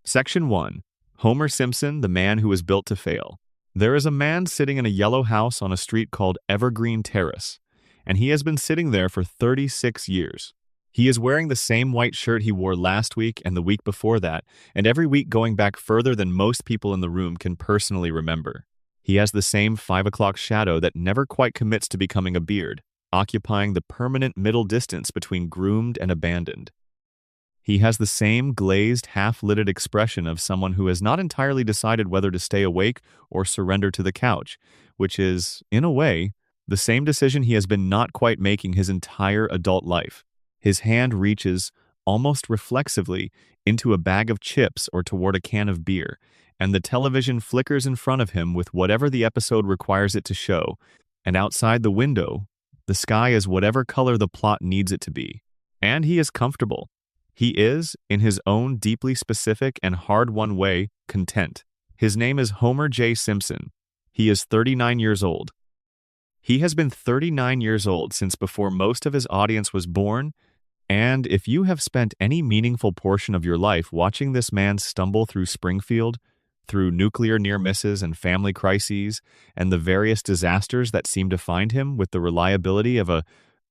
Section 1. Homer Simpson, the man who was built to fail. There is a man sitting in a yellow house on a street called Evergreen Terrace, and he has been sitting there for 36 years. He is wearing the same white shirt he wore last week and the week before that, and every week going back further than most people in the room can personally remember. He has the same 5 o'clock shadow that never quite commits to becoming a beard, occupying the permanent middle distance between groomed and abandoned. He has the same glazed, half-lidded expression of someone who has not entirely decided whether to stay awake or surrender to the couch, which is, in a way, the same decision he has been not quite making his entire adult life. His hand reaches, almost reflexively, into a bag of chips or toward a can of beer, and the television flickers in front of him with whatever the episode requires it to show, and outside the window, the sky is whatever color the plot needs it to be. And he is comfortable. He is, in his own deeply specific and hard-won way, content. His name is Homer J. Simpson. He is 39 years old. He has been 39 years old since before most of his audience was born, and if you have spent any meaningful portion of your life watching this man stumble through Springfield, through nuclear near misses and family crises, and the various disasters that seem to find him with the reliability of a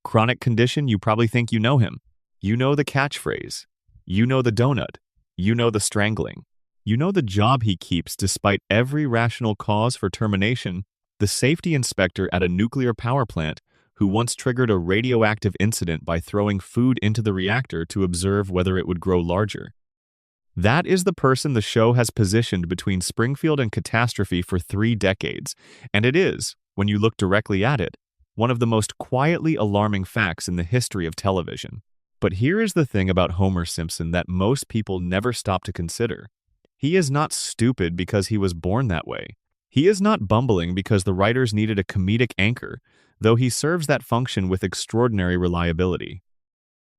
chronic condition, you probably think you know him. You know the catchphrase. You know the donut. You know the strangling. You know the job he keeps despite every rational cause for termination, the safety inspector at a nuclear power plant who once triggered a radioactive incident by throwing food into the reactor to observe whether it would grow larger. That is the person the show has positioned between Springfield and catastrophe for 3 decades, and it is, when you look directly at it, one of the most quietly alarming facts in the history of television. But here is the thing about Homer Simpson that most people never stop to consider. He is not stupid because he was born that way. He is not bumbling because the writers needed a comedic anchor, though he serves that function with extraordinary reliability.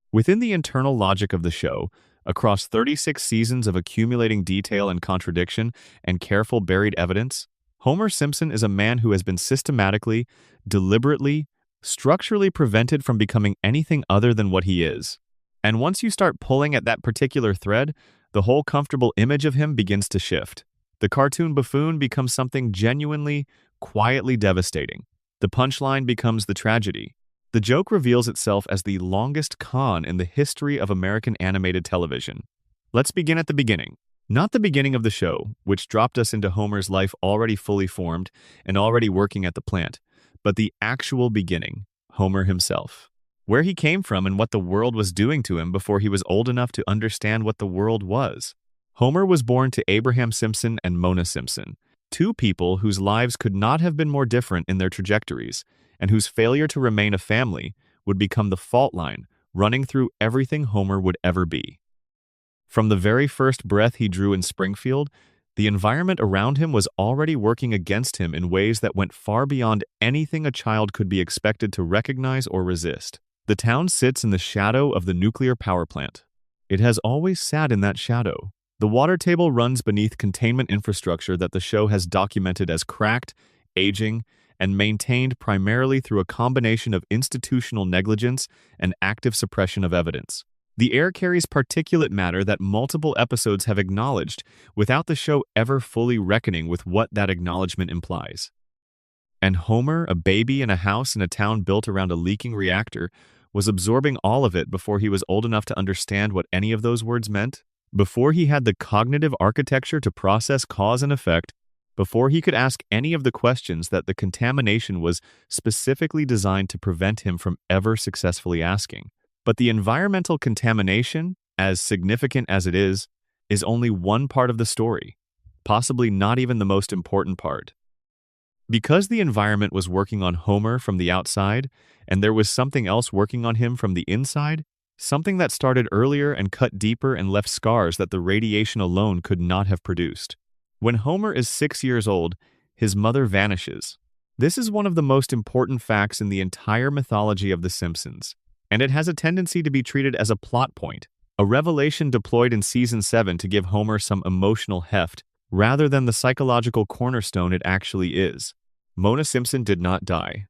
Within the internal logic of the show, across 36 seasons of accumulating detail and contradiction and careful buried evidence, Homer Simpson is a man who has been systematically, deliberately, structurally prevented from becoming anything other than what he is. And once you start pulling at that particular thread, the whole comfortable image of him begins to shift. The cartoon buffoon becomes something genuinely, quietly devastating. The punchline becomes the tragedy. The joke reveals itself as the longest con in the history of American animated television. Let's begin at the beginning. Not the beginning of the show, which dropped us into Homer's life already fully formed and already working at the plant, but the actual beginning, Homer himself. Where he came from and what the world was doing to him before he was old enough to understand what the world was. Homer was born to Abraham Simpson and Mona Simpson, 2 people whose lives could not have been more different in their trajectories, and whose failure to remain a family would become the fault line running through everything Homer would ever be. From the very first breath he drew in Springfield, the environment around him was already working against him in ways that went far beyond anything a child could be expected to recognize or resist. The town sits in the shadow of the nuclear power plant. It has always sat in that shadow. The water table runs beneath containment infrastructure that the show has documented as cracked, aging, and maintained primarily through a combination of institutional negligence and active suppression of evidence. The air carries particulate matter that multiple episodes have acknowledged without the show ever fully reckoning with what that acknowledgement implies. And Homer, a baby in a house in a town built around a leaking reactor, was absorbing all of it before he was old enough to understand what any of those words meant, before he had the cognitive architecture to process cause and effect, before he could ask any of the questions that the contamination was specifically designed to prevent him from ever successfully asking. But the environmental contamination, as significant as it is only one part of the story, possibly not even the most important part. Because the environment was working on Homer from the outside, and there was something else working on him from the inside, something that started earlier and cut deeper and left scars that the radiation alone could not have produced. When Homer is 6 years old, his mother vanishes. This is one of the most important facts in the entire mythology of The Simpsons, and it has a tendency to be treated as a plot point, a revelation deployed in Season 7 to give Homer some emotional heft, rather than the psychological cornerstone it actually is. Mona Simpson did not die.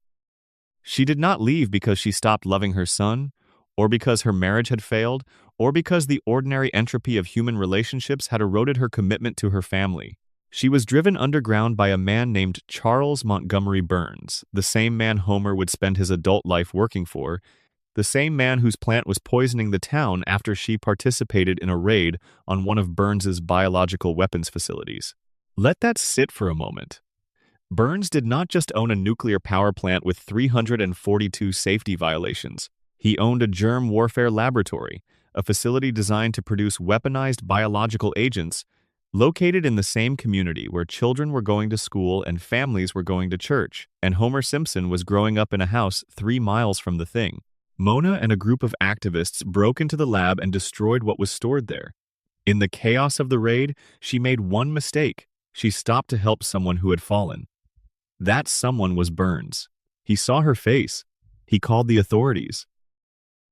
She did not leave because she stopped loving her son, or because her marriage had failed, or because the ordinary entropy of human relationships had eroded her commitment to her family. She was driven underground by a man named Charles Montgomery Burns, the same man Homer would spend his adult life working for, the same man whose plant was poisoning the town after she participated in a raid on one of Burns's biological weapons facilities. Let that sit for a moment. Burns did not just own a nuclear power plant with 342 safety violations. He owned a germ warfare laboratory, a facility designed to produce weaponized biological agents, located in the same community where children were going to school and families were going to church, and Homer Simpson was growing up in a house 3 miles from the thing. Mona and a group of activists broke into the lab and destroyed what was stored there. In the chaos of the raid, she made one mistake. She stopped to help someone who had fallen. That someone was Burns. He saw her face. He called the authorities.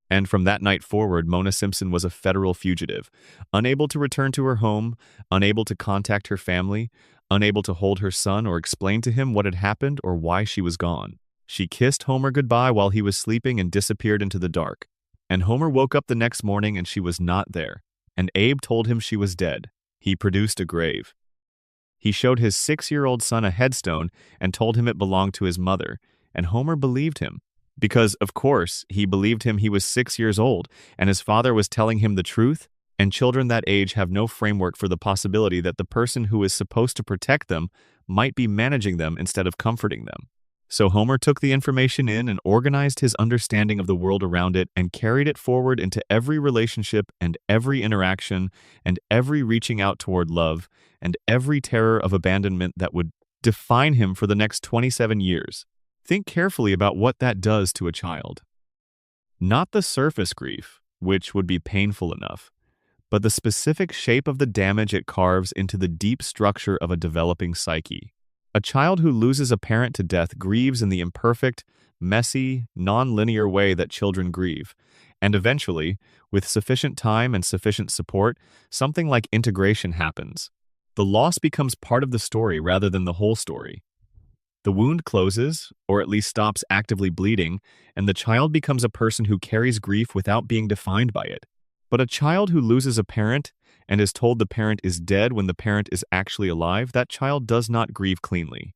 And from that night forward, Mona Simpson was a federal fugitive, unable to return to her home, unable to contact her family, unable to hold her son or explain to him what had happened or why she was gone. She kissed Homer goodbye while he was sleeping and disappeared into the dark. And Homer woke up the next morning and she was not there. And Abe told him she was dead. He produced a grave. He showed his 6-year-old son a headstone and told him it belonged to his mother, and Homer believed him. Because, of course, he believed him. He was 6 years old, and his father was telling him the truth, and children that age have no framework for the possibility that the person who is supposed to protect them might be managing them instead of comforting them. So Homer took the information in and organized his understanding of the world around it and carried it forward into every relationship and every interaction and every reaching out toward love and every terror of abandonment that would define him for the next 27 years. Think carefully about what that does to a child. Not the surface grief, which would be painful enough, but the specific shape of the damage it carves into the deep structure of a developing psyche. A child who loses a parent to death grieves in the imperfect, messy, non-linear way that children grieve, and eventually, with sufficient time and sufficient support, something like integration happens. The loss becomes part of the story rather than the whole story. The wound closes, or at least stops actively bleeding, and the child becomes a person who carries grief without being defined by it. But a child who loses a parent and is told the parent is dead when the parent is actually alive, that child does not grieve cleanly.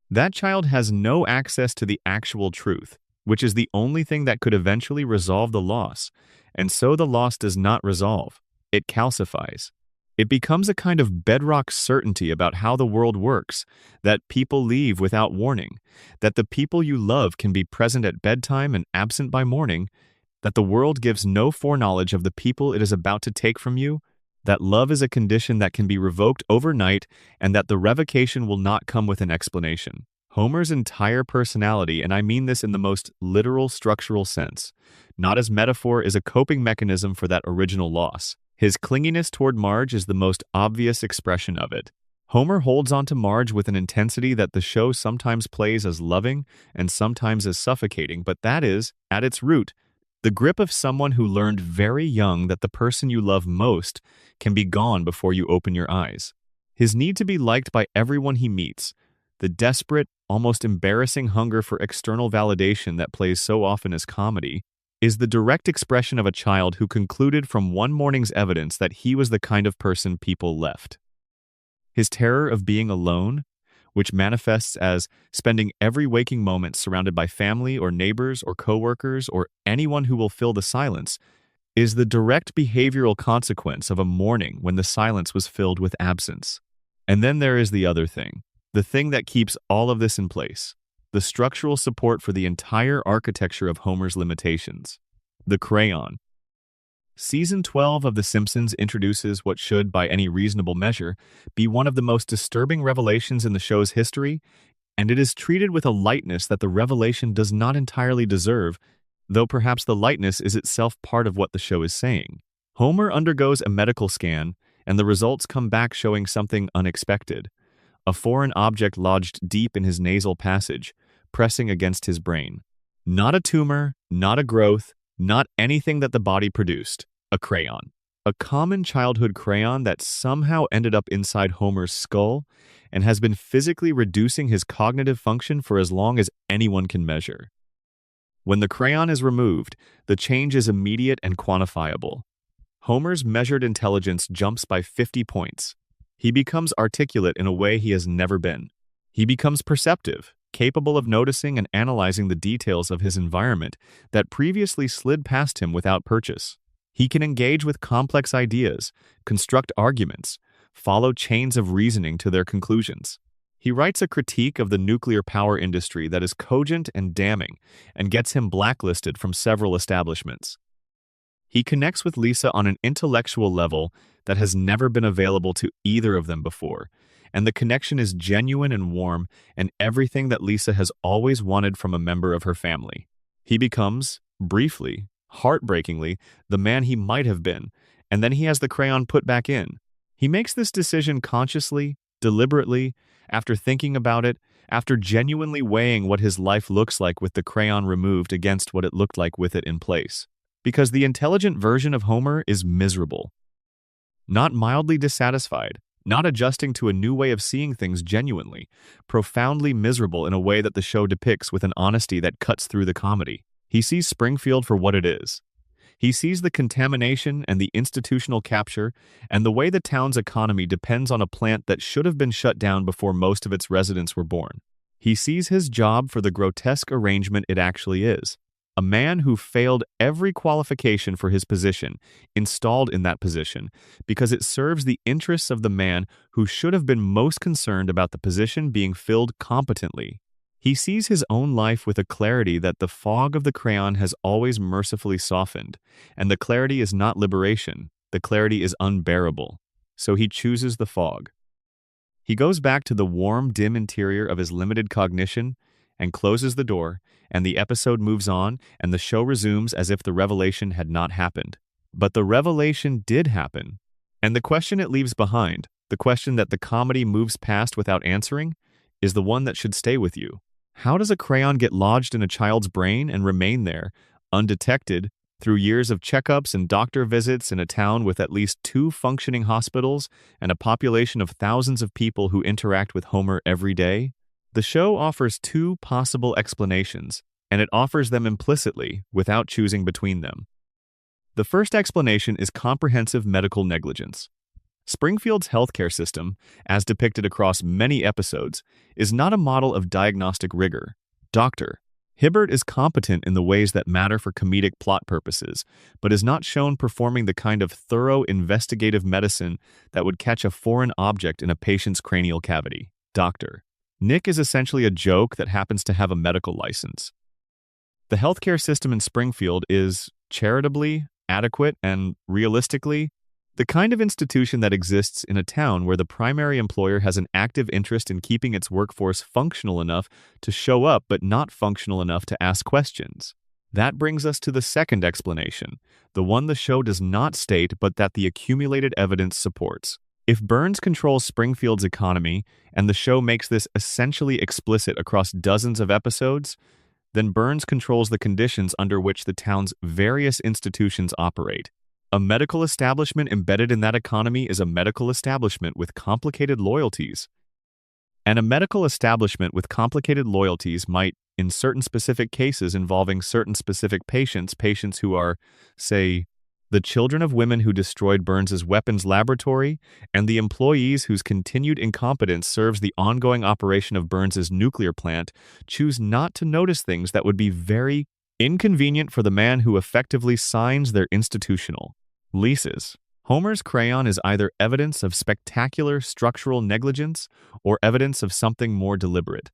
That child has no access to the actual truth, which is the only thing that could eventually resolve the loss, and so the loss does not resolve. It calcifies. It becomes a kind of bedrock certainty about how the world works, that people leave without warning, that the people you love can be present at bedtime and absent by morning, that the world gives no foreknowledge of the people it is about to take from you, that love is a condition that can be revoked overnight, and that the revocation will not come with an explanation. Homer's entire personality, and I mean this in the most literal structural sense, not as metaphor, is a coping mechanism for that original loss. His clinginess toward Marge is the most obvious expression of it. Homer holds on to Marge with an intensity that the show sometimes plays as loving and sometimes as suffocating, but that is, at its root, the grip of someone who learned very young that the person you love most can be gone before you open your eyes. His need to be liked by everyone he meets, the desperate, almost embarrassing hunger for external validation that plays so often as comedy, is the direct expression of a child who concluded from one morning's evidence that he was the kind of person people left. His terror of being alone, which manifests as spending every waking moment surrounded by family or neighbors or coworkers or anyone who will fill the silence, is the direct behavioral consequence of a morning when the silence was filled with absence. And then there is the other thing, the thing that keeps all of this in place, the structural support for the entire architecture of Homer's limitations, the crayon. Season 12 of The Simpsons introduces what should, by any reasonable measure, be one of the most disturbing revelations in the show's history, and it is treated with a lightness that the revelation does not entirely deserve, though perhaps the lightness is itself part of what the show is saying. Homer undergoes a medical scan, and the results come back showing something unexpected. A foreign object lodged deep in his nasal passage, pressing against his brain. Not a tumor, not a growth, not anything that the body produced. A crayon. A common childhood crayon that somehow ended up inside Homer's skull and has been physically reducing his cognitive function for as long as anyone can measure. When the crayon is removed, the change is immediate and quantifiable. Homer's measured intelligence jumps by 50 points. He becomes articulate in a way he has never been. He becomes perceptive, capable of noticing and analyzing the details of his environment that previously slid past him without purchase. He can engage with complex ideas, construct arguments, follow chains of reasoning to their conclusions. He writes a critique of the nuclear power industry that is cogent and damning and gets him blacklisted from several establishments. He connects with Lisa on an intellectual level that has never been available to either of them before, and the connection is genuine and warm and everything that Lisa has always wanted from a member of her family. He becomes, briefly, heartbreakingly, the man he might have been, and then he has the crayon put back in. He makes this decision consciously, deliberately, after thinking about it, after genuinely weighing what his life looks like with the crayon removed against what it looked like with it in place. Because the intelligent version of Homer is miserable. Not mildly dissatisfied, not adjusting to a new way of seeing things genuinely, profoundly miserable in a way that the show depicts with an honesty that cuts through the comedy. He sees Springfield for what it is. He sees the contamination and the institutional capture and the way the town's economy depends on a plant that should have been shut down before most of its residents were born. He sees his job for the grotesque arrangement it actually is. A man who failed every qualification for his position, installed in that position, because it serves the interests of the man who should have been most concerned about the position being filled competently. He sees his own life with a clarity that the fog of the crayon has always mercifully softened, and the clarity is not liberation, the clarity is unbearable. So he chooses the fog. He goes back to the warm, dim interior of his limited cognition and closes the door, and the episode moves on, and the show resumes as if the revelation had not happened. But the revelation did happen. And the question it leaves behind, the question that the comedy moves past without answering, is the one that should stay with you. How does a crayon get lodged in a child's brain and remain there, undetected, through years of checkups and doctor visits in a town with at least 2 functioning hospitals and a population of thousands of people who interact with Homer every day? The show offers 2 possible explanations, and it offers them implicitly, without choosing between them. The first explanation is comprehensive medical negligence. Springfield's healthcare system, as depicted across many episodes, is not a model of diagnostic rigor. Dr. Hibbert is competent in the ways that matter for comedic plot purposes, but is not shown performing the kind of thorough investigative medicine that would catch a foreign object in a patient's cranial cavity. Dr. Nick is essentially a joke that happens to have a medical license. The healthcare system in Springfield is, charitably, adequate, and realistically, the kind of institution that exists in a town where the primary employer has an active interest in keeping its workforce functional enough to show up but not functional enough to ask questions. That brings us to the second explanation, the one the show does not state but that the accumulated evidence supports. If Burns controls Springfield's economy, and the show makes this essentially explicit across dozens of episodes, then Burns controls the conditions under which the town's various institutions operate. A medical establishment embedded in that economy is a medical establishment with complicated loyalties. And a medical establishment with complicated loyalties might, in certain specific cases involving certain specific patients who are, say, the children of women who destroyed Burns's weapons laboratory, and the employees whose continued incompetence serves the ongoing operation of Burns's nuclear plant, choose not to notice things that would be very inconvenient for the man who effectively signs their institutional leases. Homer's crayon is either evidence of spectacular structural negligence or evidence of something more deliberate.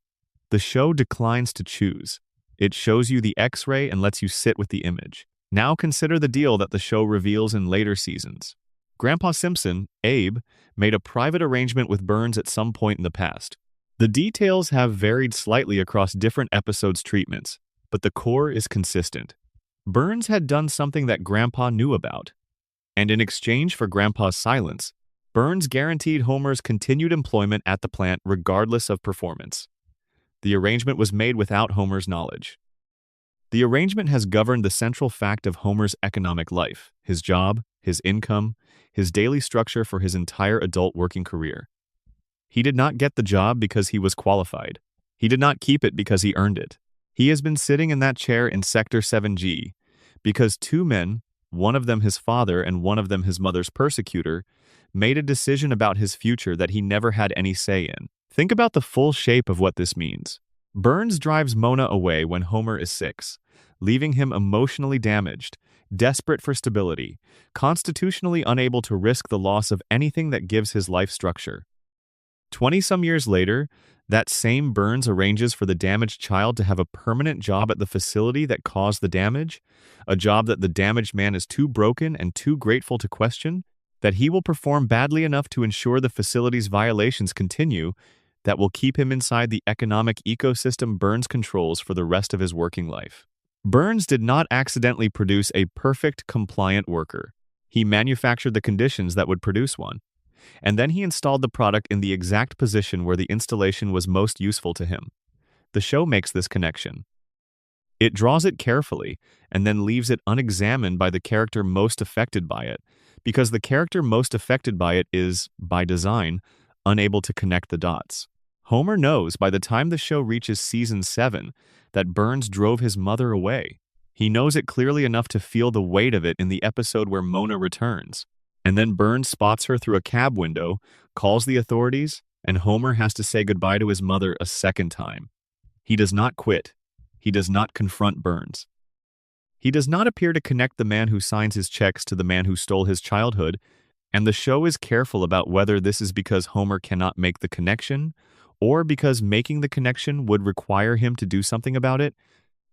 The show declines to choose. It shows you the X-ray and lets you sit with the image. Now consider the deal that the show reveals in later seasons. Grandpa Simpson, Abe, made a private arrangement with Burns at some point in the past. The details have varied slightly across different episodes' treatments, but the core is consistent. Burns had done something that Grandpa knew about, and in exchange for Grandpa's silence, Burns guaranteed Homer's continued employment at the plant regardless of performance. The arrangement was made without Homer's knowledge. The arrangement has governed the central fact of Homer's economic life, his job, his income, his daily structure for his entire adult working career. He did not get the job because he was qualified. He did not keep it because he earned it. He has been sitting in that chair in Sector 7G because two men, one of them his father and one of them his mother's persecutor, made a decision about his future that he never had any say in. Think about the full shape of what this means. Burns drives Mona away when Homer is 6, leaving him emotionally damaged, desperate for stability, constitutionally unable to risk the loss of anything that gives his life structure. 20-some years later, that same Burns arranges for the damaged child to have a permanent job at the facility that caused the damage, a job that the damaged man is too broken and too grateful to question, that he will perform badly enough to ensure the facility's violations continue, that will keep him inside the economic ecosystem Burns controls for the rest of his working life. Burns did not accidentally produce a perfect, compliant worker. He manufactured the conditions that would produce one. And then he installed the product in the exact position where the installation was most useful to him. The show makes this connection. It draws it carefully and then leaves it unexamined by the character most affected by it, because the character most affected by it is, by design, unable to connect the dots. Homer knows by the time the show reaches season 7 that Burns drove his mother away. He knows it clearly enough to feel the weight of it in the episode where Mona returns. And then Burns spots her through a cab window, calls the authorities, and Homer has to say goodbye to his mother a second time. He does not quit. He does not confront Burns. He does not appear to connect the man who signs his checks to the man who stole his childhood, and the show is careful about whether this is because Homer cannot make the connection, or because making the connection would require him to do something about it,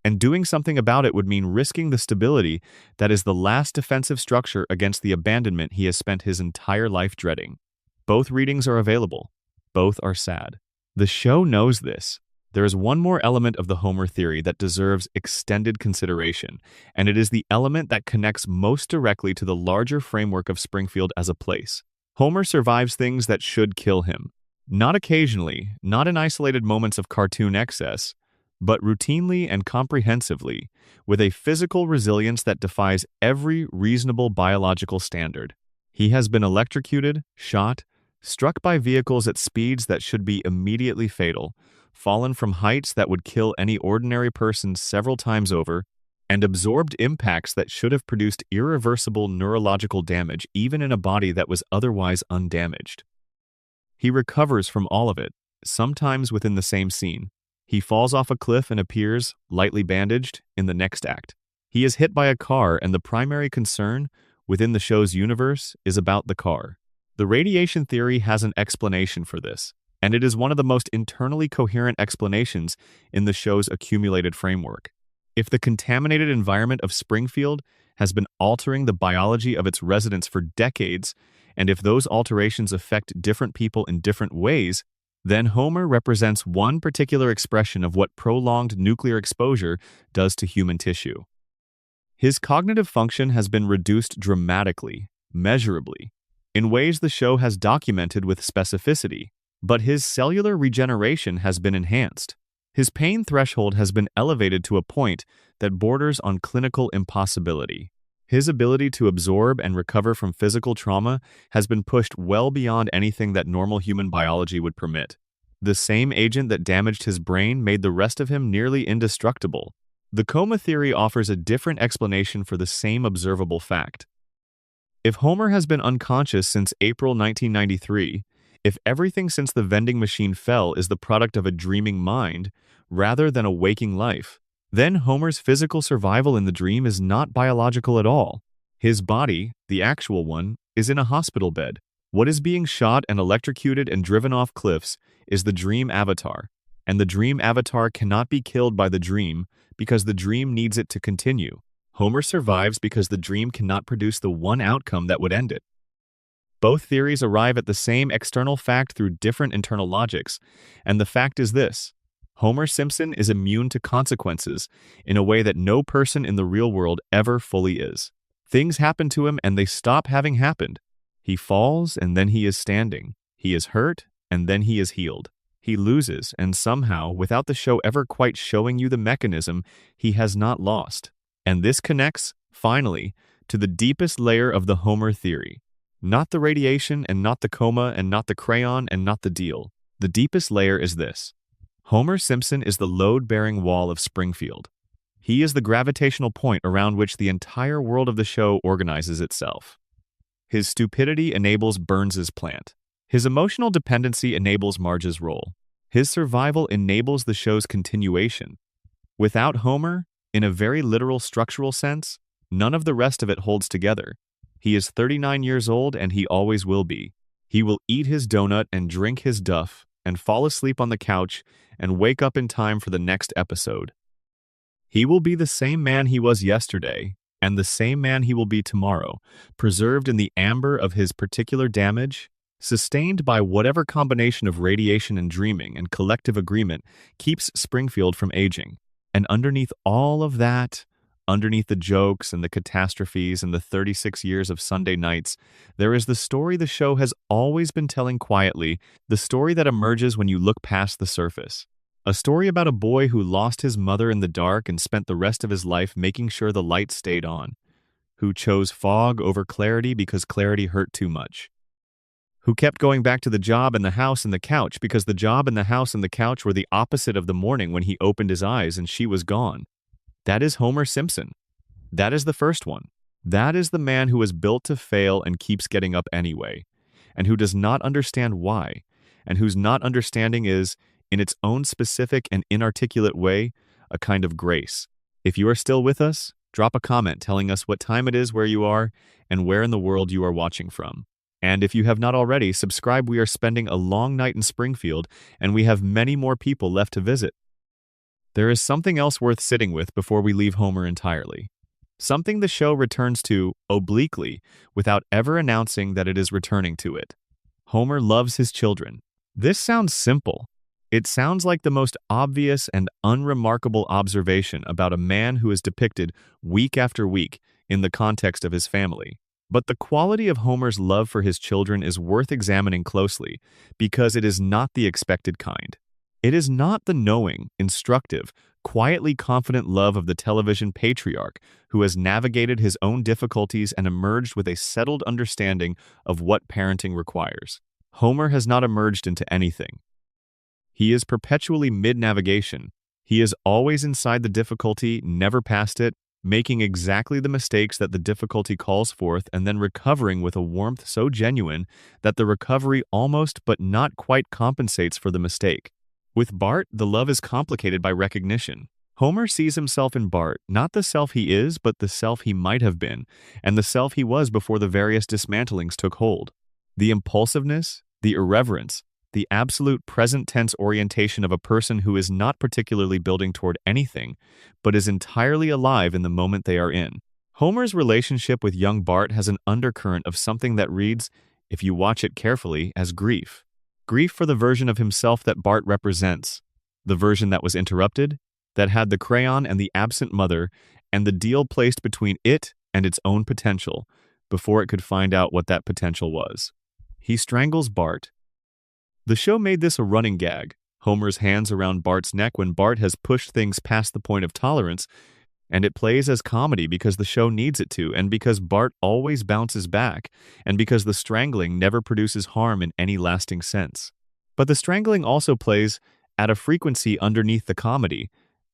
and doing something about it would mean risking the stability that is the last defensive structure against the abandonment he has spent his entire life dreading. Both readings are available. Both are sad. The show knows this. There is one more element of the Homer theory that deserves extended consideration, and it is the element that connects most directly to the larger framework of Springfield as a place. Homer survives things that should kill him. Not occasionally, not in isolated moments of cartoon excess, but routinely and comprehensively, with a physical resilience that defies every reasonable biological standard. He has been electrocuted, shot, struck by vehicles at speeds that should be immediately fatal, fallen from heights that would kill any ordinary person several times over, and absorbed impacts that should have produced irreversible neurological damage even in a body that was otherwise undamaged. He recovers from all of it, sometimes within the same scene. He falls off a cliff and appears, lightly bandaged, in the next act. He is hit by a car, and the primary concern, within the show's universe, is about the car. The radiation theory has an explanation for this, and it is one of the most internally coherent explanations in the show's accumulated framework. If the contaminated environment of Springfield has been altering the biology of its residents for decades, and if those alterations affect different people in different ways, then Homer represents one particular expression of what prolonged nuclear exposure does to human tissue. His cognitive function has been reduced dramatically, measurably, in ways the show has documented with specificity, but his cellular regeneration has been enhanced. His pain threshold has been elevated to a point that borders on clinical impossibility. His ability to absorb and recover from physical trauma has been pushed well beyond anything that normal human biology would permit. The same agent that damaged his brain made the rest of him nearly indestructible. The coma theory offers a different explanation for the same observable fact. If Homer has been unconscious since April 1993, if everything since the vending machine fell is the product of a dreaming mind rather than a waking life, then Homer's physical survival in the dream is not biological at all. His body, the actual one, is in a hospital bed. What is being shot and electrocuted and driven off cliffs is the dream avatar, and the dream avatar cannot be killed by the dream because the dream needs it to continue. Homer survives because the dream cannot produce the one outcome that would end it. Both theories arrive at the same external fact through different internal logics, and the fact is this: Homer Simpson is immune to consequences in a way that no person in the real world ever fully is. Things happen to him and they stop having happened. He falls and then he is standing. He is hurt and then he is healed. He loses and somehow, without the show ever quite showing you the mechanism, he has not lost. And this connects, finally, to the deepest layer of the Homer theory. Not the radiation and not the coma and not the crayon and not the deal. The deepest layer is this: Homer Simpson is the load-bearing wall of Springfield. He is the gravitational point around which the entire world of the show organizes itself. His stupidity enables Burns's plant. His emotional dependency enables Marge's role. His survival enables the show's continuation. Without Homer, in a very literal structural sense, none of the rest of it holds together. He is 39 years old and he always will be. He will eat his donut and drink his duff and fall asleep on the couch and wake up in time for the next episode. He will be the same man he was yesterday, and the same man he will be tomorrow, preserved in the amber of his particular damage, sustained by whatever combination of radiation and dreaming and collective agreement keeps Springfield from aging. And underneath all of that, underneath the jokes and the catastrophes and the 36 years of Sunday nights, there is the story the show has always been telling quietly, the story that emerges when you look past the surface. A story about a boy who lost his mother in the dark and spent the rest of his life making sure the light stayed on, who chose fog over clarity because clarity hurt too much, who kept going back to the job and the house and the couch because the job and the house and the couch were the opposite of the morning when he opened his eyes and she was gone. That is Homer Simpson. That is the first one. That is the man who is built to fail and keeps getting up anyway, and who does not understand why, and whose not understanding is, in its own specific and inarticulate way, a kind of grace. If you are still with us, drop a comment telling us what time it is where you are and where in the world you are watching from. And if you have not already, subscribe. We are spending a long night in Springfield, and we have many more people left to visit. There is something else worth sitting with before we leave Homer entirely. Something the show returns to obliquely without ever announcing that it is returning to it. Homer loves his children. This sounds simple. It sounds like the most obvious and unremarkable observation about a man who is depicted week after week in the context of his family. But the quality of Homer's love for his children is worth examining closely because it is not the expected kind. It is not the knowing, instructive, quietly confident love of the television patriarch who has navigated his own difficulties and emerged with a settled understanding of what parenting requires. Homer has not emerged into anything. He is perpetually mid-navigation. He is always inside the difficulty, never past it, making exactly the mistakes that the difficulty calls forth and then recovering with a warmth so genuine that the recovery almost but not quite compensates for the mistake. With Bart, the love is complicated by recognition. Homer sees himself in Bart, not the self he is, but the self he might have been, and the self he was before the various dismantlings took hold. The impulsiveness, the irreverence, the absolute present-tense orientation of a person who is not particularly building toward anything, but is entirely alive in the moment they are in. Homer's relationship with young Bart has an undercurrent of something that reads, if you watch it carefully, as grief. Grief for the version of himself that Bart represents, the version that was interrupted, that had the crayon and the absent mother, and the deal placed between it and its own potential, before it could find out what that potential was. He strangles Bart. The show made this a running gag, Homer's hands around Bart's neck when Bart has pushed things past the point of tolerance, and it plays as comedy because the show needs it to, and because Bart always bounces back, and because the strangling never produces harm in any lasting sense. But the strangling also plays at a frequency underneath the comedy,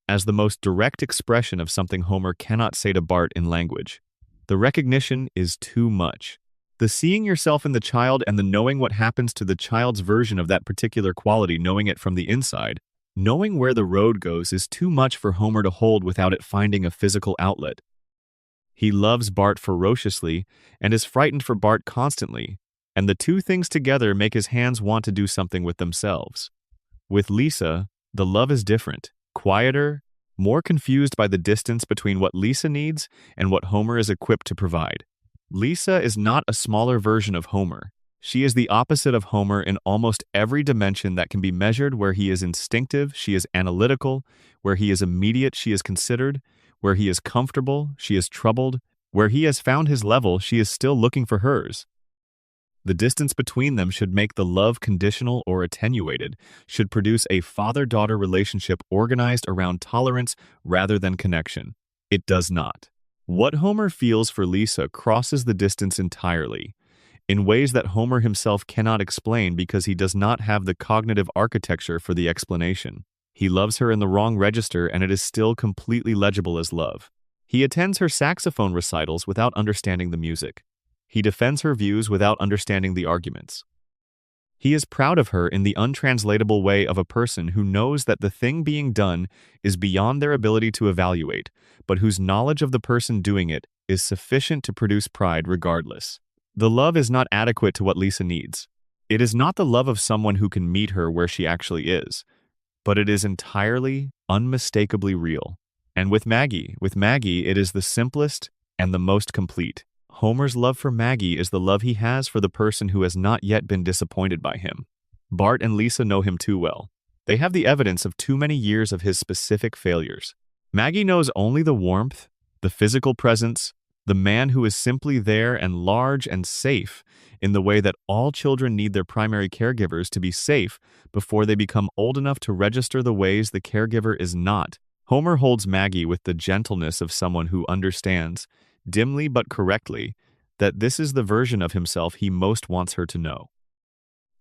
as the most direct expression of something Homer cannot say to Bart in language. The recognition is too much. The seeing yourself in the child and the knowing what happens to the child's version of that particular quality, knowing it from the inside, knowing where the road goes is too much for Homer to hold without it finding a physical outlet. He loves Bart ferociously and is frightened for Bart constantly, and the two things together make his hands want to do something with themselves. With Lisa, the love is different, quieter, more confused by the distance between what Lisa needs and what Homer is equipped to provide. Lisa is not a smaller version of Homer. She is the opposite of Homer in almost every dimension that can be measured. Where he is instinctive, she is analytical. Where he is immediate, she is considered. Where he is comfortable, she is troubled. Where he has found his level, she is still looking for hers. The distance between them should make the love conditional or attenuated, should produce a father-daughter relationship organized around tolerance rather than connection. It does not. What Homer feels for Lisa crosses the distance entirely, in ways that Homer himself cannot explain because he does not have the cognitive architecture for the explanation. He loves her in the wrong register, and it is still completely legible as love. He attends her saxophone recitals without understanding the music. He defends her views without understanding the arguments. He is proud of her in the untranslatable way of a person who knows that the thing being done is beyond their ability to evaluate, but whose knowledge of the person doing it is sufficient to produce pride regardless. The love is not adequate to what Lisa needs. It is not the love of someone who can meet her where she actually is, but it is entirely, unmistakably real. And with Maggie, it is the simplest and the most complete. Homer's love for Maggie is the love he has for the person who has not yet been disappointed by him. Bart and Lisa know him too well. They have the evidence of too many years of his specific failures. Maggie knows only the warmth, the physical presence, the man who is simply there and large and safe in the way that all children need their primary caregivers to be safe before they become old enough to register the ways the caregiver is not. Homer holds Maggie with the gentleness of someone who understands, dimly but correctly, that this is the version of himself he most wants her to know.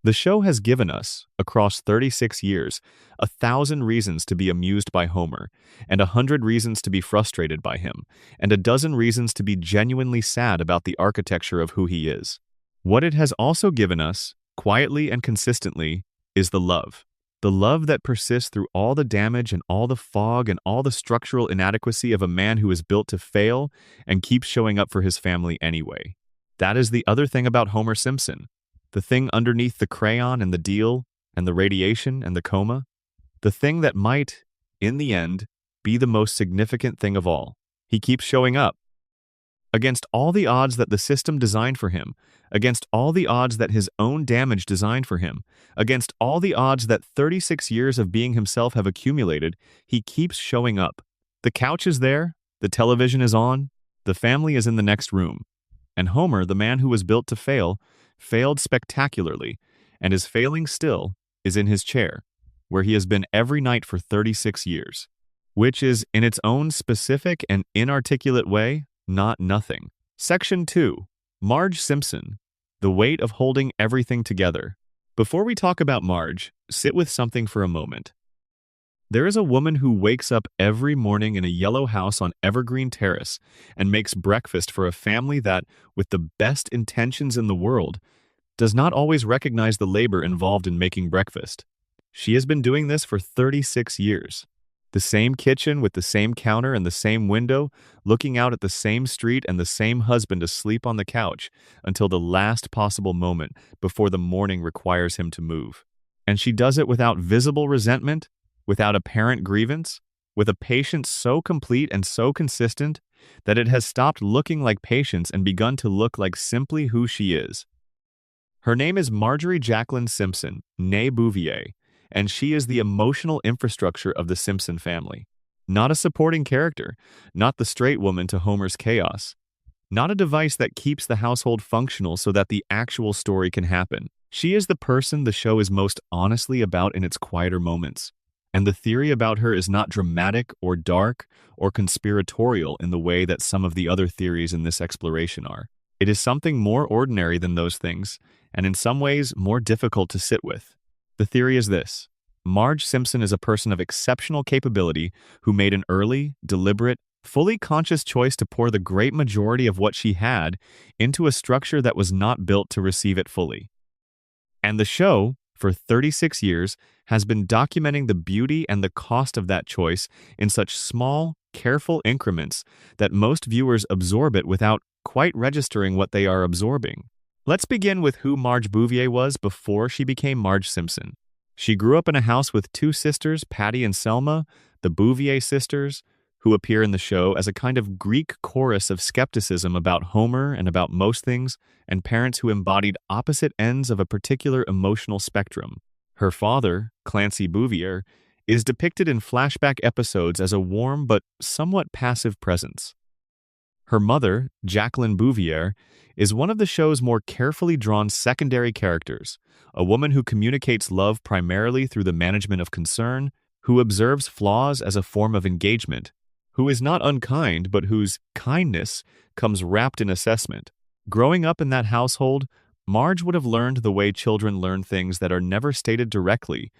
The show has given us, across 36 years, 1,000 reasons to be amused by Homer, and 100 reasons to be frustrated by him, and a dozen reasons to be genuinely sad about the architecture of who he is. What it has also given us, quietly and consistently, is the love. The love that persists through all the damage and all the fog and all the structural inadequacy of a man who is built to fail and keeps showing up for his family anyway. That is the other thing about Homer Simpson. The thing underneath the crayon and the deal and the radiation and the coma. The thing that might, in the end, be the most significant thing of all. He keeps showing up. Against all the odds that the system designed for him, against all the odds that his own damage designed for him, against all the odds that 36 years of being himself have accumulated, he keeps showing up. The couch is there, the television is on, the family is in the next room. And Homer, the man who was built to fail, failed spectacularly, and is failing still, is in his chair, where he has been every night for 36 years, which is, in its own specific and inarticulate way, not nothing. Section 2. Marge Simpson. The weight of holding everything together. Before we talk about Marge, sit with something for a moment. There is a woman who wakes up every morning in a yellow house on Evergreen Terrace and makes breakfast for a family that, with the best intentions in the world, does not always recognize the labor involved in making breakfast. She has been doing this for 36 years. The same kitchen with the same counter and the same window, looking out at the same street and the same husband asleep on the couch until the last possible moment before the morning requires him to move. And she does it without visible resentment, without apparent grievance, with a patience so complete and so consistent that it has stopped looking like patience and begun to look like simply who she is. Her name is Marjorie Jacqueline Simpson, née Bouvier, and she is the emotional infrastructure of the Simpson family. Not a supporting character, not the straight woman to Homer's chaos, not a device that keeps the household functional so that the actual story can happen. She is the person the show is most honestly about in its quieter moments. And the theory about her is not dramatic or dark or conspiratorial in the way that some of the other theories in this exploration are. It is something more ordinary than those things, and in some ways more difficult to sit with. The theory is this: Marge Simpson is a person of exceptional capability who made an early, deliberate, fully conscious choice to pour the great majority of what she had into a structure that was not built to receive it fully. And the show, for 36 years, has been documenting the beauty and the cost of that choice in such small, careful increments that most viewers absorb it without quite registering what they are absorbing. Let's begin with who Marge Bouvier was before she became Marge Simpson. She grew up in a house with two sisters, Patty and Selma, the Bouvier sisters, who appear in the show as a kind of Greek chorus of skepticism about Homer and about most things, and parents who embodied opposite ends of a particular emotional spectrum. Her father, Clancy Bouvier, is depicted in flashback episodes as a warm but somewhat passive presence. Her mother, Jacqueline Bouvier, is one of the show's more carefully drawn secondary characters, a woman who communicates love primarily through the management of concern, who observes flaws as a form of engagement, who is not unkind but whose kindness comes wrapped in assessment. Growing up in that household, Marge would have learned the way children learn things that are never stated directly,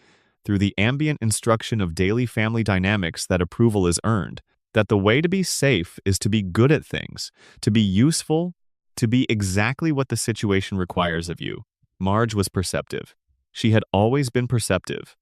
through the ambient instruction of daily family dynamics that approval is earned, that the way to be safe is to be good at things, to be useful, to be exactly what the situation requires of you. Marge was perceptive. She had always been perceptive.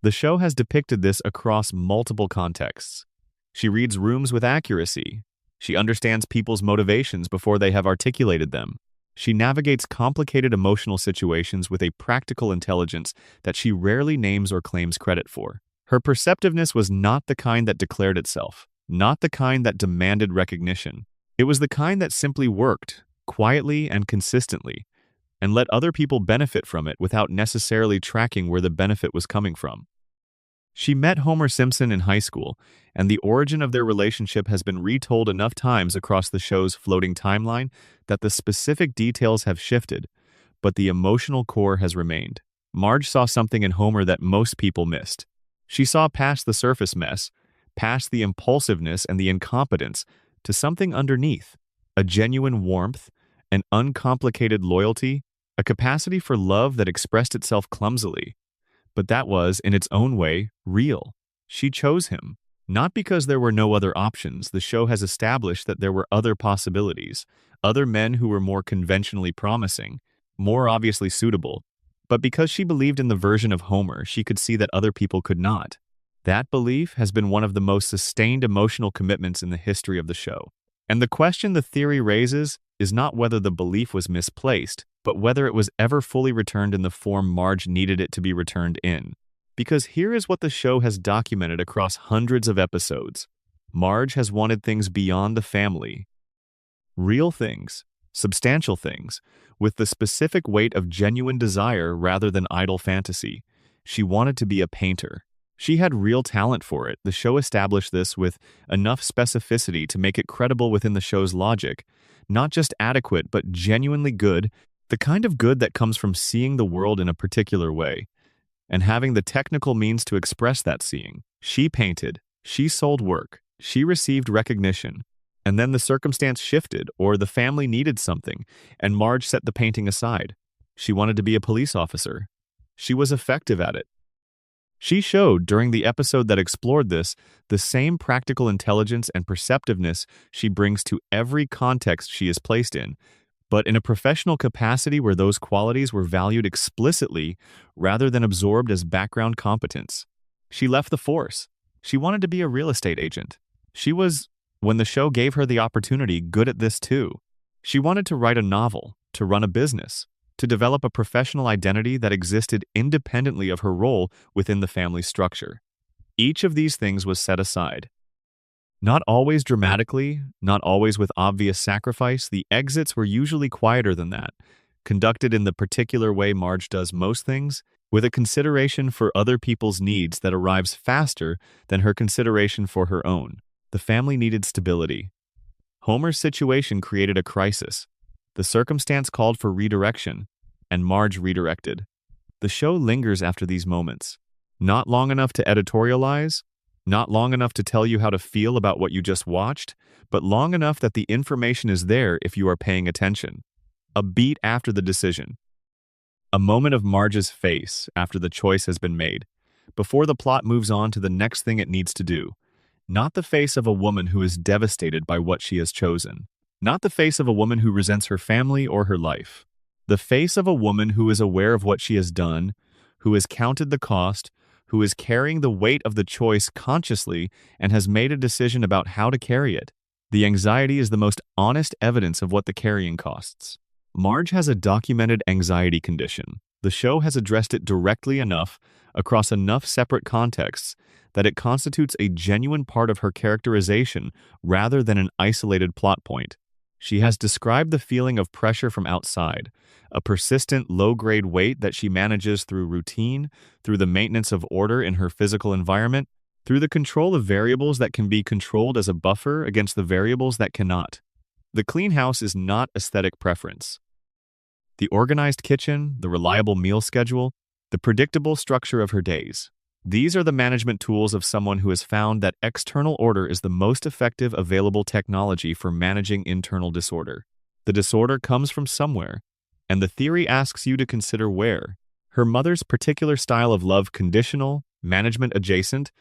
The show has depicted this across multiple contexts. She reads rooms with accuracy. She understands people's motivations before they have articulated them. She navigates complicated emotional situations with a practical intelligence that she rarely names or claims credit for. Her perceptiveness was not the kind that declared itself, not the kind that demanded recognition. It was the kind that simply worked, quietly and consistently, and let other people benefit from it without necessarily tracking where the benefit was coming from. She met Homer Simpson in high school, and the origin of their relationship has been retold enough times across the show's floating timeline that the specific details have shifted, but the emotional core has remained. Marge saw something in Homer that most people missed. She saw past the surface mess, past the impulsiveness and the incompetence, to something underneath, a genuine warmth, an uncomplicated loyalty, a capacity for love that expressed itself clumsily. But that was, in its own way, real. She chose him. Not because there were no other options. The show has established that there were other possibilities, other men who were more conventionally promising, more obviously suitable, but because she believed in the version of Homer she could see that other people could not. That belief has been one of the most sustained emotional commitments in the history of the show. And the question the theory raises is not whether the belief was misplaced, but whether it was ever fully returned in the form Marge needed it to be returned in. Because here is what the show has documented across hundreds of episodes. Marge has wanted things beyond the family. Real things, substantial things, with the specific weight of genuine desire rather than idle fantasy. She wanted to be a painter. She had real talent for it. The show established this with enough specificity to make it credible within the show's logic. Not just adequate, but genuinely good, the kind of good that comes from seeing the world in a particular way, and having the technical means to express that seeing. She painted, she sold work, she received recognition, and then the circumstance shifted, or the family needed something, and Marge set the painting aside. She wanted to be a police officer. She was effective at it. She showed, during the episode that explored this, the same practical intelligence and perceptiveness she brings to every context she is placed in, but in a professional capacity where those qualities were valued explicitly rather than absorbed as background competence. She left the force. She wanted to be a real estate agent. She was, when the show gave her the opportunity, good at this too. She wanted to write a novel, to run a business, to develop a professional identity that existed independently of her role within the family structure. Each of these things was set aside. Not always dramatically, not always with obvious sacrifice, the exits were usually quieter than that, conducted in the particular way Marge does most things, with a consideration for other people's needs that arrives faster than her consideration for her own. The family needed stability. Homer's situation created a crisis. The circumstance called for redirection, and Marge redirected. The show lingers after these moments. Not long enough to editorialize, not long enough to tell you how to feel about what you just watched, but long enough that the information is there if you are paying attention. A beat after the decision. A moment of Marge's face after the choice has been made, before the plot moves on to the next thing it needs to do. Not the face of a woman who is devastated by what she has chosen. Not the face of a woman who resents her family or her life. The face of a woman who is aware of what she has done, who has counted the cost, who is carrying the weight of the choice consciously and has made a decision about how to carry it. The anxiety is the most honest evidence of what the carrying costs. Marge has a documented anxiety condition. The show has addressed it directly enough, across enough separate contexts, that it constitutes a genuine part of her characterization rather than an isolated plot point. She has described the feeling of pressure from outside, a persistent low-grade weight that she manages through routine, through the maintenance of order in her physical environment, through the control of variables that can be controlled as a buffer against the variables that cannot. The clean house is not aesthetic preference. The organized kitchen, the reliable meal schedule, the predictable structure of her days. These are the management tools of someone who has found that external order is the most effective available technology for managing internal disorder. The disorder comes from somewhere, and the theory asks you to consider where. Her mother's particular style of love, conditional, management adjacent,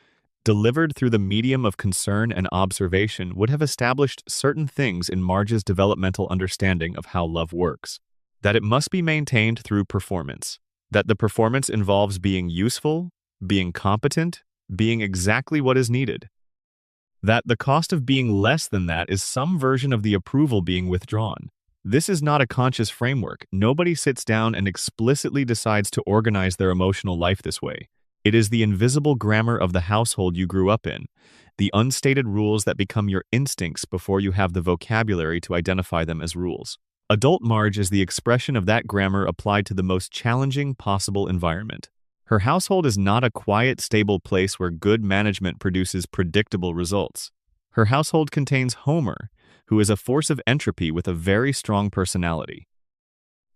delivered through the medium of concern and observation, would have established certain things in Marge's developmental understanding of how love works. That it must be maintained through performance. That the performance involves being useful, being competent, being exactly what is needed. That the cost of being less than that is some version of the approval being withdrawn. This is not a conscious framework. Nobody sits down and explicitly decides to organize their emotional life this way. It is the invisible grammar of the household you grew up in, the unstated rules that become your instincts before you have the vocabulary to identify them as rules. Adult Marge is the expression of that grammar applied to the most challenging possible environment. Her household is not a quiet, stable place where good management produces predictable results. Her household contains Homer, who is a force of entropy with a very strong personality.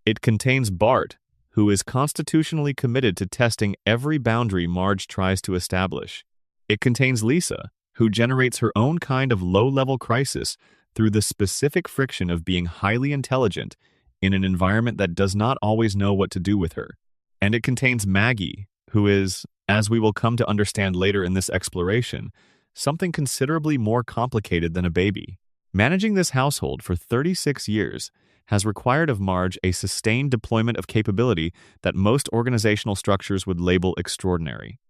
It contains Bart, who is constitutionally committed to testing every boundary Marge tries to establish. It contains Lisa, who generates her own kind of low-level crisis through the specific friction of being highly intelligent in an environment that does not always know what to do with her. And it contains Maggie, who is, as we will come to understand later in this exploration, something considerably more complicated than a baby. Managing this household for 36 years has required of Marge a sustained deployment of capability that most organizational structures would label extraordinary.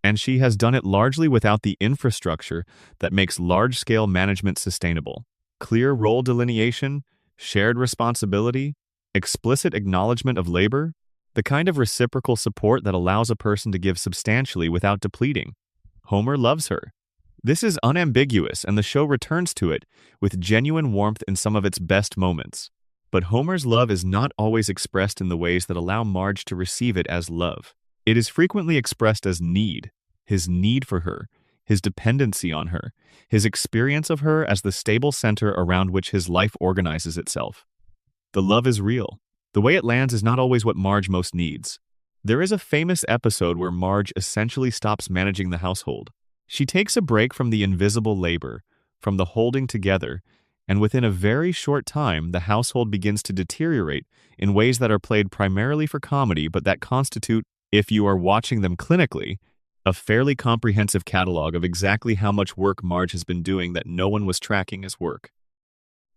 And she has done it largely without the infrastructure that makes large-scale management sustainable. Clear role delineation, shared responsibility, explicit acknowledgement of labor, the kind of reciprocal support that allows a person to give substantially without depleting. Homer loves her. This is unambiguous, and the show returns to it with genuine warmth in some of its best moments. But Homer's love is not always expressed in the ways that allow Marge to receive it as love. It is frequently expressed as need, his need for her, his dependency on her, his experience of her as the stable center around which his life organizes itself. The love is real. The way it lands is not always what Marge most needs. There is a famous episode where Marge essentially stops managing the household. She takes a break from the invisible labor, from the holding together, and within a very short time, the household begins to deteriorate in ways that are played primarily for comedy but that constitute, if you are watching them clinically, a fairly comprehensive catalog of exactly how much work Marge has been doing that no one was tracking as work.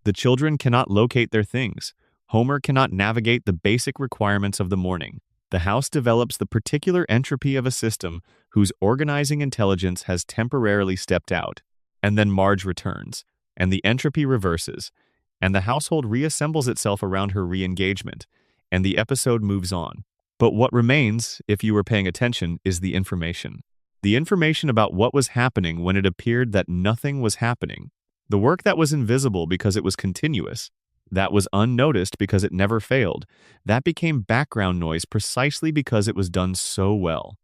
The children cannot locate their things. Homer cannot navigate the basic requirements of the morning. The house develops the particular entropy of a system whose organizing intelligence has temporarily stepped out. And then Marge returns, and the entropy reverses, and the household reassembles itself around her re-engagement, and the episode moves on. But what remains, if you were paying attention, is the information. The information about what was happening when it appeared that nothing was happening. The work that was invisible because it was continuous, that was unnoticed because it never failed, that became background noise precisely because it was done so well.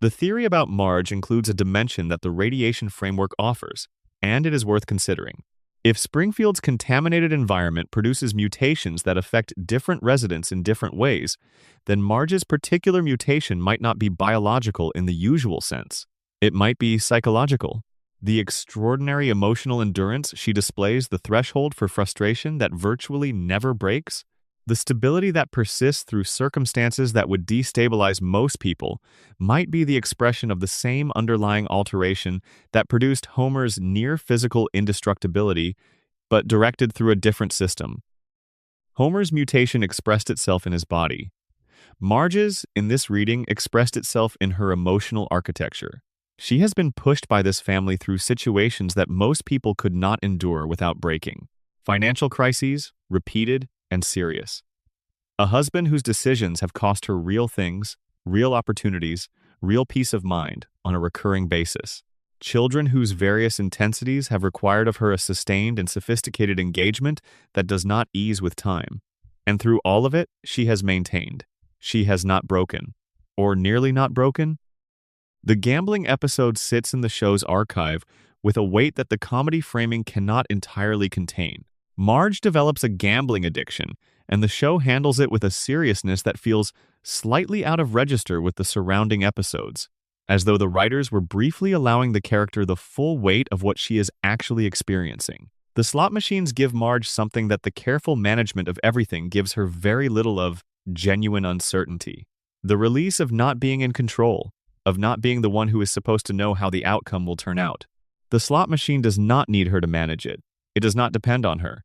The theory about Marge includes a dimension that the radiation framework offers, and it is worth considering. If Springfield's contaminated environment produces mutations that affect different residents in different ways, then Marge's particular mutation might not be biological in the usual sense. It might be psychological. The extraordinary emotional endurance she displays, the threshold for frustration that virtually never breaks, the stability that persists through circumstances that would destabilize most people, might be the expression of the same underlying alteration that produced Homer's near-physical indestructibility, but directed through a different system. Homer's mutation expressed itself in his body. Marge's, in this reading, expressed itself in her emotional architecture. She has been pushed by this family through situations that most people could not endure without breaking. Financial crises, repeated and serious. A husband whose decisions have cost her real things, real opportunities, real peace of mind on a recurring basis. Children whose various intensities have required of her a sustained and sophisticated engagement that does not ease with time. And through all of it, she has maintained. She has not broken. Or nearly not broken. The gambling episode sits in the show's archive with a weight that the comedy framing cannot entirely contain. Marge develops a gambling addiction, and the show handles it with a seriousness that feels slightly out of register with the surrounding episodes, as though the writers were briefly allowing the character the full weight of what she is actually experiencing. The slot machines give Marge something that the careful management of everything gives her very little of: genuine uncertainty. The release of not being in control, of not being the one who is supposed to know how the outcome will turn out. The slot machine does not need her to manage it. It does not depend on her.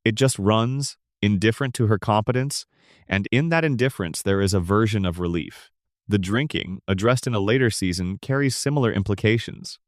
It just runs, indifferent to her competence, and in that indifference there is a version of relief. The drinking, addressed in a later season, carries similar implications.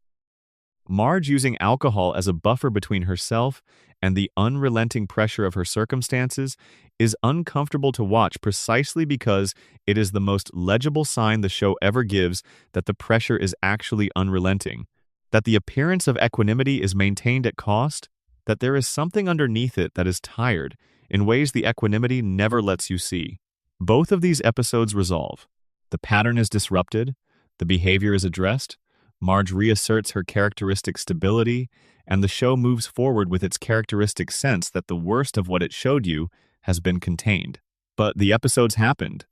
Marge using alcohol as a buffer between herself and the unrelenting pressure of her circumstances is uncomfortable to watch precisely because it is the most legible sign the show ever gives that the pressure is actually unrelenting, that the appearance of equanimity is maintained at cost, that there is something underneath it that is tired in ways the equanimity never lets you see. Both of these episodes resolve. The pattern is disrupted, the behavior is addressed, Marge reasserts her characteristic stability, and the show moves forward with its characteristic sense that the worst of what it showed you has been contained. But the episodes happened.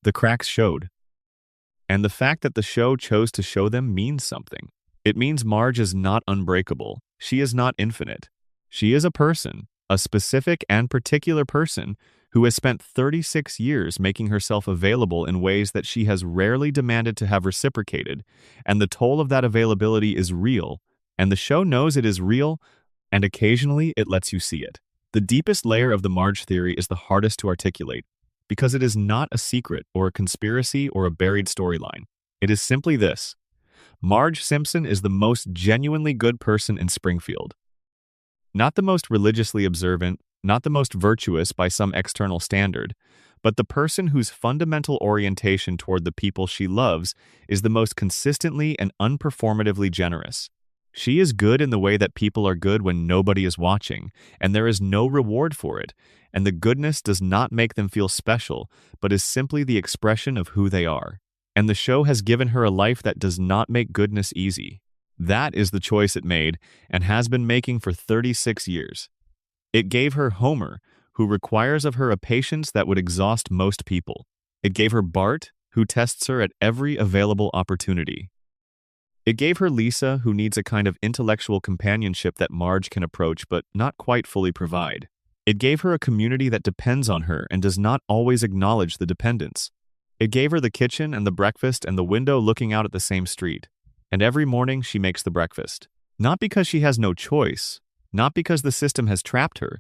The cracks showed. And the fact that the show chose to show them means something. It means Marge is not unbreakable. She is not infinite. She is a person, a specific and particular person, who has spent 36 years making herself available in ways that she has rarely demanded to have reciprocated, and the toll of that availability is real, and the show knows it is real, and occasionally it lets you see it. The deepest layer of the Marge theory is the hardest to articulate, because it is not a secret or a conspiracy or a buried storyline. It is simply this: Marge Simpson is the most genuinely good person in Springfield. Not the most religiously observant, not the most virtuous by some external standard, but the person whose fundamental orientation toward the people she loves is the most consistently and unperformatively generous. She is good in the way that people are good when nobody is watching, and there is no reward for it, and the goodness does not make them feel special, but is simply the expression of who they are. And the show has given her a life that does not make goodness easy. That is the choice it made, and has been making for 36 years. It gave her Homer, who requires of her a patience that would exhaust most people. It gave her Bart, who tests her at every available opportunity. It gave her Lisa, who needs a kind of intellectual companionship that Marge can approach but not quite fully provide. It gave her a community that depends on her and does not always acknowledge the dependence. It gave her the kitchen and the breakfast and the window looking out at the same street. And every morning she makes the breakfast. Not because she has no choice, not because the system has trapped her,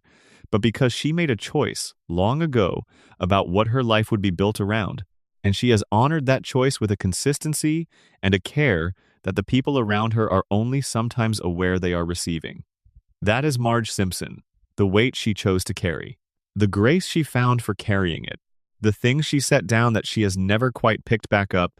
but because she made a choice long ago about what her life would be built around, and she has honored that choice with a consistency and a care that the people around her are only sometimes aware they are receiving. That is Marge Simpson, the weight she chose to carry, the grace she found for carrying it, the things she set down that she has never quite picked back up,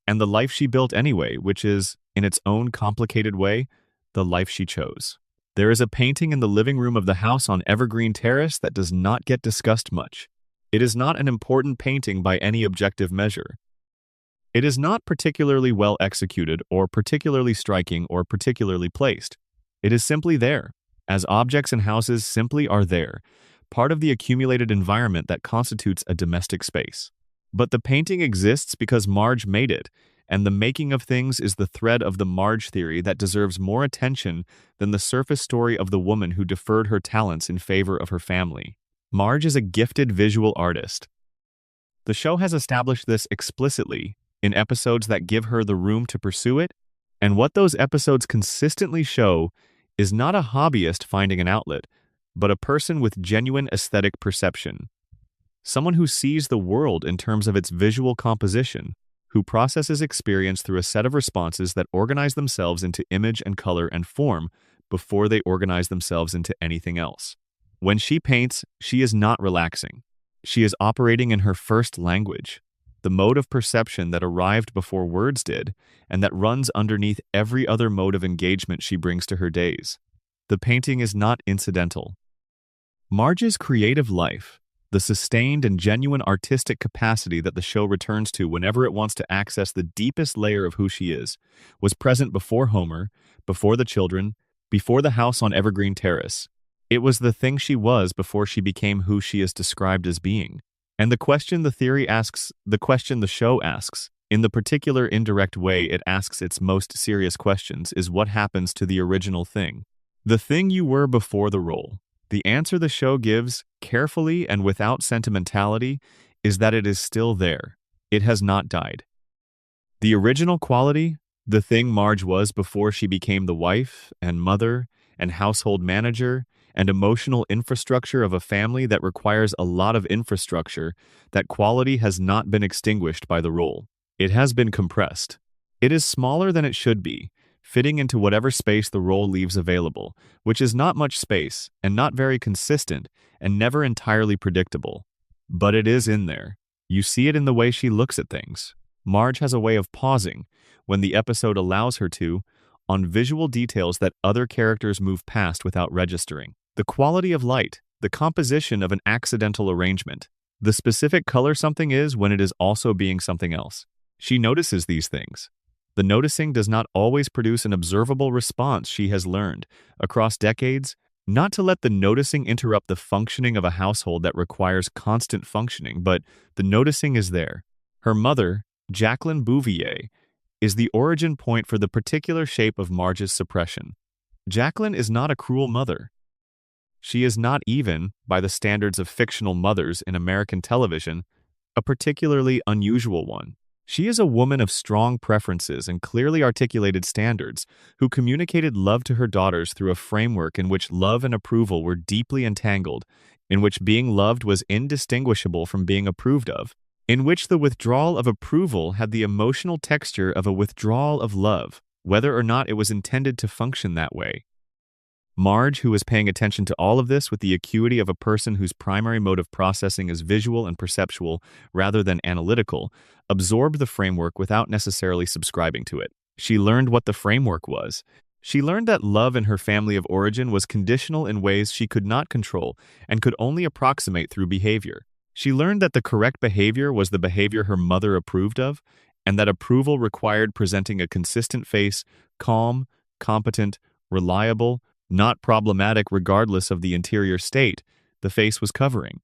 and the life she built anyway, which is, in its own complicated way, the life she chose. There is a painting in the living room of the house on Evergreen Terrace that does not get discussed much. It is not an important painting by any objective measure. It is not particularly well executed or particularly striking or particularly placed. It is simply there, as objects and houses simply are there, part of the accumulated environment that constitutes a domestic space. But the painting exists because Marge made it, and the making of things is the thread of the Marge theory that deserves more attention than the surface story of the woman who deferred her talents in favor of her family. Marge is a gifted visual artist. The show has established this explicitly in episodes that give her the room to pursue it, and what those episodes consistently show is not a hobbyist finding an outlet, but a person with genuine aesthetic perception. Someone who sees the world in terms of its visual composition, who processes experience through a set of responses that organize themselves into image and color and form before they organize themselves into anything else. When she paints, she is not relaxing. She is operating in her first language, the mode of perception that arrived before words did, and that runs underneath every other mode of engagement she brings to her days. The painting is not incidental. Marge's creative life, the sustained and genuine artistic capacity that the show returns to whenever it wants to access the deepest layer of who she is, was present before Homer, before the children, before the house on Evergreen Terrace. It was the thing she was before she became who she is described as being. And the question the theory asks, the question the show asks, in the particular indirect way it asks its most serious questions, is what happens to the original thing? The thing you were before the role. The answer the show gives, carefully and without sentimentality, is that it is still there. It has not died. The original quality, the thing Marge was before she became the wife and mother and household manager and emotional infrastructure of a family that requires a lot of infrastructure, that quality has not been extinguished by the role. It has been compressed. It is smaller than it should be, fitting into whatever space the role leaves available, which is not much space and not very consistent and never entirely predictable. But it is in there. You see it in the way she looks at things. Marge has a way of pausing, when the episode allows her to, on visual details that other characters move past without registering. The quality of light, the composition of an accidental arrangement, the specific color something is when it is also being something else. She notices these things. The noticing does not always produce an observable response she has learned, across decades, not to let the noticing interrupt the functioning of a household that requires constant functioning, but the noticing is there. Her mother, Jacqueline Bouvier, is the origin point for the particular shape of Marge's suppression. Jacqueline is not a cruel mother. She is not even, by the standards of fictional mothers in American television, a particularly unusual one. She is a woman of strong preferences and clearly articulated standards, who communicated love to her daughters through a framework in which love and approval were deeply entangled, in which being loved was indistinguishable from being approved of, in which the withdrawal of approval had the emotional texture of a withdrawal of love, whether or not it was intended to function that way. Marge, who is paying attention to all of this with the acuity of a person whose primary mode of processing is visual and perceptual rather than analytical, absorbed the framework without necessarily subscribing to it. She learned what the framework was. She learned that love in her family of origin was conditional in ways she could not control and could only approximate through behavior. She learned that the correct behavior was the behavior her mother approved of, and that approval required presenting a consistent face, calm, competent, reliable, not problematic regardless of the interior state the face was covering.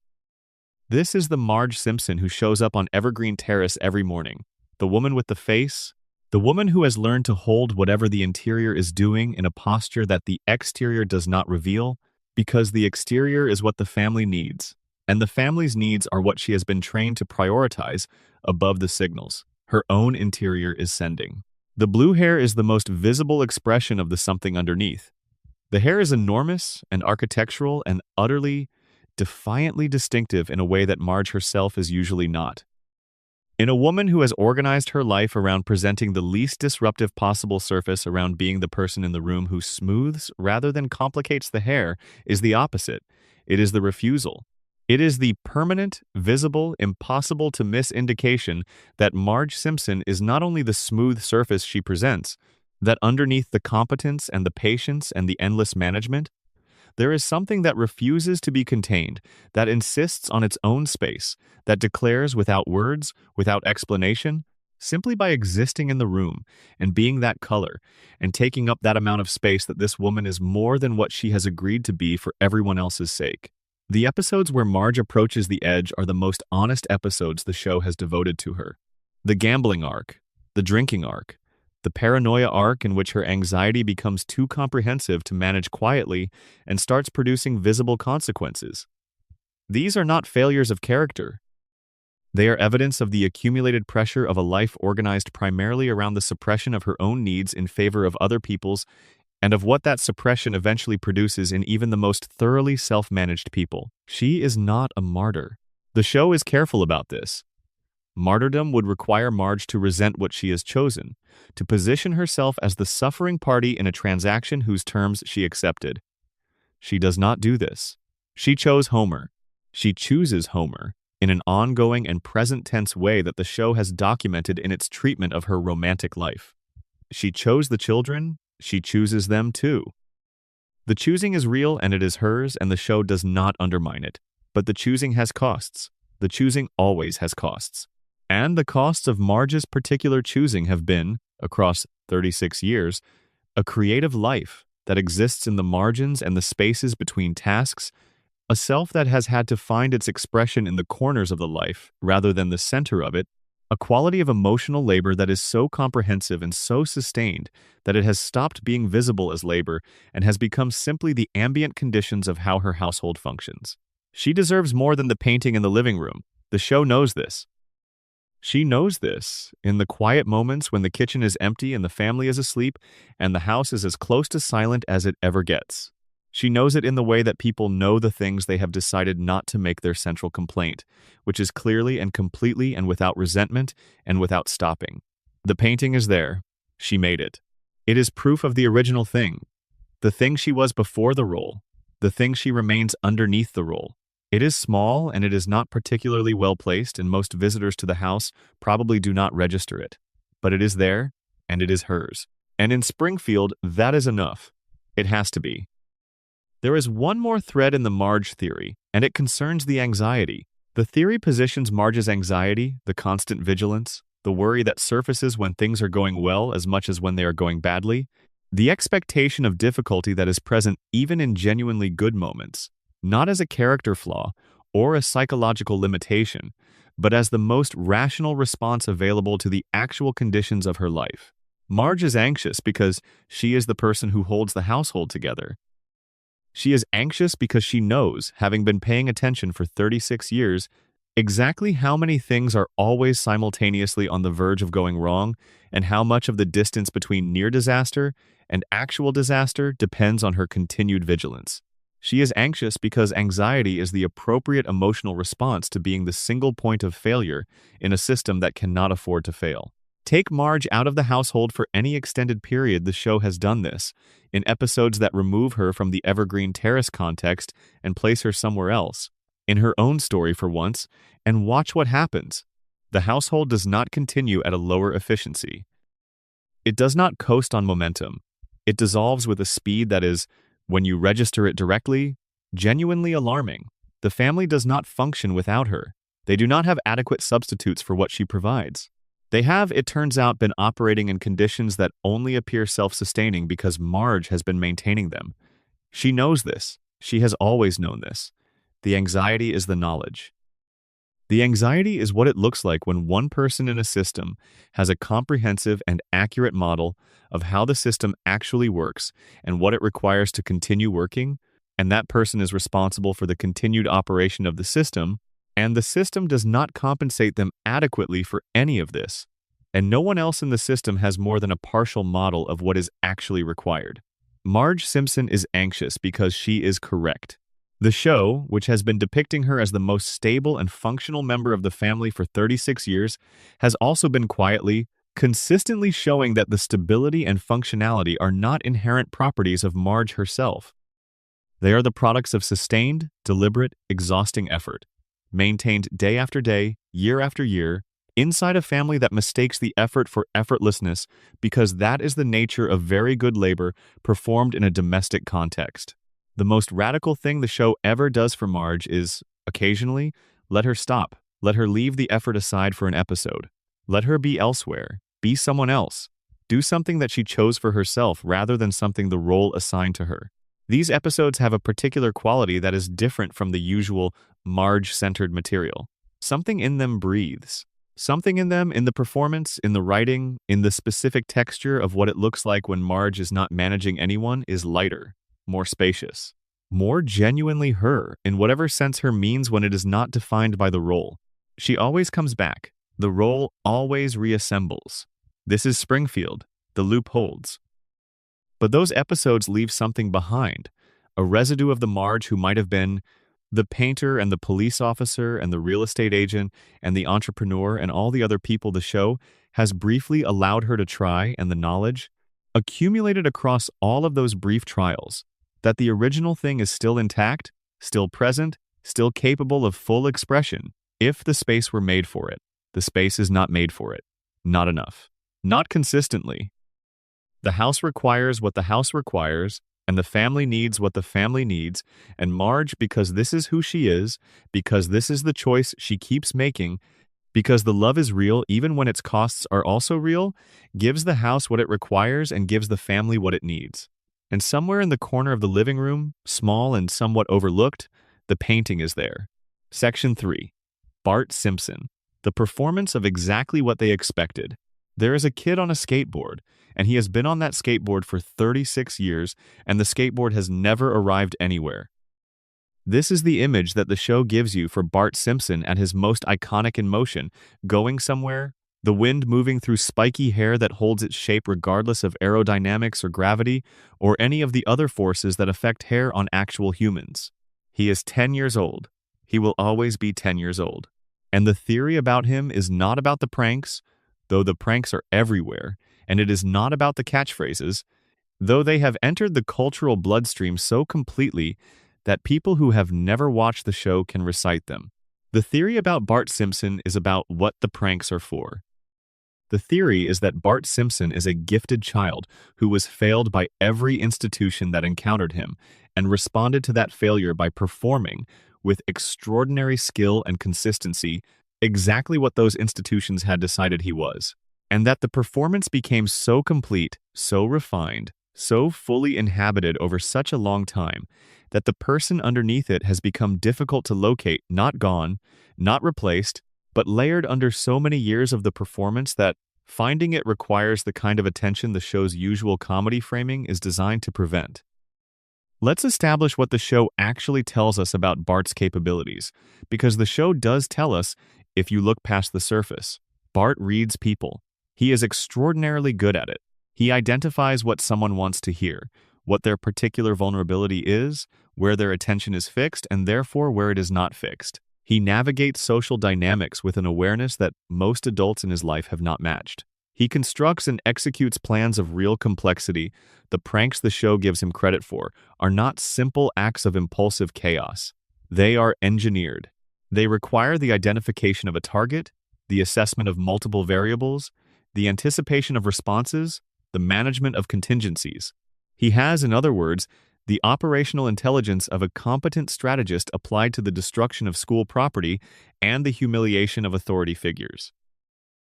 This is the Marge Simpson who shows up on Evergreen Terrace every morning. The woman with the face, the woman who has learned to hold whatever the interior is doing in a posture that the exterior does not reveal, because the exterior is what the family needs, and the family's needs are what she has been trained to prioritize above the signals her own interior is sending. The blue hair is the most visible expression of the something underneath. The hair is enormous and architectural and utterly, defiantly distinctive in a way that Marge herself is usually not. In a woman who has organized her life around presenting the least disruptive possible surface around being the person in the room who smooths rather than complicates the hair is the opposite. It is the refusal. It is the permanent, visible, impossible to miss indication that Marge Simpson is not only the smooth surface she presents, that underneath the competence and the patience and the endless management, there is something that refuses to be contained, that insists on its own space, that declares without words, without explanation, simply by existing in the room and being that color and taking up that amount of space that this woman is more than what she has agreed to be for everyone else's sake. The episodes where Marge approaches the edge are the most honest episodes the show has devoted to her. The gambling arc, the drinking arc, the paranoia arc in which her anxiety becomes too comprehensive to manage quietly and starts producing visible consequences. These are not failures of character. They are evidence of the accumulated pressure of a life organized primarily around the suppression of her own needs in favor of other people's, and of what that suppression eventually produces in even the most thoroughly self-managed people. She is not a martyr. The show is careful about this. Martyrdom would require Marge to resent what she has chosen, to position herself as the suffering party in a transaction whose terms she accepted. She does not do this. She chose Homer. She chooses Homer in an ongoing and present tense way that the show has documented in its treatment of her romantic life. She chose the children. She chooses them too. The choosing is real and it is hers, and the show does not undermine it. But the choosing has costs. The choosing always has costs. And the costs of Marge's particular choosing have been, across 36 years, a creative life that exists in the margins and the spaces between tasks, a self that has had to find its expression in the corners of the life rather than the center of it, a quality of emotional labor that is so comprehensive and so sustained that it has stopped being visible as labor and has become simply the ambient conditions of how her household functions. She deserves more than the painting in the living room. The show knows this. She knows this in the quiet moments when the kitchen is empty and the family is asleep and the house is as close to silent as it ever gets. She knows it in the way that people know the things they have decided not to make their central complaint, which is clearly and completely and without resentment and without stopping. The painting is there. She made it. It is proof of the original thing, the thing she was before the role, the thing she remains underneath the role. It is small and it is not particularly well placed, and most visitors to the house probably do not register it. But it is there, and it is hers. And in Springfield, that is enough. It has to be. There is one more thread in the Marge theory, and it concerns the anxiety. The theory positions Marge's anxiety, the constant vigilance, the worry that surfaces when things are going well as much as when they are going badly, the expectation of difficulty that is present even in genuinely good moments, not as a character flaw or a psychological limitation, but as the most rational response available to the actual conditions of her life. Marge is anxious because she is the person who holds the household together. She is anxious because she knows, having been paying attention for 36 years, exactly how many things are always simultaneously on the verge of going wrong, and how much of the distance between near disaster and actual disaster depends on her continued vigilance. She is anxious because anxiety is the appropriate emotional response to being the single point of failure in a system that cannot afford to fail. Take Marge out of the household for any extended period. The show has done this, in episodes that remove her from the Evergreen Terrace context and place her somewhere else, in her own story for once, and watch what happens. The household does not continue at a lower efficiency. It does not coast on momentum. It dissolves with a speed that is, when you register it directly, genuinely alarming. The family does not function without her. They do not have adequate substitutes for what she provides. They have, it turns out, been operating in conditions that only appear self-sustaining because Marge has been maintaining them. She knows this. She has always known this. The anxiety is the knowledge. The anxiety is what it looks like when one person in a system has a comprehensive and accurate model of how the system actually works and what it requires to continue working, and that person is responsible for the continued operation of the system, and the system does not compensate them adequately for any of this, and no one else in the system has more than a partial model of what is actually required. Marge Simpson is anxious because she is correct. The show, which has been depicting her as the most stable and functional member of the family for 36 years, has also been quietly, consistently showing that the stability and functionality are not inherent properties of Marge herself. They are the products of sustained, deliberate, exhausting effort, maintained day after day, year after year, inside a family that mistakes the effort for effortlessness because that is the nature of very good labor performed in a domestic context. The most radical thing the show ever does for Marge is, occasionally, let her stop, let her leave the effort aside for an episode. Let her be elsewhere, be someone else, do something that she chose for herself rather than something the role assigned to her. These episodes have a particular quality that is different from the usual Marge-centered material. Something in them breathes. Something in them, in the performance, in the writing, in the specific texture of what it looks like when Marge is not managing anyone, is lighter, more spacious, more genuinely her, in whatever sense her means when it is not defined by the role. She always comes back. The role always reassembles. This is Springfield. The loop holds. But those episodes leave something behind, a residue of the Marge who might have been the painter and the police officer and the real estate agent and the entrepreneur and all the other people the show has briefly allowed her to try, and the knowledge, accumulated across all of those brief trials, that the original thing is still intact, still present, still capable of full expression, if the space were made for it. The space is not made for it. Not enough. Not consistently. The house requires what the house requires, and the family needs what the family needs, and Marge, because this is who she is, because this is the choice she keeps making, because the love is real even when its costs are also real, gives the house what it requires and gives the family what it needs. And somewhere in the corner of the living room, small and somewhat overlooked, the painting is there. Section 3. Bart Simpson. The performance of exactly what they expected. There is a kid on a skateboard, and he has been on that skateboard for 36 years, and the skateboard has never arrived anywhere. This is the image that the show gives you for Bart Simpson at his most iconic in motion, going somewhere, the wind moving through spiky hair that holds its shape regardless of aerodynamics or gravity, or any of the other forces that affect hair on actual humans. He is 10 years old. He will always be 10 years old. And the theory about him is not about the pranks, though the pranks are everywhere, and it is not about the catchphrases, though they have entered the cultural bloodstream so completely that people who have never watched the show can recite them. The theory about Bart Simpson is about what the pranks are for. The theory is that Bart Simpson is a gifted child who was failed by every institution that encountered him and responded to that failure by performing, with extraordinary skill and consistency, exactly what those institutions had decided he was. And that the performance became so complete, so refined, so fully inhabited over such a long time, that the person underneath it has become difficult to locate, not gone, not replaced, but layered under so many years of the performance that finding it requires the kind of attention the show's usual comedy framing is designed to prevent. Let's establish what the show actually tells us about Bart's capabilities, because the show does tell us, if you look past the surface, Bart reads people. He is extraordinarily good at it. He identifies what someone wants to hear, what their particular vulnerability is, where their attention is fixed, and therefore where it is not fixed. He navigates social dynamics with an awareness that most adults in his life have not matched. He constructs and executes plans of real complexity. The pranks the show gives him credit for are not simple acts of impulsive chaos. They are engineered. They require the identification of a target, the assessment of multiple variables, the anticipation of responses, the management of contingencies. He has, in other words, the operational intelligence of a competent strategist applied to the destruction of school property and the humiliation of authority figures.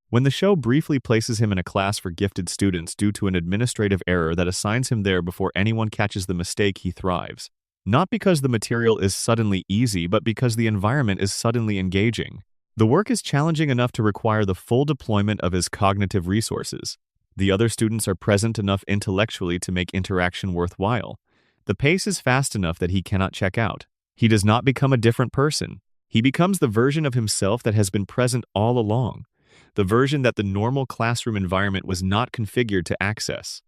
When the show briefly places him in a class for gifted students due to an administrative error that assigns him there before anyone catches the mistake, he thrives. Not because the material is suddenly easy, but because the environment is suddenly engaging. The work is challenging enough to require the full deployment of his cognitive resources. The other students are present enough intellectually to make interaction worthwhile. The pace is fast enough that he cannot check out. He does not become a different person. He becomes the version of himself that has been present all along, the version that the normal classroom environment was not configured to access.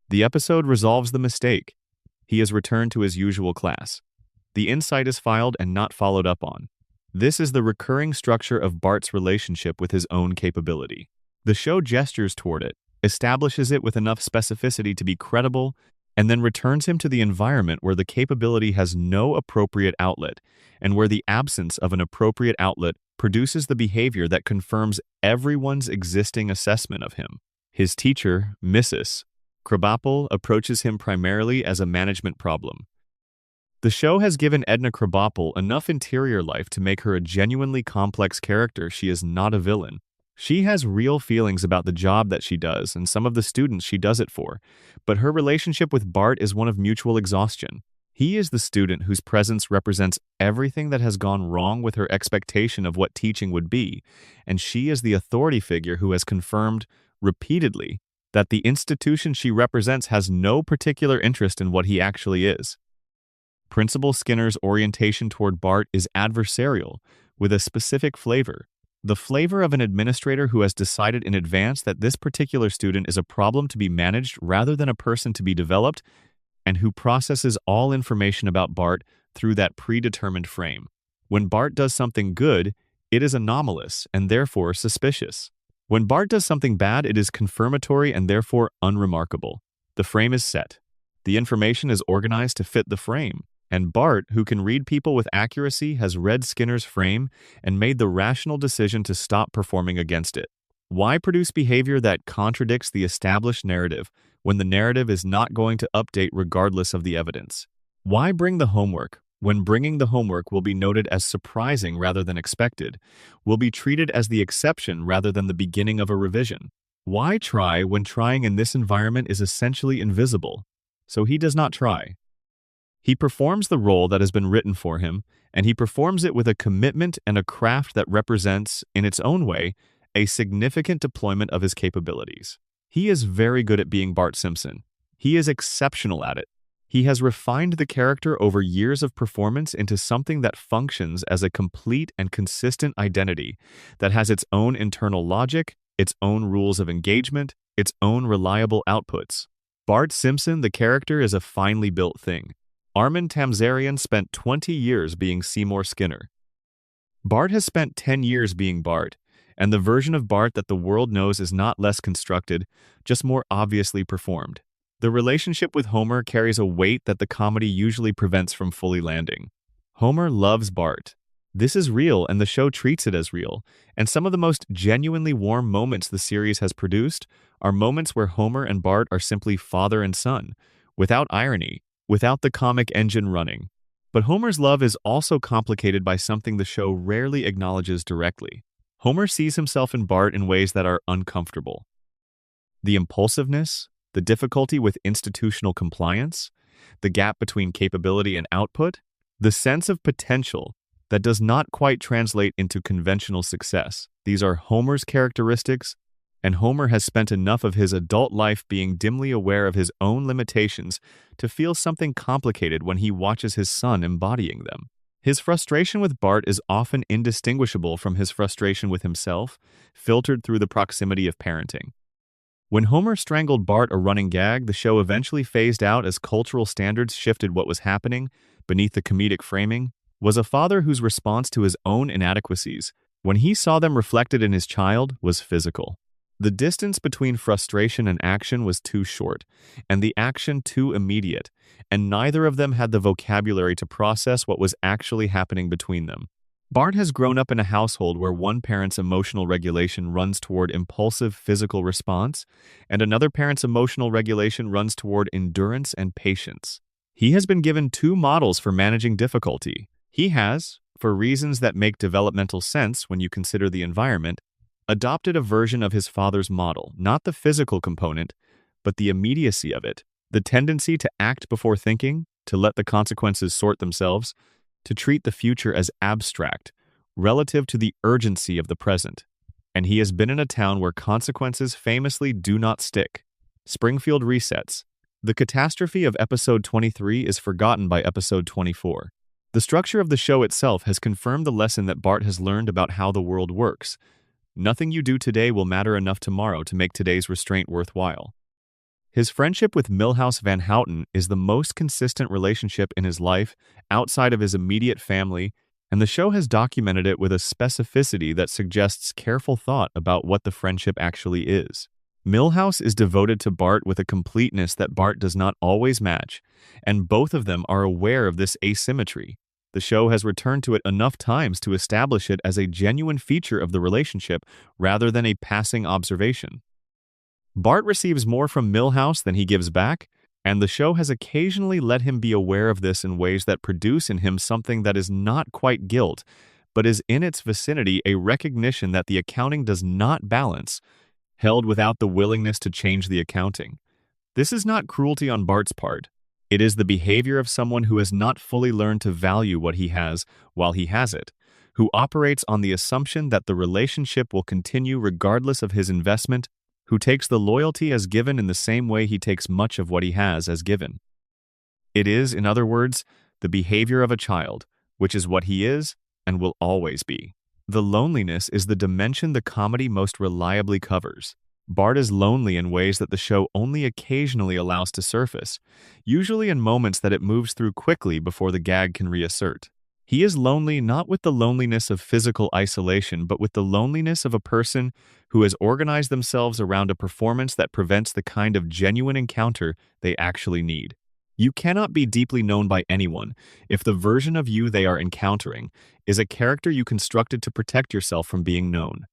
The episode resolves the mistake. He is returned to his usual class. The insight is filed and not followed up on. This is the recurring structure of Bart's relationship with his own capability. The show gestures toward it, establishes it with enough specificity to be credible, and then returns him to the environment where the capability has no appropriate outlet, and where the absence of an appropriate outlet produces the behavior that confirms everyone's existing assessment of him. His teacher, Mrs. Krabappel, approaches him primarily as a management problem. The show has given Edna Krabappel enough interior life to make her a genuinely complex character. She is not a villain. She has real feelings about the job that she does and some of the students she does it for, but her relationship with Bart is one of mutual exhaustion. He is the student whose presence represents everything that has gone wrong with her expectation of what teaching would be, and she is the authority figure who has confirmed, repeatedly, that the institution she represents has no particular interest in what he actually is. Principal Skinner's orientation toward Bart is adversarial, with a specific flavor. The flavor of an administrator who has decided in advance that this particular student is a problem to be managed rather than a person to be developed, and who processes all information about Bart through that predetermined frame. When Bart does something good, it is anomalous and therefore suspicious. When Bart does something bad, it is confirmatory and therefore unremarkable. The frame is set. The information is organized to fit the frame. And Bart, who can read people with accuracy, has read Skinner's frame and made the rational decision to stop performing against it. Why produce behavior that contradicts the established narrative when the narrative is not going to update regardless of the evidence? Why bring the homework when bringing the homework will be noted as surprising rather than expected, will be treated as the exception rather than the beginning of a revision? Why try when trying in this environment is essentially invisible? So he does not try. He performs the role that has been written for him, and he performs it with a commitment and a craft that represents, in its own way, a significant deployment of his capabilities. He is very good at being Bart Simpson. He is exceptional at it. He has refined the character over years of performance into something that functions as a complete and consistent identity that has its own internal logic, its own rules of engagement, its own reliable outputs. Bart Simpson, the character, is a finely built thing. Armin Tamzarian spent 20 years being Seymour Skinner. Bart has spent 10 years being Bart, and the version of Bart that the world knows is not less constructed, just more obviously performed. The relationship with Homer carries a weight that the comedy usually prevents from fully landing. Homer loves Bart. This is real, and the show treats it as real, and some of the most genuinely warm moments the series has produced are moments where Homer and Bart are simply father and son, without irony, without the comic engine running. But Homer's love is also complicated by something the show rarely acknowledges directly. Homer sees himself in Bart in ways that are uncomfortable. The impulsiveness, the difficulty with institutional compliance, the gap between capability and output, the sense of potential that does not quite translate into conventional success. These are Homer's characteristics, and Homer has spent enough of his adult life being dimly aware of his own limitations to feel something complicated when he watches his son embodying them. His frustration with Bart is often indistinguishable from his frustration with himself, filtered through the proximity of parenting. When Homer strangled Bart, a running gag, the show eventually phased out as cultural standards shifted. What was happening, beneath the comedic framing, was a father whose response to his own inadequacies, when he saw them reflected in his child, was physical. The distance between frustration and action was too short, and the action too immediate, and neither of them had the vocabulary to process what was actually happening between them. Bart has grown up in a household where one parent's emotional regulation runs toward impulsive physical response, and another parent's emotional regulation runs toward endurance and patience. He has been given two models for managing difficulty. He has, for reasons that make developmental sense when you consider the environment, adopted a version of his father's model, not the physical component, but the immediacy of it, the tendency to act before thinking, to let the consequences sort themselves, to treat the future as abstract, relative to the urgency of the present. And he has been in a town where consequences famously do not stick. Springfield resets. The catastrophe of episode 23 is forgotten by episode 24. The structure of the show itself has confirmed the lesson that Bart has learned about how the world works. Nothing you do today will matter enough tomorrow to make today's restraint worthwhile. His friendship with Milhouse Van Houten is the most consistent relationship in his life outside of his immediate family, and the show has documented it with a specificity that suggests careful thought about what the friendship actually is. Milhouse is devoted to Bart with a completeness that Bart does not always match, and both of them are aware of this asymmetry. The show has returned to it enough times to establish it as a genuine feature of the relationship rather than a passing observation. Bart receives more from Milhouse than he gives back, and the show has occasionally let him be aware of this in ways that produce in him something that is not quite guilt, but is in its vicinity a recognition that the accounting does not balance, held without the willingness to change the accounting. This is not cruelty on Bart's part. It is the behavior of someone who has not fully learned to value what he has while he has it, who operates on the assumption that the relationship will continue regardless of his investment, who takes the loyalty as given in the same way he takes much of what he has as given. It is, in other words, the behavior of a child, which is what he is and will always be. The loneliness is the dimension the comedy most reliably covers. Bart is lonely in ways that the show only occasionally allows to surface, usually in moments that it moves through quickly before the gag can reassert. He is lonely not with the loneliness of physical isolation, but with the loneliness of a person who has organized themselves around a performance that prevents the kind of genuine encounter they actually need. You cannot be deeply known by anyone if the version of you they are encountering is a character you constructed to protect yourself from being known.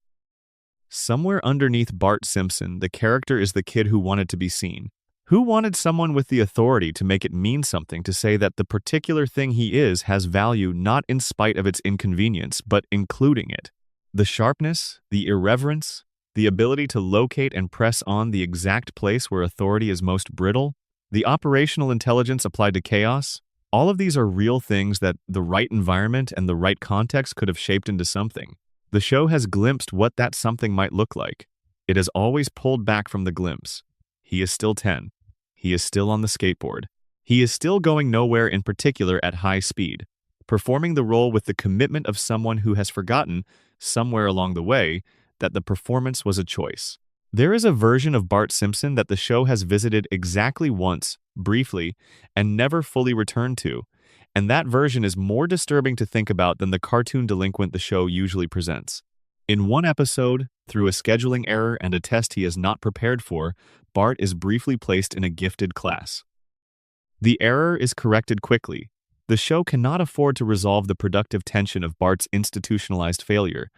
Somewhere underneath Bart Simpson, the character is the kid who wanted to be seen, who wanted someone with the authority to make it mean something, to say that the particular thing he is has value not in spite of its inconvenience, but including it. The sharpness, the irreverence, the ability to locate and press on the exact place where authority is most brittle, the operational intelligence applied to chaos, all of these are real things that the right environment and the right context could have shaped into something. The show has glimpsed what that something might look like. It has always pulled back from the glimpse. He is still 10. He is still on the skateboard. He is still going nowhere in particular at high speed, performing the role with the commitment of someone who has forgotten, somewhere along the way, that the performance was a choice. There is a version of Bart Simpson that the show has visited exactly once, briefly, and never fully returned to, and that version is more disturbing to think about than the cartoon delinquent the show usually presents. In one episode, through a scheduling error and a test he is not prepared for, Bart is briefly placed in a gifted class. The error is corrected quickly. The show cannot afford to resolve the productive tension of Bart's institutionalized failure,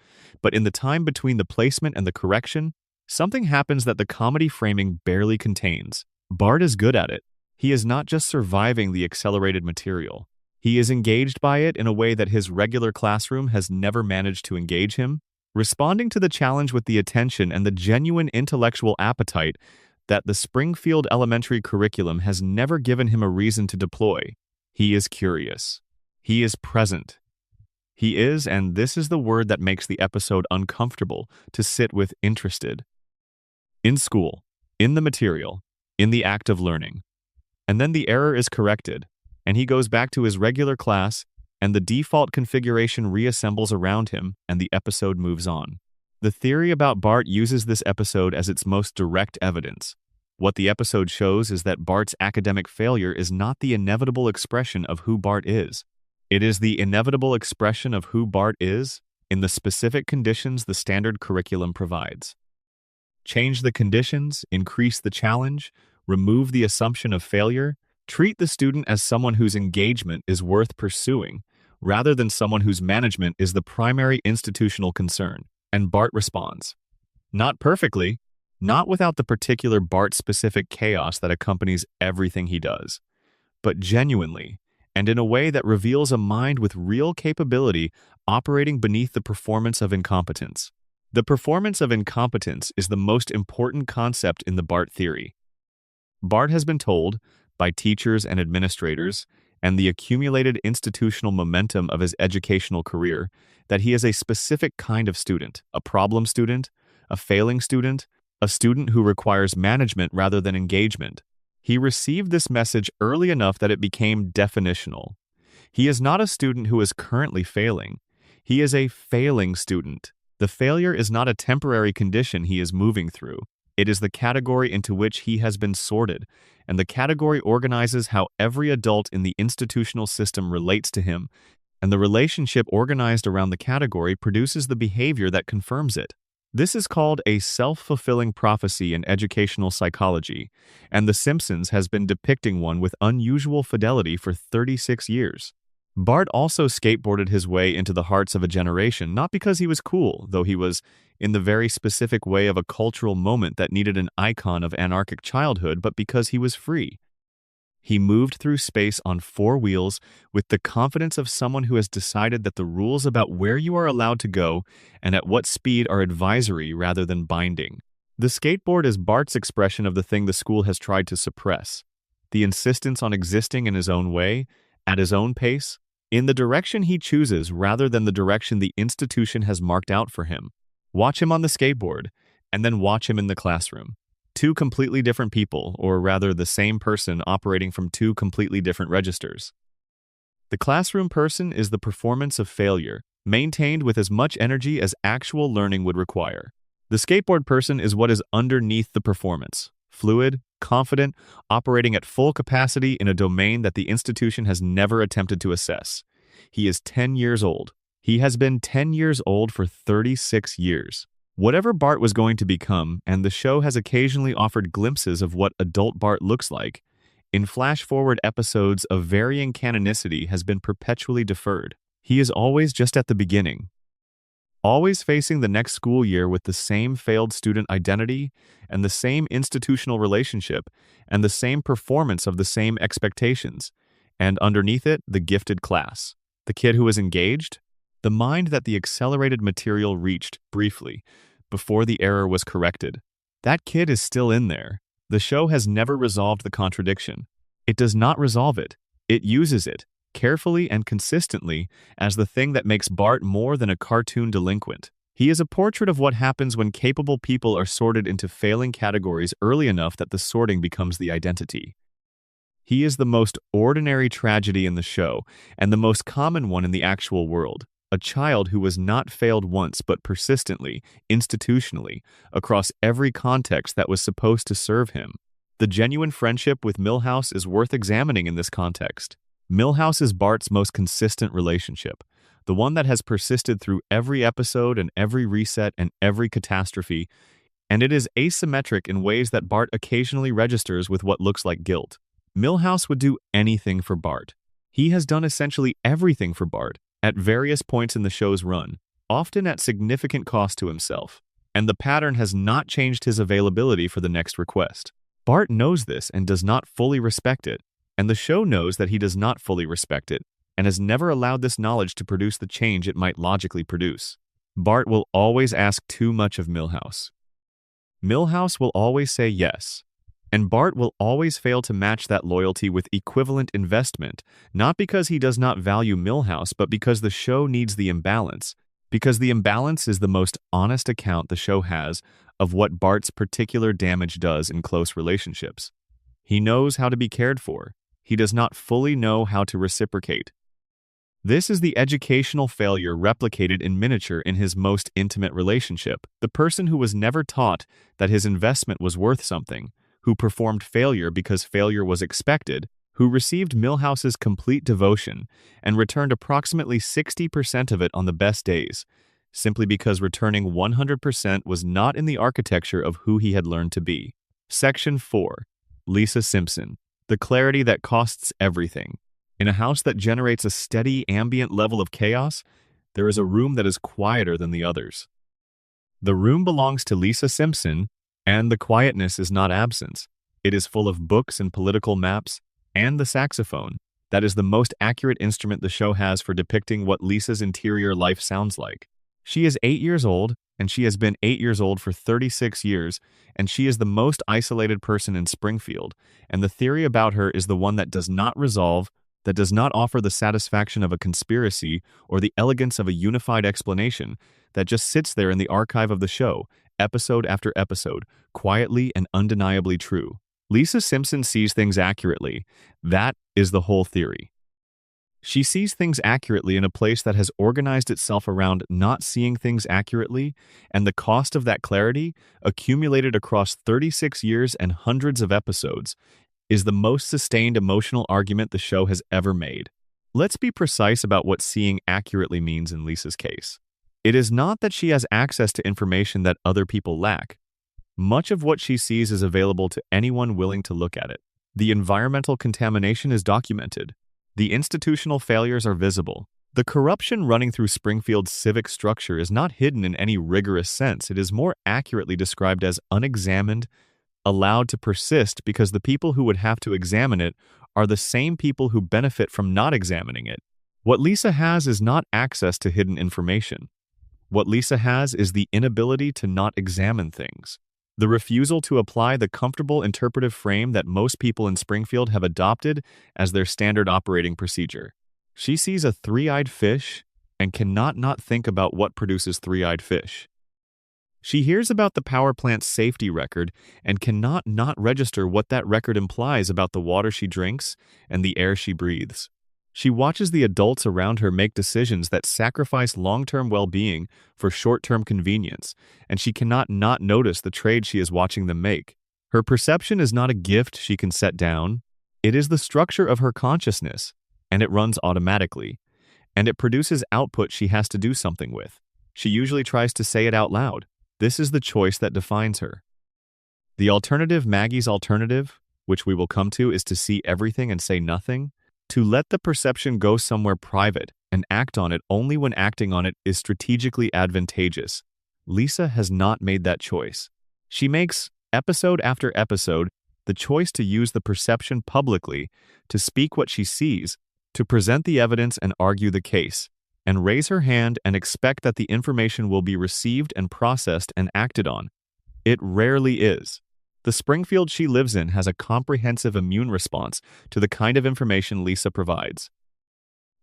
but in the time between the placement and the correction, something happens that the comedy framing barely contains. Bart is good at it. He is not just surviving the accelerated material. He is engaged by it in a way that his regular classroom has never managed to engage him, responding to the challenge with the attention and the genuine intellectual appetite that the Springfield elementary curriculum has never given him a reason to deploy. He is curious. He is present. He is, and this is the word that makes the episode uncomfortable to sit with, interested. In school, in the material, in the act of learning. And then the error is corrected, and he goes back to his regular class, and the default configuration reassembles around him, and the episode moves on. The theory about Bart uses this episode as its most direct evidence. What the episode shows is that Bart's academic failure is not the inevitable expression of who Bart is. It is the inevitable expression of who Bart is in the specific conditions the standard curriculum provides. Change the conditions, increase the challenge, remove the assumption of failure, treat the student as someone whose engagement is worth pursuing, rather than someone whose management is the primary institutional concern. And Bart responds. Not perfectly, not without the particular Bart-specific chaos that accompanies everything he does, but genuinely, and in a way that reveals a mind with real capability operating beneath the performance of incompetence. The performance of incompetence is the most important concept in the Bart theory. Bart has been told, by teachers and administrators, and the accumulated institutional momentum of his educational career, that he is a specific kind of student, a problem student, a failing student, a student who requires management rather than engagement. He received this message early enough that it became definitional. He is not a student who is currently failing. He is a failing student. The failure is not a temporary condition he is moving through. It is the category into which he has been sorted, and the category organizes how every adult in the institutional system relates to him, and the relationship organized around the category produces the behavior that confirms it. This is called a self-fulfilling prophecy in educational psychology, and The Simpsons has been depicting one with unusual fidelity for 36 years. Bart also skateboarded his way into the hearts of a generation, not because he was cool, though he was, in the very specific way of a cultural moment that needed an icon of anarchic childhood, but because he was free. He moved through space on 4 wheels with the confidence of someone who has decided that the rules about where you are allowed to go and at what speed are advisory rather than binding. The skateboard is Bart's expression of the thing the school has tried to suppress, the insistence on existing in his own way, at his own pace, in the direction he chooses rather than the direction the institution has marked out for him. Watch him on the skateboard, and then watch him in the classroom. 2 completely different people, or rather the same person operating from 2 completely different registers. The classroom person is the performance of failure, maintained with as much energy as actual learning would require. The skateboard person is what is underneath the performance, fluid, confident, operating at full capacity in a domain that the institution has never attempted to assess. He is 10 years old. He has been 10 years old for 36 years. Whatever Bart was going to become, and the show has occasionally offered glimpses of what adult Bart looks like, in flash-forward episodes of varying canonicity has been perpetually deferred. He is always just at the beginning, always facing the next school year with the same failed student identity and the same institutional relationship and the same performance of the same expectations, and underneath it, the gifted class. The kid who is engaged, the mind that the accelerated material reached, briefly, before the error was corrected. That kid is still in there. The show has never resolved the contradiction. It does not resolve it. It uses it, carefully and consistently, as the thing that makes Bart more than a cartoon delinquent. He is a portrait of what happens when capable people are sorted into failing categories early enough that the sorting becomes the identity. He is the most ordinary tragedy in the show, and the most common one in the actual world. A child who was not failed once but persistently, institutionally, across every context that was supposed to serve him. The genuine friendship with Milhouse is worth examining in this context. Milhouse is Bart's most consistent relationship, the one that has persisted through every episode and every reset and every catastrophe, and it is asymmetric in ways that Bart occasionally registers with what looks like guilt. Milhouse would do anything for Bart. He has done essentially everything for Bart at various points in the show's run, often at significant cost to himself, and the pattern has not changed his availability for the next request. Bart knows this and does not fully respect it, and the show knows that he does not fully respect it, and has never allowed this knowledge to produce the change it might logically produce. Bart will always ask too much of Milhouse. Milhouse will always say yes, and Bart will always fail to match that loyalty with equivalent investment, not because he does not value Milhouse, but because the show needs the imbalance, because the imbalance is the most honest account the show has of what Bart's particular damage does in close relationships. He knows how to be cared for. He does not fully know how to reciprocate. This is the educational failure replicated in miniature in his most intimate relationship. The person who was never taught that his investment was worth something, who performed failure because failure was expected, who received Milhouse's complete devotion and returned approximately 60% of it on the best days, simply because returning 100% was not in the architecture of who he had learned to be. Section 4. Lisa Simpson. The clarity that costs everything. In a house that generates a steady ambient level of chaos, there is a room that is quieter than the others. The room belongs to Lisa Simpson, and the quietness is not absence. It is full of books and political maps, and the saxophone. That is the most accurate instrument the show has for depicting what Lisa's interior life sounds like. She is 8 years old, and she has been 8 years old for 36 years, and she is the most isolated person in Springfield, and the theory about her is the one that does not resolve, that does not offer the satisfaction of a conspiracy or the elegance of a unified explanation, that just sits there in the archive of the show, episode after episode, quietly and undeniably true. Lisa Simpson sees things accurately. That is the whole theory. She sees things accurately in a place that has organized itself around not seeing things accurately, and the cost of that clarity, accumulated across 36 years and hundreds of episodes, is the most sustained emotional argument the show has ever made. Let's be precise about what seeing accurately means in Lisa's case. It is not that she has access to information that other people lack. Much of what she sees is available to anyone willing to look at it. The environmental contamination is documented. The institutional failures are visible. The corruption running through Springfield's civic structure is not hidden in any rigorous sense. It is more accurately described as unexamined, allowed to persist because the people who would have to examine it are the same people who benefit from not examining it. What Lisa has is not access to hidden information. What Lisa has is the inability to not examine things. The refusal to apply the comfortable interpretive frame that most people in Springfield have adopted as their standard operating procedure. She sees a three-eyed fish and cannot not think about what produces three-eyed fish. She hears about the power plant's safety record and cannot not register what that record implies about the water she drinks and the air she breathes. She watches the adults around her make decisions that sacrifice long-term well-being for short-term convenience, and she cannot not notice the trade she is watching them make. Her perception is not a gift she can set down. It is the structure of her consciousness, and it runs automatically, and it produces output she has to do something with. She usually tries to say it out loud. This is the choice that defines her. The alternative, Maggie's alternative, which we will come to, is to see everything and say nothing. To let the perception go somewhere private and act on it only when acting on it is strategically advantageous. Lisa has not made that choice. She makes, episode after episode, the choice to use the perception publicly, to speak what she sees, to present the evidence and argue the case, and raise her hand and expect that the information will be received and processed and acted on. It rarely is. The Springfield she lives in has a comprehensive immune response to the kind of information Lisa provides.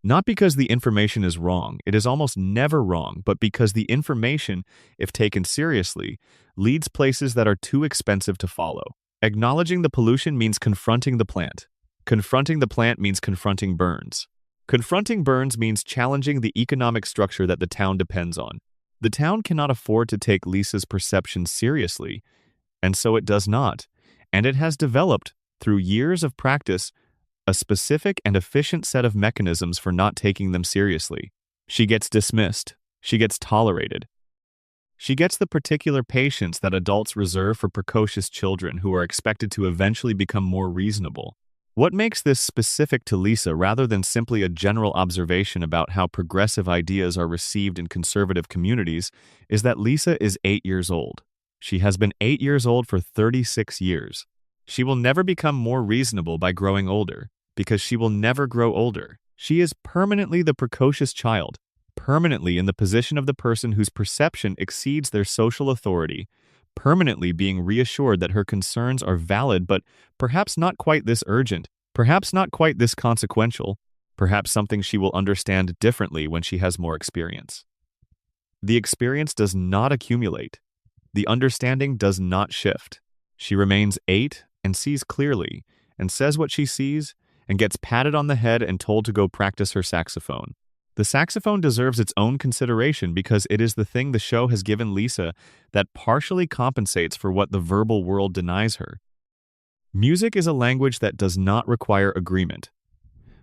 Not because the information is wrong, it is almost never wrong, but because the information, if taken seriously, leads places that are too expensive to follow. Acknowledging the pollution means confronting the plant. Confronting the plant means confronting Burns. Confronting Burns means challenging the economic structure that the town depends on. The town cannot afford to take Lisa's perception seriously, and so it does not. And it has developed, through years of practice, a specific and efficient set of mechanisms for not taking them seriously. She gets dismissed. She gets tolerated. She gets the particular patience that adults reserve for precocious children who are expected to eventually become more reasonable. What makes this specific to Lisa rather than simply a general observation about how progressive ideas are received in conservative communities is that Lisa is 8 years old. She has been 8 years old for 36 years. She will never become more reasonable by growing older, because she will never grow older. She is permanently the precocious child, permanently in the position of the person whose perception exceeds their social authority, permanently being reassured that her concerns are valid but perhaps not quite this urgent, perhaps not quite this consequential, perhaps something she will understand differently when she has more experience. The experience does not accumulate. The understanding does not shift. She remains 8 and sees clearly, and says what she sees, and gets patted on the head and told to go practice her saxophone. The saxophone deserves its own consideration because it is the thing the show has given Lisa that partially compensates for what the verbal world denies her. Music is a language that does not require agreement.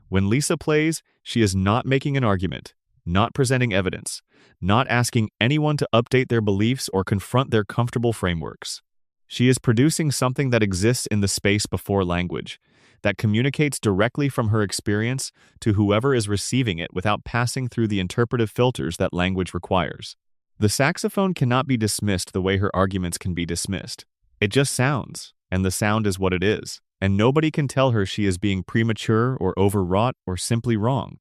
When Lisa plays, she is not making an argument, not presenting evidence, not asking anyone to update their beliefs or confront their comfortable frameworks. She is producing something that exists in the space before language, that communicates directly from her experience to whoever is receiving it without passing through the interpretive filters that language requires. The saxophone cannot be dismissed the way her arguments can be dismissed. It just sounds, and the sound is what it is, and nobody can tell her she is being premature or overwrought or simply wrong.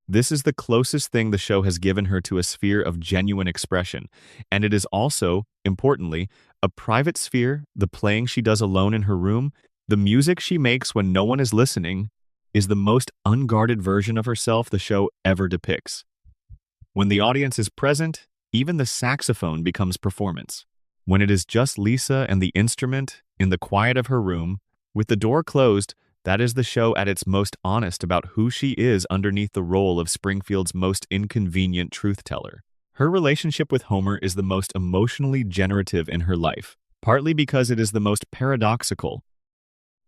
This is the closest thing the show has given her to a sphere of genuine expression, and it is also, importantly, a private sphere. The playing she does alone in her room, the music she makes when no one is listening, is the most unguarded version of herself the show ever depicts. When the audience is present, even the saxophone becomes performance. When it is just Lisa and the instrument, in the quiet of her room, with the door closed, that is the show at its most honest about who she is underneath the role of Springfield's most inconvenient truth-teller. Her relationship with Homer is the most emotionally generative in her life, partly because it is the most paradoxical.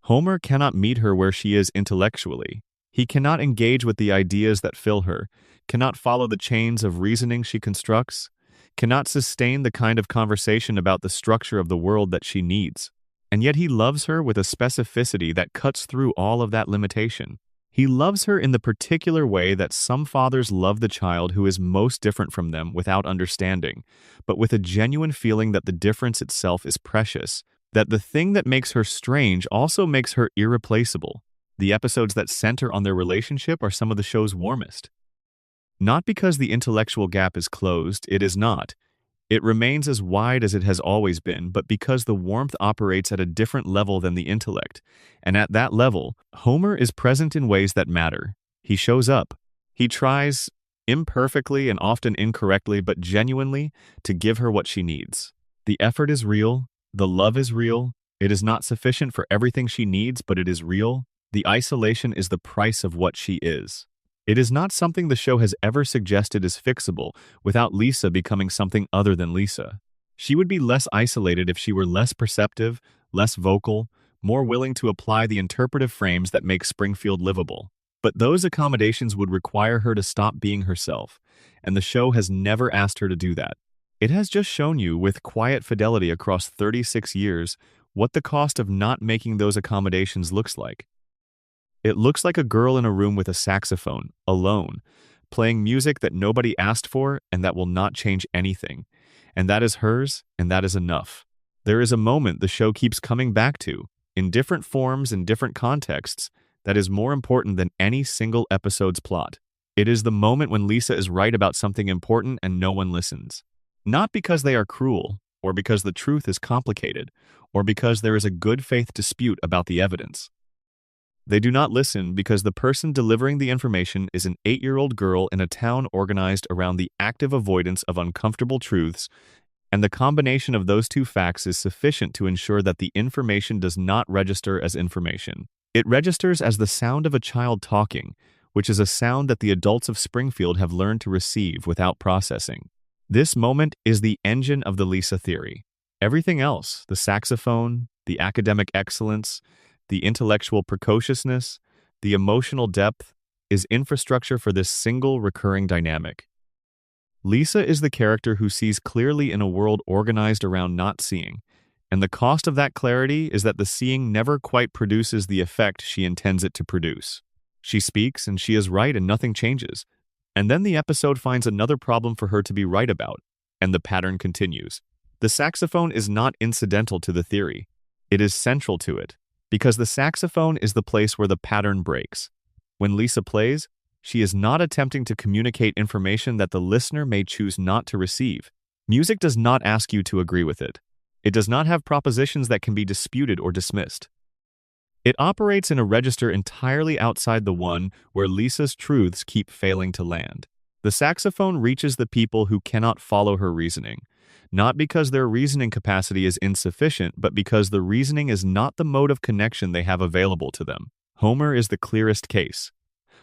Homer cannot meet her where she is intellectually. He cannot engage with the ideas that fill her, cannot follow the chains of reasoning she constructs, cannot sustain the kind of conversation about the structure of the world that she needs. And yet he loves her with a specificity that cuts through all of that limitation. He loves her in the particular way that some fathers love the child who is most different from them without understanding, but with a genuine feeling that the difference itself is precious, that the thing that makes her strange also makes her irreplaceable. The episodes that center on their relationship are some of the show's warmest. Not because the intellectual gap is closed, it is not. It remains as wide as it has always been, but because the warmth operates at a different level than the intellect. And at that level, Homer is present in ways that matter. He shows up. He tries, imperfectly and often incorrectly, but genuinely, to give her what she needs. The effort is real. The love is real. It is not sufficient for everything she needs, but it is real. The isolation is the price of what she is. It is not something the show has ever suggested is fixable without Lisa becoming something other than Lisa. She would be less isolated if she were less perceptive, less vocal, more willing to apply the interpretive frames that make Springfield livable. But those accommodations would require her to stop being herself, and the show has never asked her to do that. It has just shown you, with quiet fidelity across 36 years, what the cost of not making those accommodations looks like. It looks like a girl in a room with a saxophone, alone, playing music that nobody asked for and that will not change anything. And that is hers, and that is enough. There is a moment the show keeps coming back to, in different forms and different contexts, that is more important than any single episode's plot. It is the moment when Lisa is right about something important and no one listens. Not because they are cruel, or because the truth is complicated, or because there is a good faith dispute about the evidence. They do not listen because the person delivering the information is an 8-year-old girl in a town organized around the active avoidance of uncomfortable truths, and the combination of those two facts is sufficient to ensure that the information does not register as information. It registers as the sound of a child talking, which is a sound that the adults of Springfield have learned to receive without processing. This moment is the engine of the Lisa theory. Everything else, the saxophone, the academic excellence, the intellectual precociousness, the emotional depth, is infrastructure for this single recurring dynamic. Lisa is the character who sees clearly in a world organized around not seeing, and the cost of that clarity is that the seeing never quite produces the effect she intends it to produce. She speaks and she is right and nothing changes. And then the episode finds another problem for her to be right about, and the pattern continues. The saxophone is not incidental to the theory. It is central to it, because the saxophone is the place where the pattern breaks. When Lisa plays, she is not attempting to communicate information that the listener may choose not to receive. Music does not ask you to agree with it. It does not have propositions that can be disputed or dismissed. It operates in a register entirely outside the one where Lisa's truths keep failing to land. The saxophone reaches the people who cannot follow her reasoning, not because their reasoning capacity is insufficient, but because the reasoning is not the mode of connection they have available to them. Homer is the clearest case.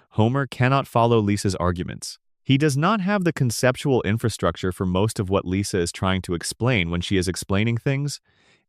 Homer cannot follow Lisa's arguments. He does not have the conceptual infrastructure for most of what Lisa is trying to explain when she is explaining things,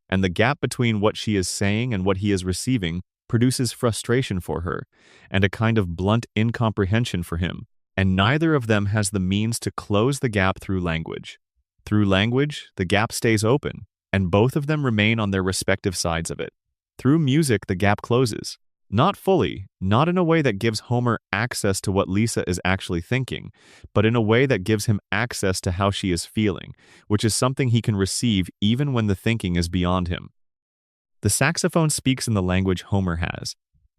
and the gap between what she is saying and what he is receiving produces frustration for her and a kind of blunt incomprehension for him, and neither of them has the means to close the gap through language. Through language, the gap stays open, and both of them remain on their respective sides of it. Through music, the gap closes. Not fully, not in a way that gives Homer access to what Lisa is actually thinking, but in a way that gives him access to how she is feeling, which is something he can receive even when the thinking is beyond him. The saxophone speaks in the language Homer has,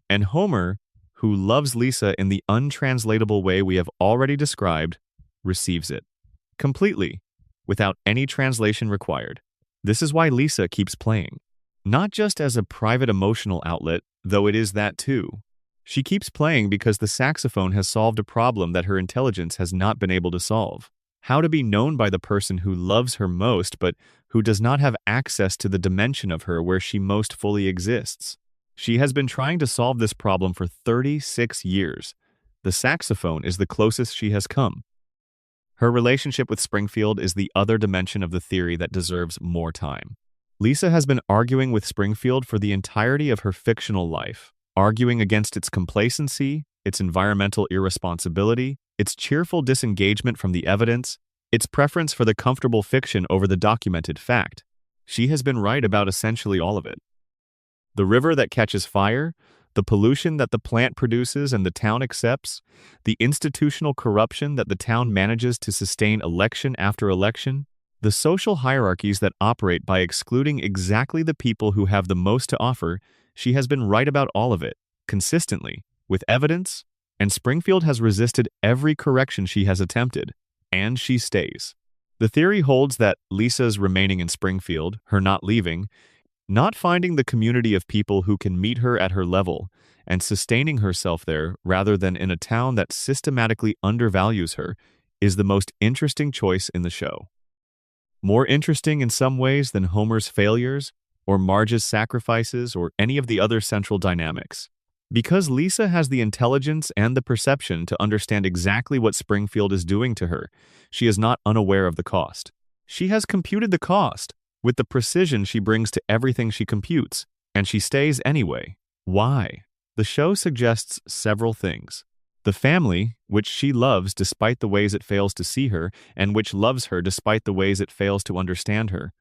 and Homer, who loves Lisa in the untranslatable way we have already described, receives it completely, without any translation required. This is why Lisa keeps playing. Not just as a private emotional outlet, though it is that too. She keeps playing because the saxophone has solved a problem that her intelligence has not been able to solve. How to be known by the person who loves her most but who does not have access to the dimension of her where she most fully exists. She has been trying to solve this problem for 36 years. The saxophone is the closest she has come. Her relationship with Springfield is the other dimension of the theory that deserves more time. Lisa has been arguing with Springfield for the entirety of her fictional life, arguing against its complacency, its environmental irresponsibility, its cheerful disengagement from the evidence, its preference for the comfortable fiction over the documented fact. She has been right about essentially all of it. The river that catches fire, the pollution that the plant produces and the town accepts, the institutional corruption that the town manages to sustain election after election, the social hierarchies that operate by excluding exactly the people who have the most to offer. She has been right about all of it, consistently, with evidence, and Springfield has resisted every correction she has attempted, and she stays. The theory holds that Lisa's remaining in Springfield, her not leaving, not finding the community of people who can meet her at her level, and sustaining herself there rather than in a town that systematically undervalues her, is the most interesting choice in the show. More interesting in some ways than Homer's failures, or Marge's sacrifices, or any of the other central dynamics. Because Lisa has the intelligence and the perception to understand exactly what Springfield is doing to her, she is not unaware of the cost. She has computed the cost, with the precision she brings to everything she computes, and she stays anyway. Why? The show suggests several things. The family, which she loves despite the ways it fails to see her, and which loves her despite the ways it fails to understand her.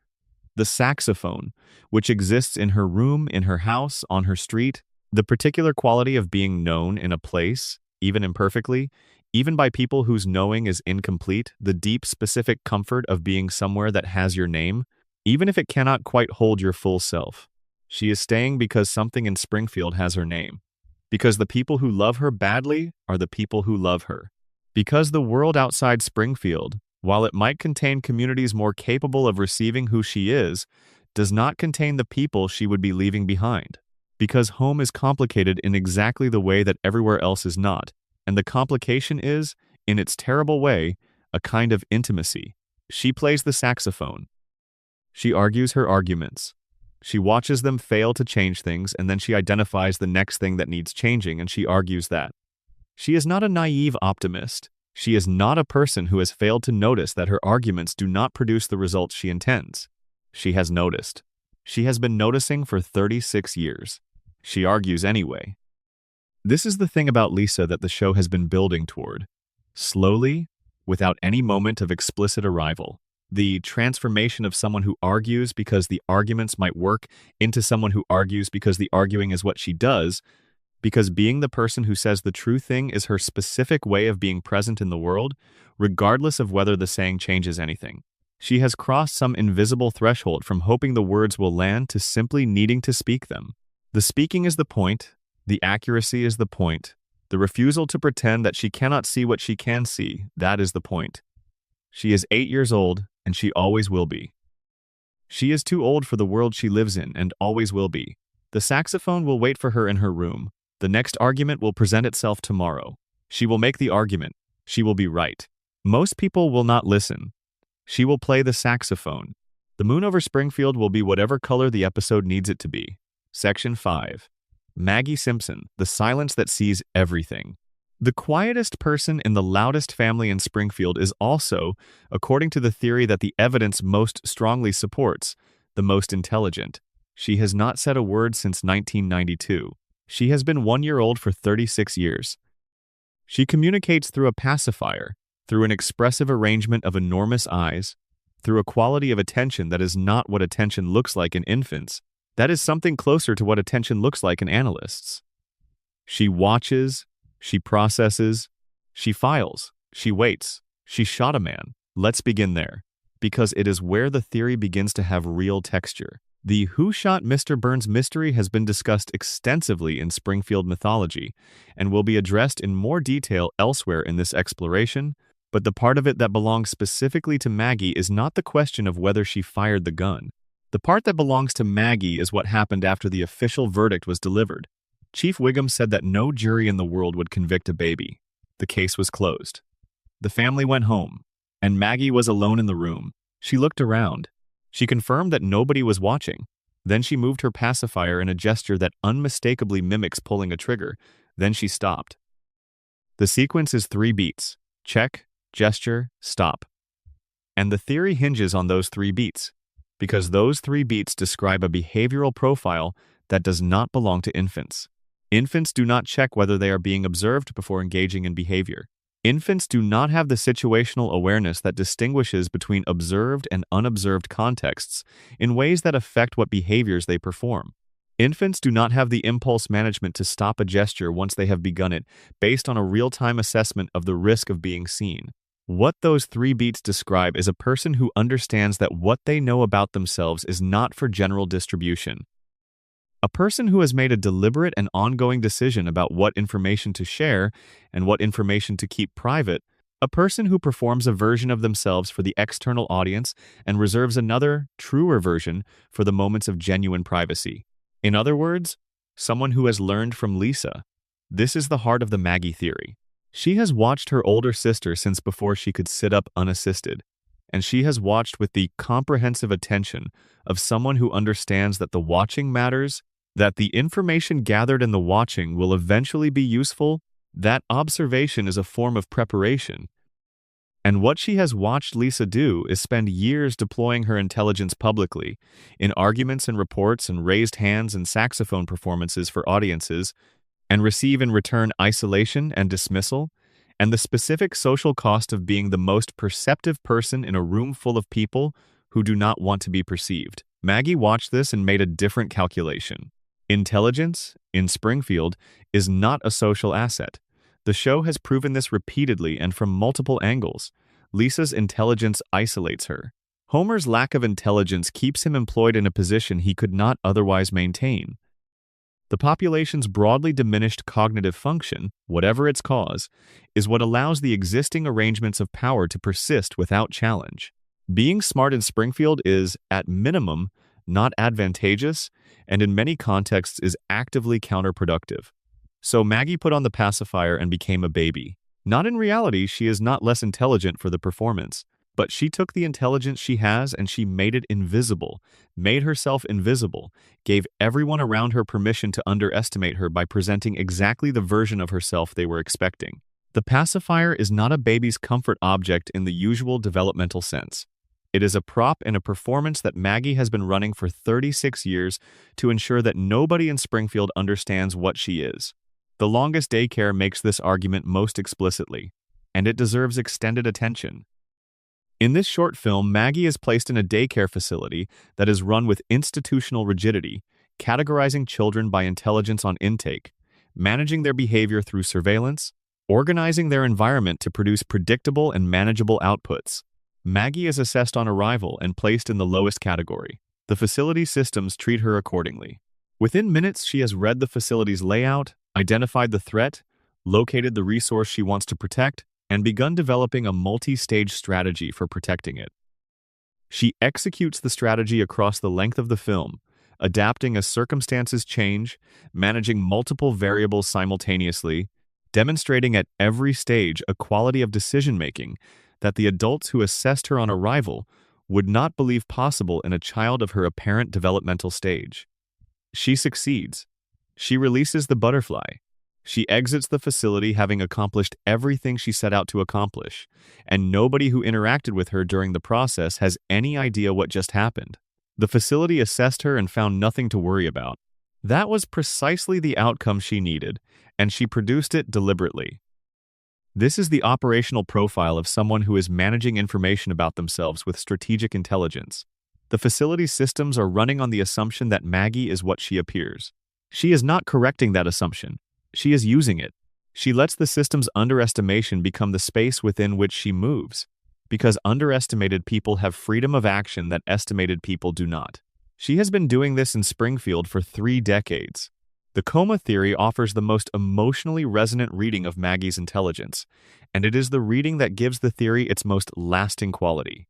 The saxophone, which exists in her room, in her house, on her street. The particular quality of being known in a place, even imperfectly, even by people whose knowing is incomplete. The deep, specific comfort of being somewhere that has your name, even if it cannot quite hold your full self. She is staying because something in Springfield has her name. Because the people who love her badly are the people who love her. Because the world outside Springfield, while it might contain communities more capable of receiving who she is, does not contain the people she would be leaving behind. Because home is complicated in exactly the way that everywhere else is not, and the complication is, in its terrible way, a kind of intimacy. She plays the saxophone. She argues her arguments. She watches them fail to change things, and then she identifies the next thing that needs changing, and she argues that. She is not a naive optimist. She is not a person who has failed to notice that her arguments do not produce the results she intends. She has noticed. She has been noticing for 36 years. She argues anyway. This is the thing about Lisa that the show has been building toward. Slowly, without any moment of explicit arrival. The transformation of someone who argues because the arguments might work into someone who argues because the arguing is what she does, because being the person who says the true thing is her specific way of being present in the world, regardless of whether the saying changes anything. She has crossed some invisible threshold from hoping the words will land to simply needing to speak them. The speaking is the point, the accuracy is the point, the refusal to pretend that she cannot see what she can see, that is the point. She is 8 years old, and she always will be. She is too old for the world she lives in and always will be. The saxophone will wait for her in her room. The next argument will present itself tomorrow. She will make the argument. She will be right. Most people will not listen. She will play the saxophone. The moon over Springfield will be whatever color the episode needs it to be. Section 5. Maggie Simpson, the silence that sees everything. The quietest person in the loudest family in Springfield is also, according to the theory that the evidence most strongly supports, the most intelligent. She has not said a word since 1992. She has been 1 year old for 36 years. She communicates through a pacifier, through an expressive arrangement of enormous eyes, through a quality of attention that is not what attention looks like in infants. That is something closer to what attention looks like in analysts. She watches, she processes, she files, she waits, she shot a man. Let's begin there, because it is where the theory begins to have real texture. The Who Shot Mr. Burns mystery has been discussed extensively in Springfield mythology and will be addressed in more detail elsewhere in this exploration, but the part of it that belongs specifically to Maggie is not the question of whether she fired the gun. The part that belongs to Maggie is what happened after the official verdict was delivered. Chief Wiggum said that no jury in the world would convict a baby. The case was closed. The family went home, and Maggie was alone in the room. She looked around. She confirmed that nobody was watching. Then she moved her pacifier in a gesture that unmistakably mimics pulling a trigger. Then she stopped. The sequence is 3 beats: check, gesture, stop. And the theory hinges on those 3 beats, because those 3 beats describe a behavioral profile that does not belong to infants. Infants do not check whether they are being observed before engaging in behavior. Infants do not have the situational awareness that distinguishes between observed and unobserved contexts in ways that affect what behaviors they perform. Infants do not have the impulse management to stop a gesture once they have begun it based on a real-time assessment of the risk of being seen. What those 3 beats describe is a person who understands that what they know about themselves is not for general distribution. A person who has made a deliberate and ongoing decision about what information to share and what information to keep private. A person who performs a version of themselves for the external audience and reserves another, truer version for the moments of genuine privacy. In other words, someone who has learned from Lisa. This is the heart of the Maggie theory. She has watched her older sister since before she could sit up unassisted, and she has watched with the comprehensive attention of someone who understands that the watching matters, that the information gathered in the watching will eventually be useful. That observation is a form of preparation. And what she has watched Lisa do is spend years deploying her intelligence publicly, in arguments and reports and raised hands and saxophone performances for audiences, and receive in return isolation and dismissal, and the specific social cost of being the most perceptive person in a room full of people who do not want to be perceived. Maggie watched this and made a different calculation. Intelligence, in Springfield, is not a social asset. The show has proven this repeatedly and from multiple angles. Lisa's intelligence isolates her. Homer's lack of intelligence keeps him employed in a position he could not otherwise maintain. The population's broadly diminished cognitive function, whatever its cause, is what allows the existing arrangements of power to persist without challenge. Being smart in Springfield is, at minimum, not advantageous, and in many contexts is actively counterproductive. So Maggie put on the pacifier and became a baby. Not in reality, she is not less intelligent for the performance. But she took the intelligence she has and she made it invisible, made herself invisible, gave everyone around her permission to underestimate her by presenting exactly the version of herself they were expecting. The pacifier is not a baby's comfort object in the usual developmental sense. It is a prop in a performance that Maggie has been running for 36 years to ensure that nobody in Springfield understands what she is. The Longest Daycare makes this argument most explicitly, and it deserves extended attention. In this short film, Maggie is placed in a daycare facility that is run with institutional rigidity, categorizing children by intelligence on intake, managing their behavior through surveillance, organizing their environment to produce predictable and manageable outputs. Maggie is assessed on arrival and placed in the lowest category. The facility systems treat her accordingly. Within minutes, she has read the facility's layout, identified the threat, located the resource she wants to protect, and begun developing a multi-stage strategy for protecting it. She executes the strategy across the length of the film, adapting as circumstances change, managing multiple variables simultaneously, demonstrating at every stage a quality of decision-making that the adults who assessed her on arrival would not believe possible in a child of her apparent developmental stage. She succeeds. She releases the butterfly. She exits the facility having accomplished everything she set out to accomplish, and nobody who interacted with her during the process has any idea what just happened. The facility assessed her and found nothing to worry about. That was precisely the outcome she needed, and she produced it deliberately. This is the operational profile of someone who is managing information about themselves with strategic intelligence. The facility's systems are running on the assumption that Maggie is what she appears. She is not correcting that assumption. She is using it. She lets the system's underestimation become the space within which she moves, because underestimated people have freedom of action that estimated people do not. She has been doing this in Springfield for 3 decades. The coma theory offers the most emotionally resonant reading of Maggie's intelligence, and it is the reading that gives the theory its most lasting quality.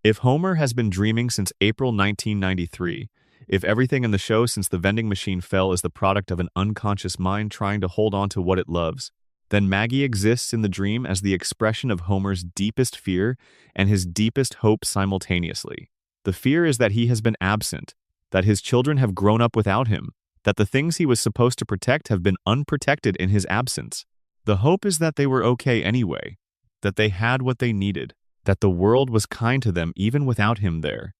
If Homer has been dreaming since April 1993, if everything in the show since the vending machine fell is the product of an unconscious mind trying to hold on to what it loves, then Maggie exists in the dream as the expression of Homer's deepest fear and his deepest hope simultaneously. The fear is that he has been absent, that his children have grown up without him, that the things he was supposed to protect have been unprotected in his absence. The hope is that they were okay anyway, that they had what they needed, that the world was kind to them even without him there.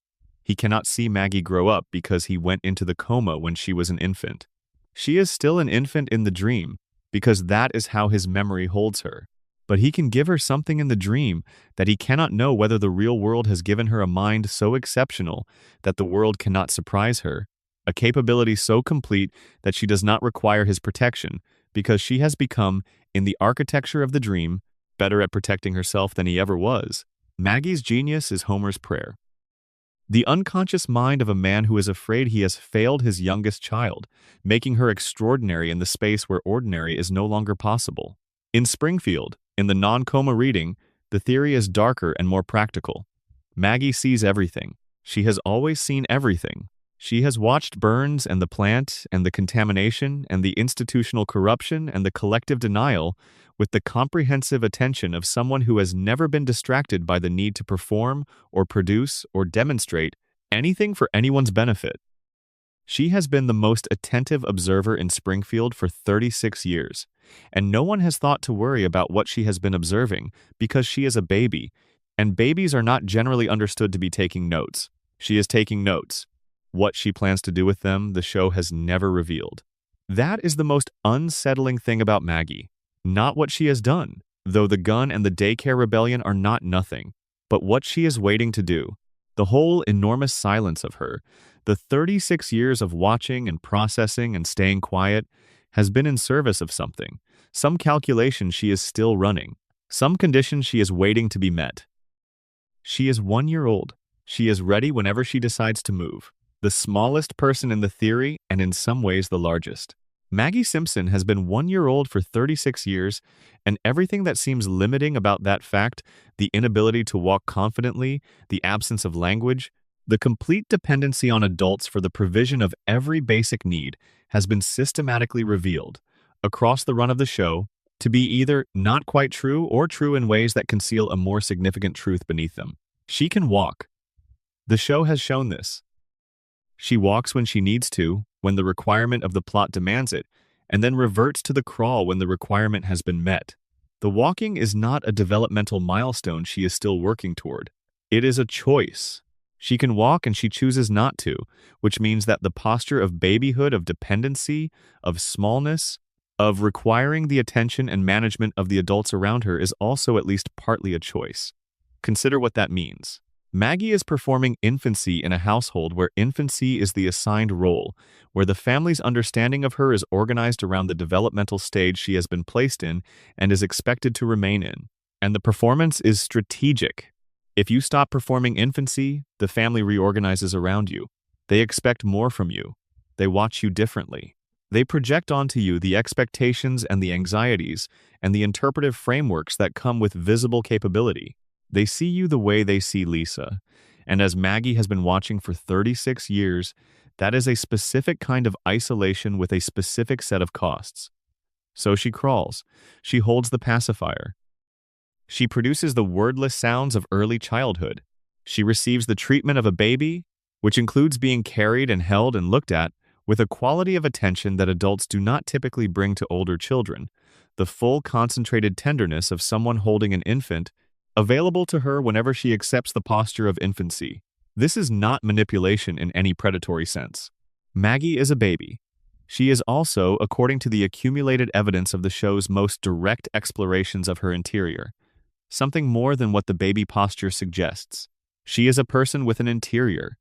He cannot see Maggie grow up because he went into the coma when she was an infant. She is still an infant in the dream because that is how his memory holds her. But he can give her something in the dream that he cannot know whether the real world has given her a mind so exceptional that the world cannot surprise her, a capability so complete that she does not require his protection because she has become, in the architecture of the dream, better at protecting herself than he ever was. Maggie's genius is Homer's prayer. The unconscious mind of a man who is afraid he has failed his youngest child, making her extraordinary in the space where ordinary is no longer possible. In Springfield, in the non-coma reading, the theory is darker and more practical. Maggie sees everything. She has always seen everything. She has watched Burns and the plant and the contamination and the institutional corruption and the collective denial with the comprehensive attention of someone who has never been distracted by the need to perform or produce or demonstrate anything for anyone's benefit. She has been the most attentive observer in Springfield for 36 years, and no one has thought to worry about what she has been observing because she is a baby, and babies are not generally understood to be taking notes. She is taking notes. What she plans to do with them, the show has never revealed. That is the most unsettling thing about Maggie. Not what she has done, though the gun and the daycare rebellion are not nothing, but what she is waiting to do. The whole enormous silence of her, the 36 years of watching and processing and staying quiet, has been in service of something, some calculation she is still running, some condition she is waiting to be met. She is 1 year old. She is ready whenever she decides to move. The smallest person in the theory, and in some ways the largest. Maggie Simpson has been 1 year old for 36 years, and everything that seems limiting about that fact, the inability to walk confidently, the absence of language, the complete dependency on adults for the provision of every basic need, has been systematically revealed. Across the run of the show, to be either not quite true or true in ways that conceal a more significant truth beneath them. She can walk. The show has shown this. She walks when she needs to, when the requirement of the plot demands it, and then reverts to the crawl when the requirement has been met. The walking is not a developmental milestone she is still working toward. It is a choice. She can walk and she chooses not to, which means that the posture of babyhood, of dependency, of smallness, of requiring the attention and management of the adults around her is also at least partly a choice. Consider what that means. Maggie is performing infancy in a household where infancy is the assigned role, where the family's understanding of her is organized around the developmental stage she has been placed in and is expected to remain in. And the performance is strategic. If you stop performing infancy, the family reorganizes around you. They expect more from you. They watch you differently. They project onto you the expectations and the anxieties and the interpretive frameworks that come with visible capability. They see you the way they see Lisa. And as Maggie has been watching for 36 years, that is a specific kind of isolation with a specific set of costs. So she crawls. She holds the pacifier. She produces the wordless sounds of early childhood. She receives the treatment of a baby, which includes being carried and held and looked at, with a quality of attention that adults do not typically bring to older children, the full concentrated tenderness of someone holding an infant, available to her whenever she accepts the posture of infancy. This is not manipulation in any predatory sense. Maggie is a baby. She is also, according to the accumulated evidence of the show's most direct explorations of her interior, something more than what the baby posture suggests. She is a person with an interior.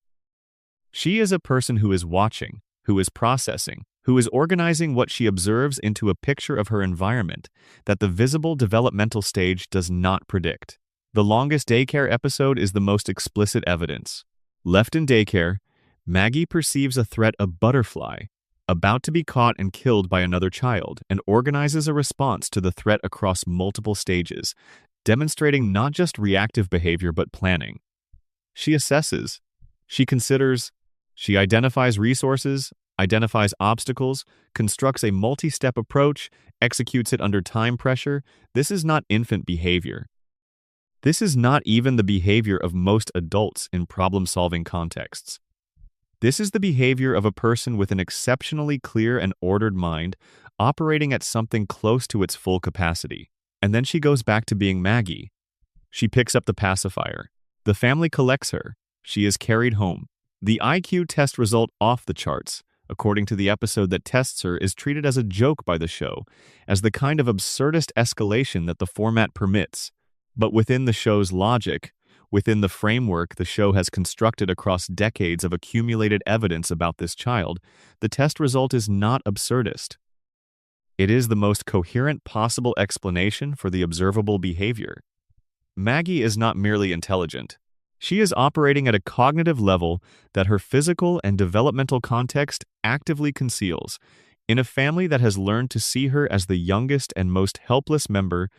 She is a person who is watching, who is processing, who is organizing what she observes into a picture of her environment that the visible developmental stage does not predict. The longest daycare episode is the most explicit evidence. Left in daycare, Maggie perceives a threat of butterfly, about to be caught and killed by another child, and organizes a response to the threat across multiple stages, demonstrating not just reactive behavior but planning. She assesses, she considers, she identifies resources, identifies obstacles, constructs a multi-step approach, executes it under time pressure. This is not infant behavior. This is not even the behavior of most adults in problem-solving contexts. This is the behavior of a person with an exceptionally clear and ordered mind, operating at something close to its full capacity. And then she goes back to being Maggie. She picks up the pacifier. The family collects her. She is carried home. The IQ test result off the charts, according to the episode that tests her, is treated as a joke by the show, as the kind of absurdist escalation that the format permits. But within the show's logic, within the framework the show has constructed across decades of accumulated evidence about this child, the test result is not absurdist. It is the most coherent possible explanation for the observable behavior. Maggie is not merely intelligent. She is operating at a cognitive level that her physical and developmental context actively conceals, in a family that has learned to see her as the youngest and most helpless member,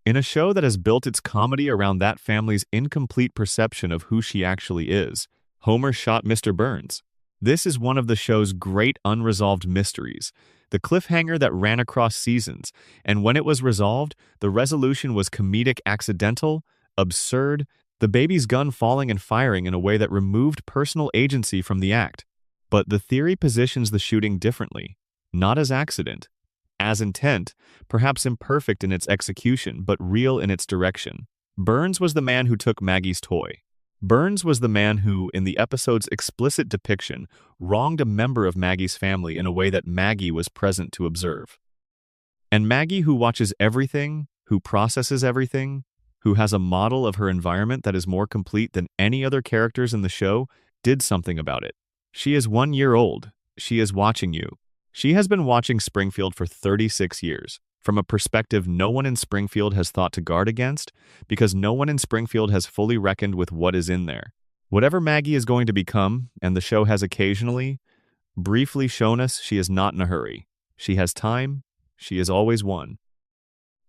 in a show that has built its comedy around that family's incomplete perception of who she actually is. Homer shot Mr. Burns. This is one of the show's great unresolved mysteries, the cliffhanger that ran across seasons, and when it was resolved, the resolution was comedic accidental, absurd, the baby's gun falling and firing in a way that removed personal agency from the act. But the theory positions the shooting differently, not as accident, as intent, perhaps imperfect in its execution, but real in its direction. Burns was the man who took Maggie's toy. Burns was the man who, in the episode's explicit depiction, wronged a member of Maggie's family in a way that Maggie was present to observe. And Maggie, who watches everything, who processes everything, who has a model of her environment that is more complete than any other characters in the show, did something about it. She is 1 year old. She is watching you. She has been watching Springfield for 36 years, from a perspective no one in Springfield has thought to guard against, because no one in Springfield has fully reckoned with what is in there. Whatever Maggie is going to become, and the show has occasionally, briefly shown us, she is not in a hurry. She has time. She is always one.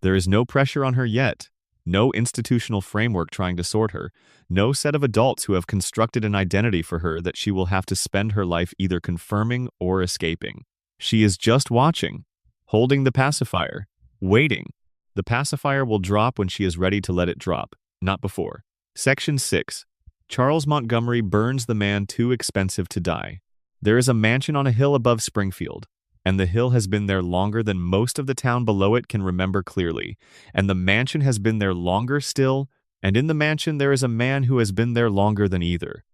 There is no pressure on her yet. No institutional framework trying to sort her, no set of adults who have constructed an identity for her that she will have to spend her life either confirming or escaping. She is just watching, holding the pacifier, Waiting. The pacifier will drop when she is ready to let it drop, not before. Section 6. Charles Montgomery burns the man too expensive to die. There is a mansion on a hill above Springfield, and the hill has been there longer than most of the town below it can remember clearly, and the mansion has been there longer still, and in the mansion there is a man who has been there longer than either.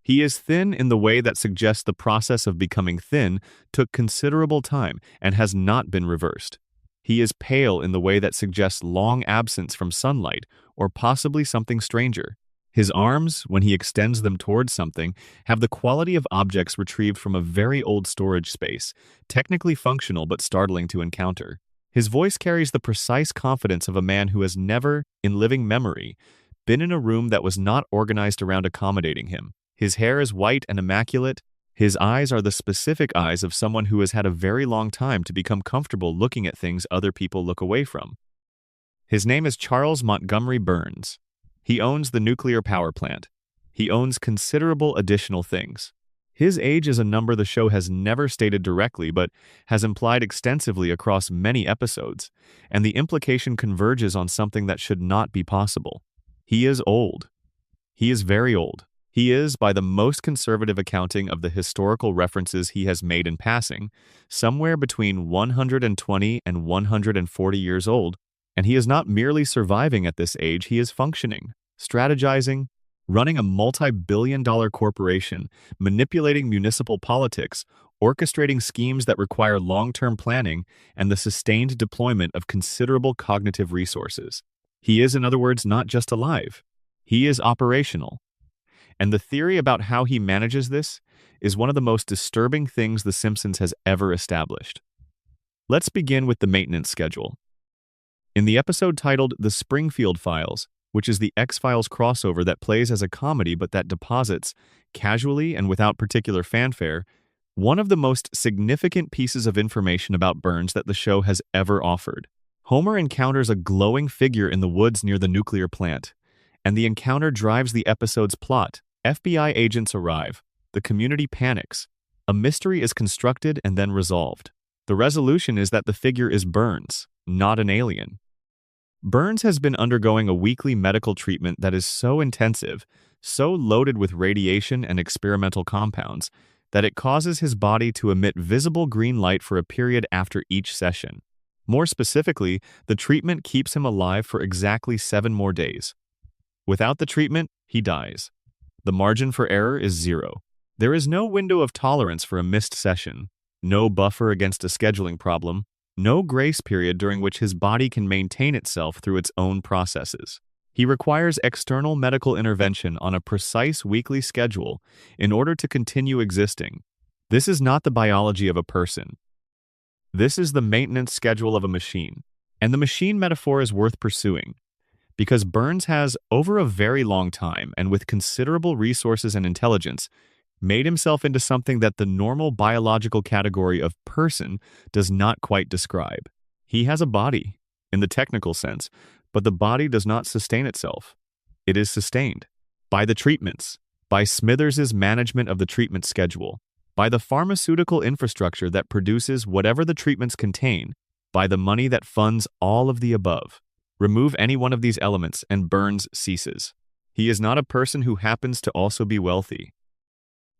He is thin in the way that suggests the process of becoming thin took considerable time and has not been reversed. He is pale in the way that suggests long absence from sunlight or possibly something stranger. His arms, when he extends them towards something, have the quality of objects retrieved from a very old storage space, technically functional but startling to encounter. His voice carries the precise confidence of a man who has never, in living memory, been in a room that was not organized around accommodating him. His hair is white and immaculate. His eyes are the specific eyes of someone who has had a very long time to become comfortable looking at things other people look away from. His name is Charles Montgomery Burns. He owns the nuclear power plant. He owns considerable additional things. His age is a number the show has never stated directly but has implied extensively across many episodes, and the implication converges on something that should not be possible. He is old. He is very old. He is, by the most conservative accounting of the historical references he has made in passing, somewhere between 120 and 140 years old, and he is not merely surviving at this age, he is functioning, strategizing, running a multi-billion-dollar corporation, manipulating municipal politics, orchestrating schemes that require long-term planning, and the sustained deployment of considerable cognitive resources. He is, in other words, not just alive. He is operational. And the theory about how he manages this is one of the most disturbing things The Simpsons has ever established. Let's begin with the maintenance schedule. In the episode titled The Springfield Files, which is the X-Files crossover that plays as a comedy but that deposits, casually and without particular fanfare, one of the most significant pieces of information about Burns that the show has ever offered. Homer encounters a glowing figure in the woods near the nuclear plant, and the encounter drives the episode's plot. FBI agents arrive. The community panics. A mystery is constructed and then resolved. The resolution is that the figure is Burns, not an alien. Burns has been undergoing a weekly medical treatment that is so intensive, so loaded with radiation and experimental compounds, that it causes his body to emit visible green light for a period after each session. More specifically, the treatment keeps him alive for exactly 7 more days. Without the treatment, he dies. The margin for error is 0. There is no window of tolerance for a missed session, no buffer against a scheduling problem, no grace period during which his body can maintain itself through its own processes. He requires external medical intervention on a precise weekly schedule in order to continue existing. This is not the biology of a person. This is the maintenance schedule of a machine. And the machine metaphor is worth pursuing, because Burns has, over a very long time and with considerable resources and intelligence, made himself into something that the normal biological category of person does not quite describe. He has a body, in the technical sense, but the body does not sustain itself. It is sustained by the treatments, by Smithers's management of the treatment schedule, by the pharmaceutical infrastructure that produces whatever the treatments contain, by the money that funds all of the above. Remove any one of these elements and Burns ceases. He is not a person who happens to also be wealthy.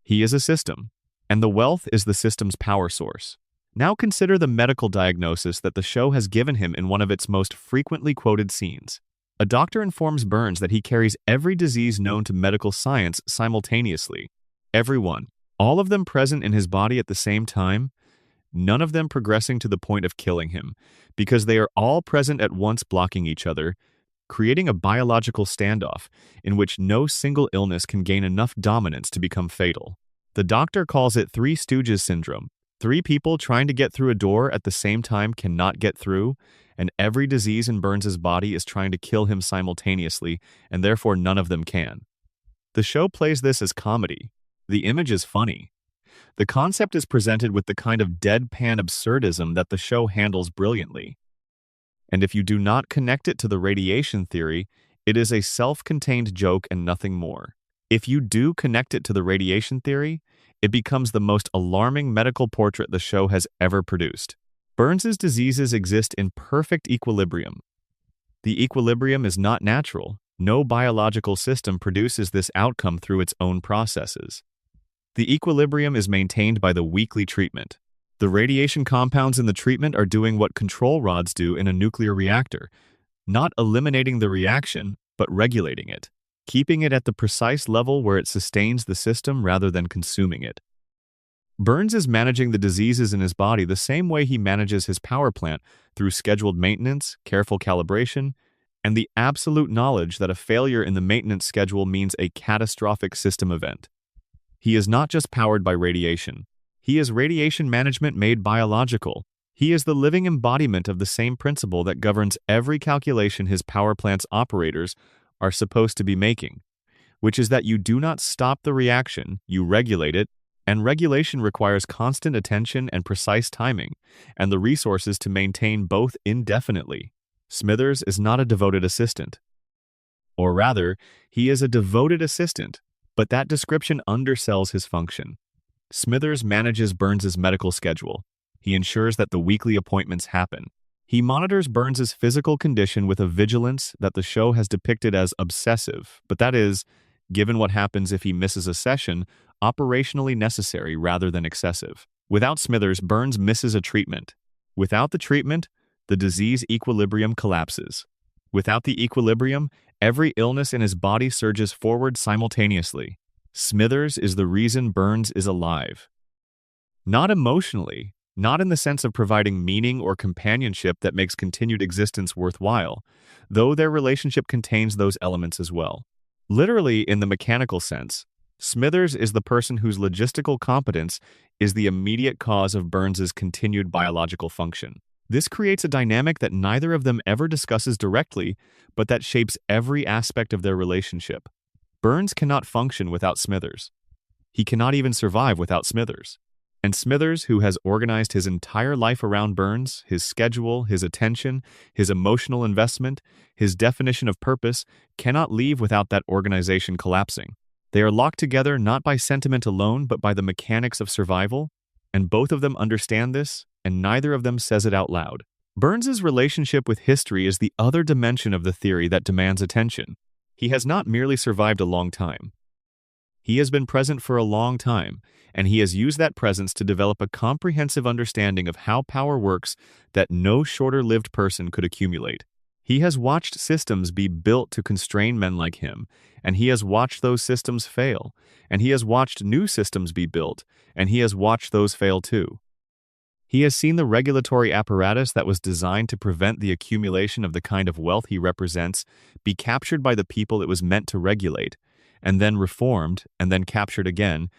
He is a system, and the wealth is the system's power source. Now consider the medical diagnosis that the show has given him in one of its most frequently quoted scenes. A doctor informs Burns that he carries every disease known to medical science simultaneously. Every one. All of them present in his body at the same time, none of them progressing to the point of killing him, because they are all present at once blocking each other, creating a biological standoff in which no single illness can gain enough dominance to become fatal. The doctor calls it Three Stooges syndrome. 3 people trying to get through a door at the same time cannot get through, and every disease in Burns's body is trying to kill him simultaneously, and therefore none of them can. The show plays this as comedy. The image is funny. The concept is presented with the kind of deadpan absurdism that the show handles brilliantly. And if you do not connect it to the radiation theory, it is a self-contained joke and nothing more. If you do connect it to the radiation theory, it becomes the most alarming medical portrait the show has ever produced. Burns's diseases exist in perfect equilibrium. The equilibrium is not natural. No biological system produces this outcome through its own processes. The equilibrium is maintained by the weekly treatment. The radiation compounds in the treatment are doing what control rods do in a nuclear reactor, not eliminating the reaction, but regulating it, keeping it at the precise level where it sustains the system rather than consuming it. Burns is managing the diseases in his body the same way he manages his power plant, through scheduled maintenance, careful calibration, and the absolute knowledge that a failure in the maintenance schedule means a catastrophic system event. He is not just powered by radiation. He is radiation management made biological. He is the living embodiment of the same principle that governs every calculation his power plant's operators are supposed to be making, which is that you do not stop the reaction, you regulate it, and regulation requires constant attention and precise timing, and the resources to maintain both indefinitely. Smithers is not a devoted assistant. Or rather, he is a devoted assistant, but that description undersells his function. Smithers manages Burns's medical schedule. He ensures that the weekly appointments happen. He monitors Burns's physical condition with a vigilance that the show has depicted as obsessive, but that is, given what happens if he misses a session, operationally necessary rather than excessive. Without Smithers, Burns misses a treatment. Without the treatment, the disease equilibrium collapses. Without the equilibrium, every illness in his body surges forward simultaneously. Smithers is the reason Burns is alive. Not emotionally, not in the sense of providing meaning or companionship that makes continued existence worthwhile, though their relationship contains those elements as well. Literally, in the mechanical sense, Smithers is the person whose logistical competence is the immediate cause of Burns's continued biological function. This creates a dynamic that neither of them ever discusses directly, but that shapes every aspect of their relationship. Burns cannot function without Smithers. He cannot even survive without Smithers. And Smithers, who has organized his entire life around Burns, his schedule, his attention, his emotional investment, his definition of purpose, cannot leave without that organization collapsing. They are locked together not by sentiment alone, but by the mechanics of survival, and both of them understand this, and neither of them says it out loud. Burns's relationship with history is the other dimension of the theory that demands attention. He has not merely survived a long time. He has been present for a long time, and he has used that presence to develop a comprehensive understanding of how power works that no shorter-lived person could accumulate. He has watched systems be built to constrain men like him, and he has watched those systems fail, and he has watched new systems be built, and he has watched those fail too. He has seen the regulatory apparatus that was designed to prevent the accumulation of the kind of wealth he represents be captured by the people it was meant to regulate, and then reformed, and then captured again,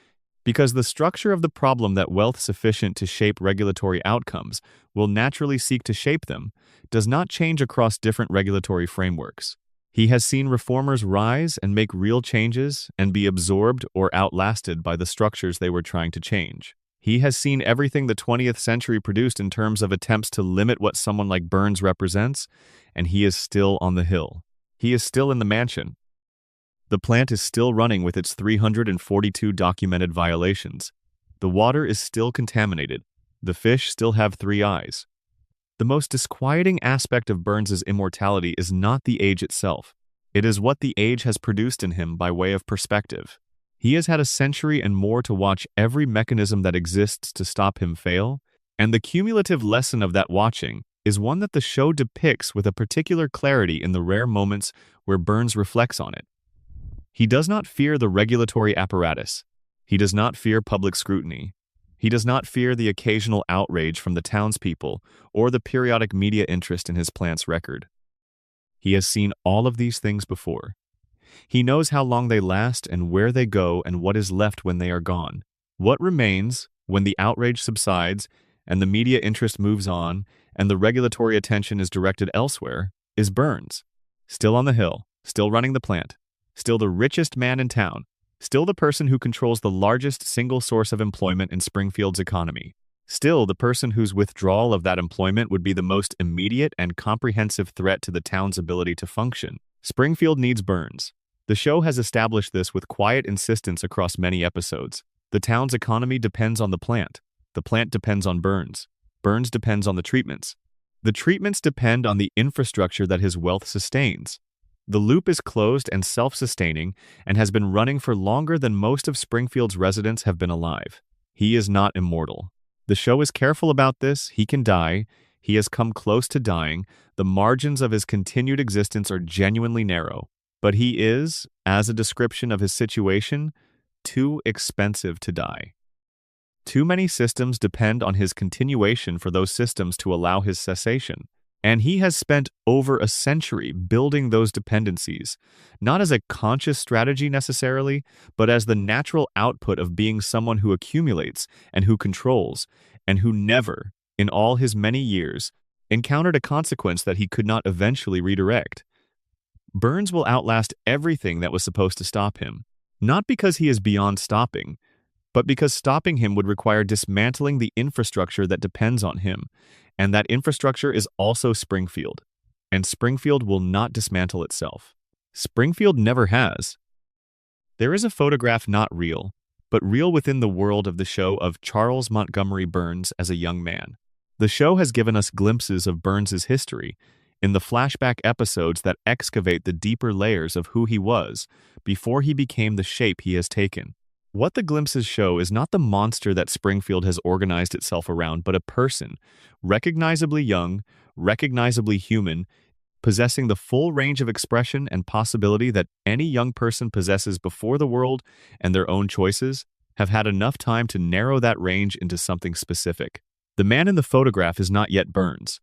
because the structure of the problem that wealth sufficient to shape regulatory outcomes will naturally seek to shape them does not change across different regulatory frameworks. He has seen reformers rise and make real changes and be absorbed or outlasted by the structures they were trying to change. He has seen everything the 20th century produced in terms of attempts to limit what someone like Burns represents, and he is still on the hill. He is still in the mansion. The plant is still running with its 342 documented violations. The water is still contaminated. The fish still have 3 eyes. The most disquieting aspect of Burns's immortality is not the age itself. It is what the age has produced in him by way of perspective. He has had a century and more to watch every mechanism that exists to stop him fail, and the cumulative lesson of that watching is one that the show depicts with a particular clarity in the rare moments where Burns reflects on it. He does not fear the regulatory apparatus. He does not fear public scrutiny. He does not fear the occasional outrage from the townspeople or the periodic media interest in his plant's record. He has seen all of these things before. He knows how long they last and where they go and what is left when they are gone. What remains, when the outrage subsides and the media interest moves on and the regulatory attention is directed elsewhere, is Burns. Still on the hill, still running the plant, still the richest man in town, still the person who controls the largest single source of employment in Springfield's economy, still the person whose withdrawal of that employment would be the most immediate and comprehensive threat to the town's ability to function. Springfield needs Burns. The show has established this with quiet insistence across many episodes. The town's economy depends on the plant. The plant depends on Burns. Burns depends on the treatments. The treatments depend on the infrastructure that his wealth sustains. The loop is closed and self-sustaining and has been running for longer than most of Springfield's residents have been alive. He is not immortal. The show is careful about this. He can die. He has come close to dying. The margins of his continued existence are genuinely narrow. But he is, as a description of his situation, too expensive to die. Too many systems depend on his continuation for those systems to allow his cessation. And he has spent over a century building those dependencies, not as a conscious strategy necessarily, but as the natural output of being someone who accumulates and who controls, and who never, in all his many years, encountered a consequence that he could not eventually redirect. Burns will outlast everything that was supposed to stop him, not because he is beyond stopping, but because stopping him would require dismantling the infrastructure that depends on him, and that infrastructure is also Springfield. And Springfield will not dismantle itself. Springfield never has. There is a photograph not real, but real within the world of the show of Charles Montgomery Burns as a young man. The show has given us glimpses of Burns's history in the flashback episodes that excavate the deeper layers of who he was before he became the shape he has taken. What the glimpses show is not the monster that Springfield has organized itself around, but a person, recognizably young, recognizably human, possessing the full range of expression and possibility that any young person possesses before the world and their own choices have had enough time to narrow that range into something specific. The man in the photograph is not yet Burns.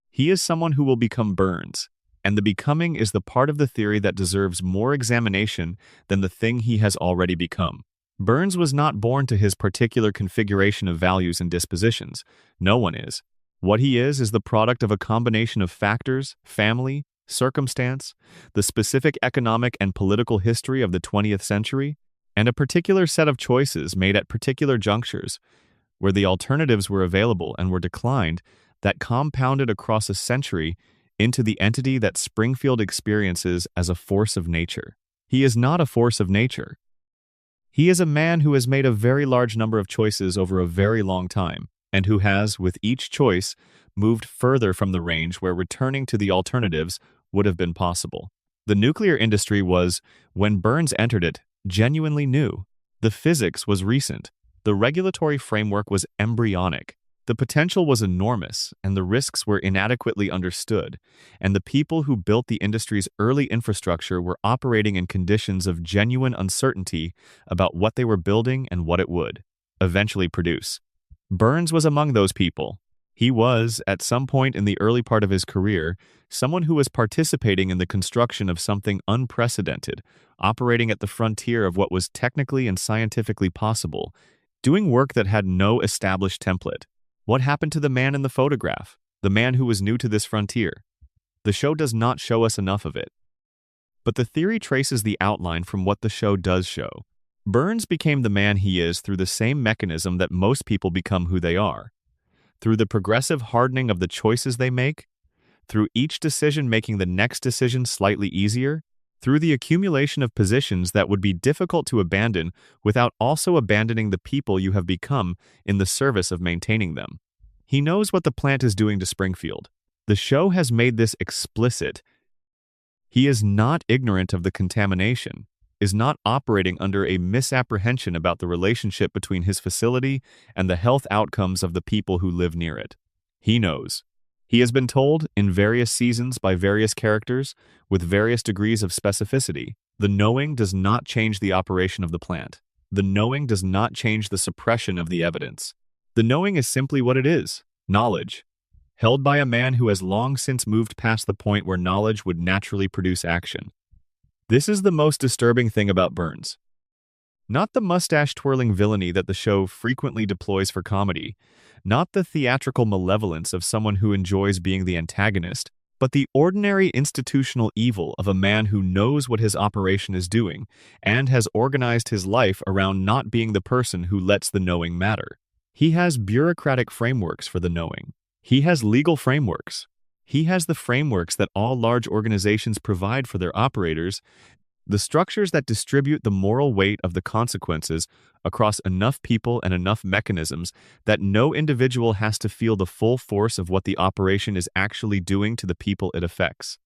He is someone who will become Burns, and the becoming is the part of the theory that deserves more examination than the thing he has already become. Burns was not born to his particular configuration of values and dispositions. No one is. What he is the product of a combination of factors, family, circumstance, the specific economic and political history of the 20th century, and a particular set of choices made at particular junctures, where the alternatives were available and were declined, that compounded across a century into the entity that Springfield experiences as a force of nature. He is not a force of nature. He is a man who has made a very large number of choices over a very long time, and who has, with each choice, moved further from the range where returning to the alternatives would have been possible. The nuclear industry was, when Burns entered it, genuinely new. The physics was recent. The regulatory framework was embryonic. The potential was enormous, and the risks were inadequately understood, and the people who built the industry's early infrastructure were operating in conditions of genuine uncertainty about what they were building and what it would eventually produce. Burns was among those people. He was, at some point in the early part of his career, someone who was participating in the construction of something unprecedented, operating at the frontier of what was technically and scientifically possible, doing work that had no established template. What happened to the man in the photograph, the man who was new to this frontier? The show does not show us enough of it. But the theory traces the outline from what the show does show. Burns became the man he is through the same mechanism that most people become who they are. Through the progressive hardening of the choices they make, through each decision making the next decision slightly easier, through the accumulation of positions that would be difficult to abandon without also abandoning the people you have become in the service of maintaining them. He knows what the plant is doing to Springfield. The show has made this explicit. He is not ignorant of the contamination, is not operating under a misapprehension about the relationship between his facility and the health outcomes of the people who live near it. He knows. He has been told, in various seasons by various characters, with various degrees of specificity, the knowing does not change the operation of the plant. The knowing does not change the suppression of the evidence. The knowing is simply what it is, knowledge, held by a man who has long since moved past the point where knowledge would naturally produce action. This is the most disturbing thing about Burns. Not the mustache-twirling villainy that the show frequently deploys for comedy, not the theatrical malevolence of someone who enjoys being the antagonist, but the ordinary institutional evil of a man who knows what his operation is doing and has organized his life around not being the person who lets the knowing matter. He has bureaucratic frameworks for the knowing. He has legal frameworks. He has the frameworks that all large organizations provide for their operators, The structures that distribute the moral weight of the consequences across enough people and enough mechanisms that no individual has to feel the full force of what the operation is actually doing to the people it affects.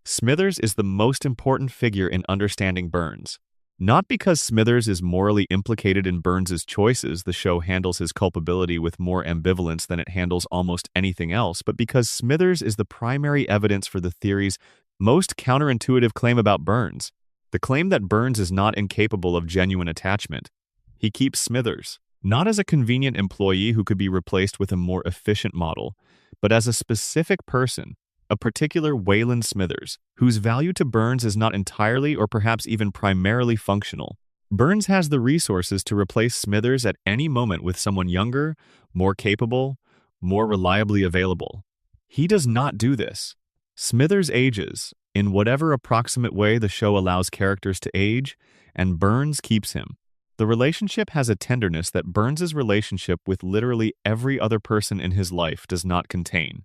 Smithers is the most important figure in understanding Burns. Not because Smithers is morally implicated in Burns's choices, the show handles his culpability with more ambivalence than it handles almost anything else, but because Smithers is the primary evidence for the theory's most counterintuitive claim about Burns, the claim that Burns is not incapable of genuine attachment. He keeps Smithers, not as a convenient employee who could be replaced with a more efficient model, but as a specific person, a particular Wayland Smithers, whose value to Burns is not entirely or perhaps even primarily functional. Burns has the resources to replace Smithers at any moment with someone younger, more capable, more reliably available. He does not do this. Smithers ages, in whatever approximate way the show allows characters to age, and Burns keeps him. The relationship has a tenderness that Burns's relationship with literally every other person in his life does not contain.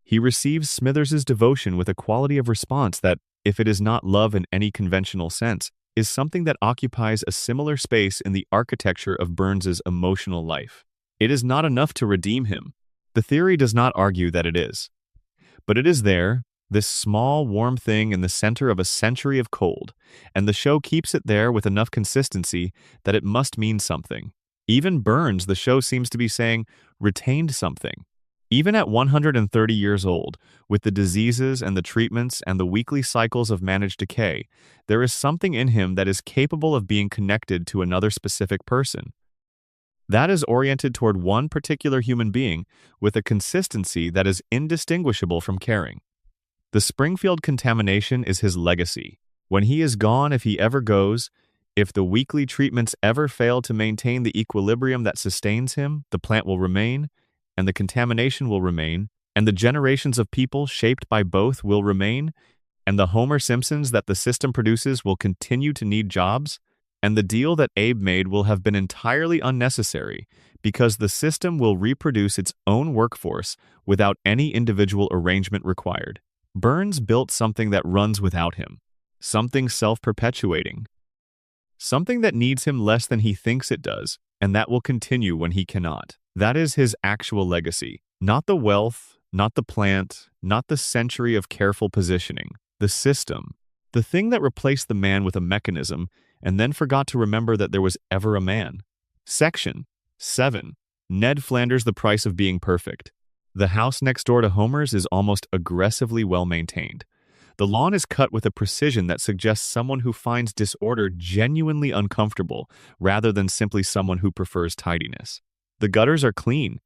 He receives Smithers's devotion with a quality of response that, if it is not love in any conventional sense, is something that occupies a similar space in the architecture of Burns's emotional life. It is not enough to redeem him. The theory does not argue that it is. But it is there, this small, warm thing in the center of a century of cold, and the show keeps it there with enough consistency that it must mean something. Even Burns, the show seems to be saying, retained something. Even at 130 years old, with the diseases and the treatments and the weekly cycles of managed decay, there is something in him that is capable of being connected to another specific person. That is oriented toward one particular human being with a consistency that is indistinguishable from caring. The Springfield contamination is his legacy. When he is gone, if he ever goes, if the weekly treatments ever fail to maintain the equilibrium that sustains him, the plant will remain, and the contamination will remain, and the generations of people shaped by both will remain, and the Homer Simpsons that the system produces will continue to need jobs, and the deal that Abe made will have been entirely unnecessary because the system will reproduce its own workforce without any individual arrangement required. Burns built something that runs without him, something self-perpetuating, something that needs him less than he thinks it does, and that will continue when he cannot. That is his actual legacy. Not the wealth, not the plant, not the century of careful positioning. The system. The thing that replaced the man with a mechanism and then forgot to remember that there was ever a man. Section 7. Ned Flanders, the price of being perfect. The house next door to Homer's is almost aggressively well-maintained. The lawn is cut with a precision that suggests someone who finds disorder genuinely uncomfortable rather than simply someone who prefers tidiness. The gutters are clean.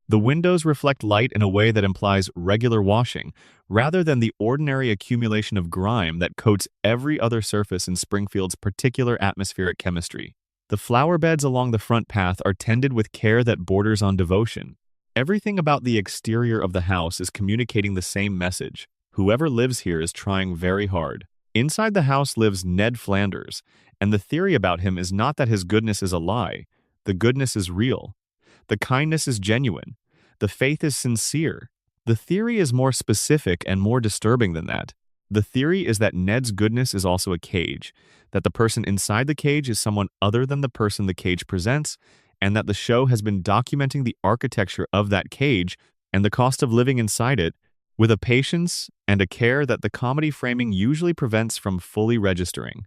The windows reflect light in a way that implies regular washing, rather than the ordinary accumulation of grime that coats every other surface in Springfield's particular atmospheric chemistry. The flower beds along the front path are tended with care that borders on devotion. Everything about the exterior of the house is communicating the same message. Whoever lives here is trying very hard. Inside the house lives Ned Flanders, and the theory about him is not that his goodness is a lie. The goodness is real. The kindness is genuine. The faith is sincere. The theory is more specific and more disturbing than that. The theory is that Ned's goodness is also a cage, that the person inside the cage is someone other than the person the cage presents, and that the show has been documenting the architecture of that cage and the cost of living inside it with a patience and a care that the comedy framing usually prevents from fully registering.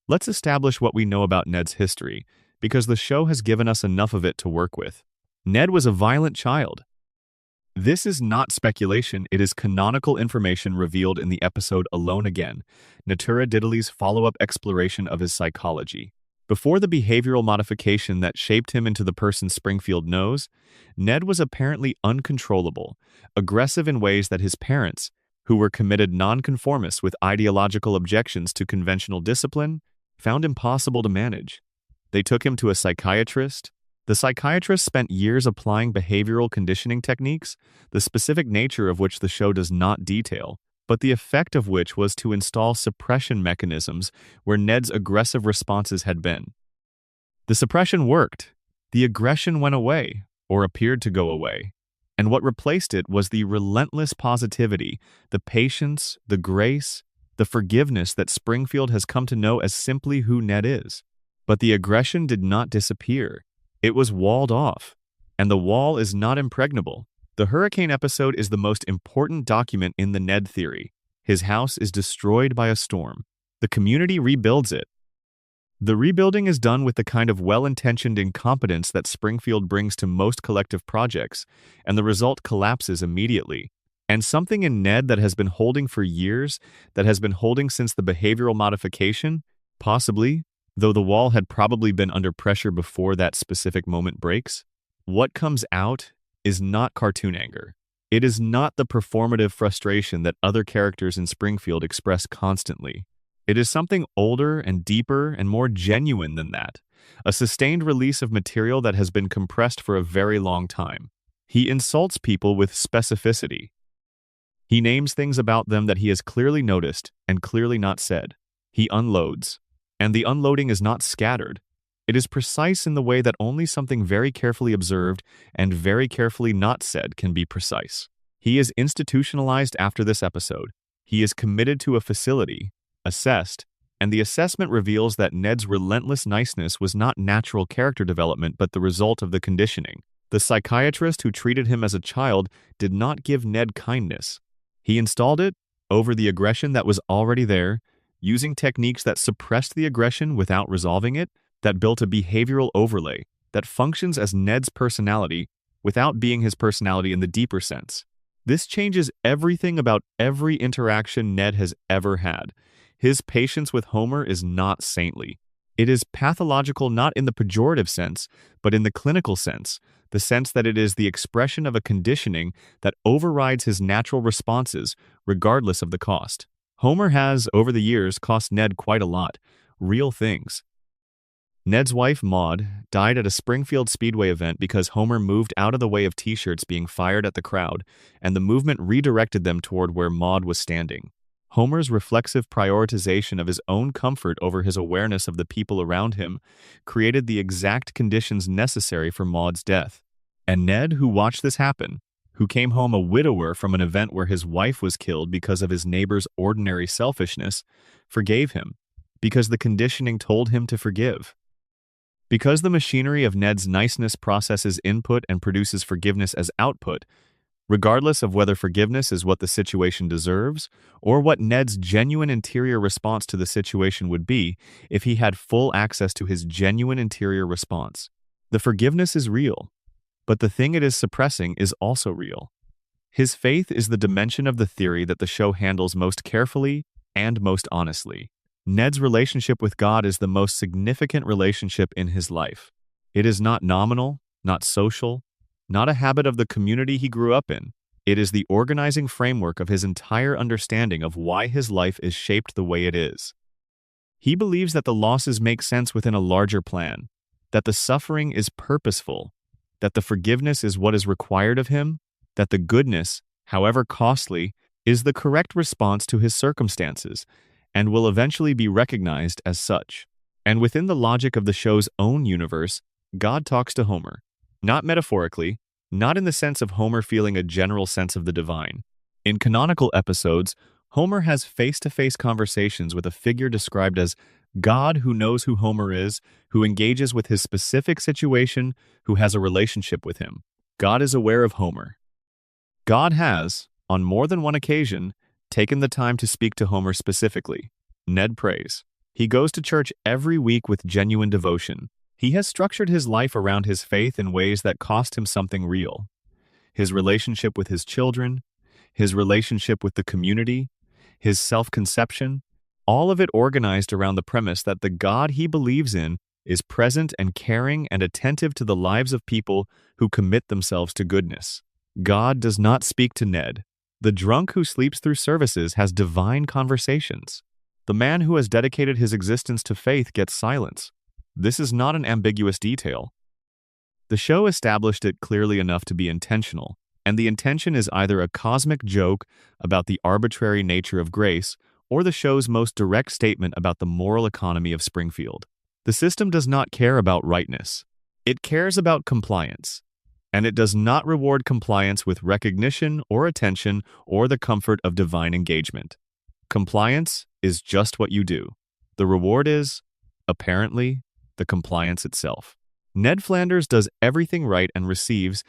Let's establish what we know about Ned's history, because the show has given us enough of it to work with. Ned was a violent child. This is not speculation, it is canonical information revealed in the episode Alone Again, Natura Diddley's follow-up exploration of his psychology. Before the behavioral modification that shaped him into the person Springfield knows, Ned was apparently uncontrollable, aggressive in ways that his parents, who were committed nonconformists with ideological objections to conventional discipline, found impossible to manage. They took him to a psychiatrist. The psychiatrist spent years applying behavioral conditioning techniques, the specific nature of which the show does not detail, but the effect of which was to install suppression mechanisms where Ned's aggressive responses had been. The suppression worked. The aggression went away, or appeared to go away, and what replaced it was the relentless positivity, the patience, the grace, the forgiveness that Springfield has come to know as simply who Ned is. But the aggression did not disappear. It was walled off. And the wall is not impregnable. The hurricane episode is the most important document in the Ned theory. His house is destroyed by a storm. The community rebuilds it. The rebuilding is done with the kind of well-intentioned incompetence that Springfield brings to most collective projects, and the result collapses immediately. And something in Ned that has been holding for years, that has been holding since the behavioral modification, possibly, though the wall had probably been under pressure before that specific moment breaks, what comes out is not cartoon anger. It is not the performative frustration that other characters in Springfield express constantly. It is something older and deeper and more genuine than that, a sustained release of material that has been compressed for a very long time. He insults people with specificity. He names things about them that he has clearly noticed and clearly not said. He unloads, and the unloading is not scattered. It is precise in the way that only something very carefully observed and very carefully not said can be precise. He is institutionalized after this episode. He is committed to a facility, assessed, and the assessment reveals that Ned's relentless niceness was not natural character development but the result of the conditioning. The psychiatrist who treated him as a child did not give Ned kindness. He installed it over the aggression that was already there, using techniques that suppressed the aggression without resolving it, that built a behavioral overlay that functions as Ned's personality without being his personality in the deeper sense. This changes everything about every interaction Ned has ever had. His patience with Homer is not saintly. It is pathological not in the pejorative sense, but in the clinical sense, the sense that it is the expression of a conditioning that overrides his natural responses, regardless of the cost. Homer has, over the years, cost Ned quite a lot. Real things. Ned's wife, Maude, died at a Springfield Speedway event because Homer moved out of the way of t-shirts being fired at the crowd, and the movement redirected them toward where Maude was standing. Homer's reflexive prioritization of his own comfort over his awareness of the people around him created the exact conditions necessary for Maude's death. And Ned, who watched this happen, who came home a widower from an event where his wife was killed because of his neighbor's ordinary selfishness, forgave him, because the conditioning told him to forgive. Because the machinery of Ned's niceness processes input and produces forgiveness as output, regardless of whether forgiveness is what the situation deserves or what Ned's genuine interior response to the situation would be if he had full access to his genuine interior response. The forgiveness is real, but the thing it is suppressing is also real. His faith is the dimension of the theory that the show handles most carefully and most honestly. Ned's relationship with God is the most significant relationship in his life. It is not nominal, not social, not a habit of the community he grew up in. It is the organizing framework of his entire understanding of why his life is shaped the way it is. He believes that the losses make sense within a larger plan, that the suffering is purposeful, that the forgiveness is what is required of him, that the goodness, however costly, is the correct response to his circumstances, and will eventually be recognized as such. And within the logic of the show's own universe, God talks to Homer. Not metaphorically, not in the sense of Homer feeling a general sense of the divine. In canonical episodes, Homer has face-to-face conversations with a figure described as God who knows who Homer is, who engages with his specific situation, who has a relationship with him. God is aware of Homer. God has, on more than one occasion, taken the time to speak to Homer specifically. Ned prays. He goes to church every week with genuine devotion. He has structured his life around his faith in ways that cost him something real. His relationship with his children, his relationship with the community, his self-conception, all of it organized around the premise that the God he believes in is present and caring and attentive to the lives of people who commit themselves to goodness. God does not speak to Ned. The drunk who sleeps through services has divine conversations. The man who has dedicated his existence to faith gets silence. This is not an ambiguous detail. The show established it clearly enough to be intentional, and the intention is either a cosmic joke about the arbitrary nature of grace or the show's most direct statement about the moral economy of Springfield. The system does not care about rightness. It cares about compliance, and it does not reward compliance with recognition or attention or the comfort of divine engagement. Compliance is just what you do. The reward is, apparently, the compliance itself. Ned Flanders does everything right and receives,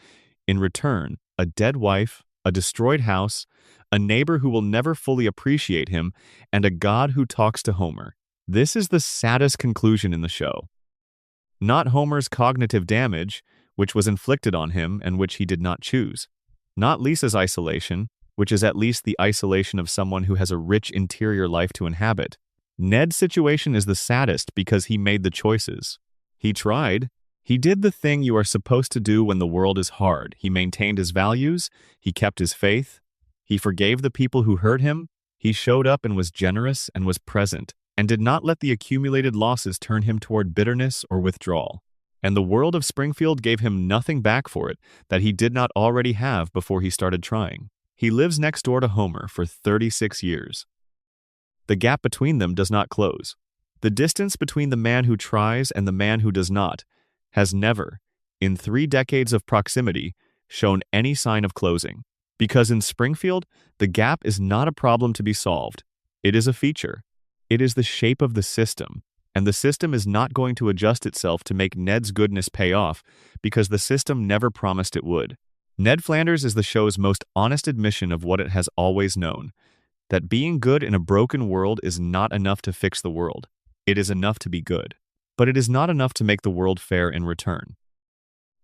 in return, a dead wife, a destroyed house, a neighbor who will never fully appreciate him, and a god who talks to Homer. This is the saddest conclusion in the show. Not Homer's cognitive damage, which was inflicted on him and which he did not choose. Not Lisa's isolation, which is at least the isolation of someone who has a rich interior life to inhabit. Ned's situation is the saddest because he made the choices. He tried. He did the thing you are supposed to do when the world is hard. He maintained his values. He kept his faith. He forgave the people who hurt him. He showed up and was generous and was present, and did not let the accumulated losses turn him toward bitterness or withdrawal. And the world of Springfield gave him nothing back for it that he did not already have before he started trying. He lives next door to Homer for 36 years. The gap between them does not close. The distance between the man who tries and the man who does not has never, in 3 decades of proximity, shown any sign of closing. Because in Springfield, the gap is not a problem to be solved. It is a feature. It is the shape of the system, and the system is not going to adjust itself to make Ned's goodness pay off because the system never promised it would. Ned Flanders is the show's most honest admission of what it has always known, that being good in a broken world is not enough to fix the world. It is enough to be good, but it is not enough to make the world fair in return.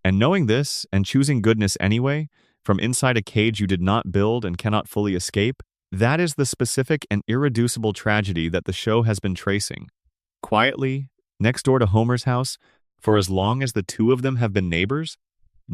And knowing this, and choosing goodness anyway, from inside a cage you did not build and cannot fully escape, that is the specific and irreducible tragedy that the show has been tracing. Quietly, next door to Homer's house, for as long as the two of them have been neighbors,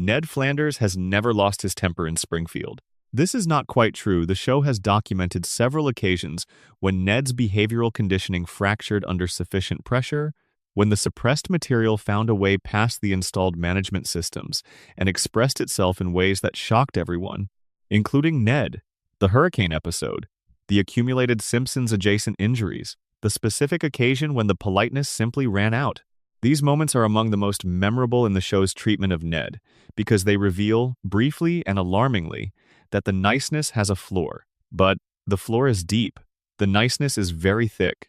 Ned Flanders has never lost his temper in Springfield. This is not quite true. The show has documented several occasions when Ned's behavioral conditioning fractured under sufficient pressure, when the suppressed material found a way past the installed management systems and expressed itself in ways that shocked everyone, including Ned, the hurricane episode, the accumulated Simpsons adjacent injuries, the specific occasion when the politeness simply ran out. These moments are among the most memorable in the show's treatment of Ned because they reveal, briefly and alarmingly, that the niceness has a floor, but the floor is deep. The niceness is very thick.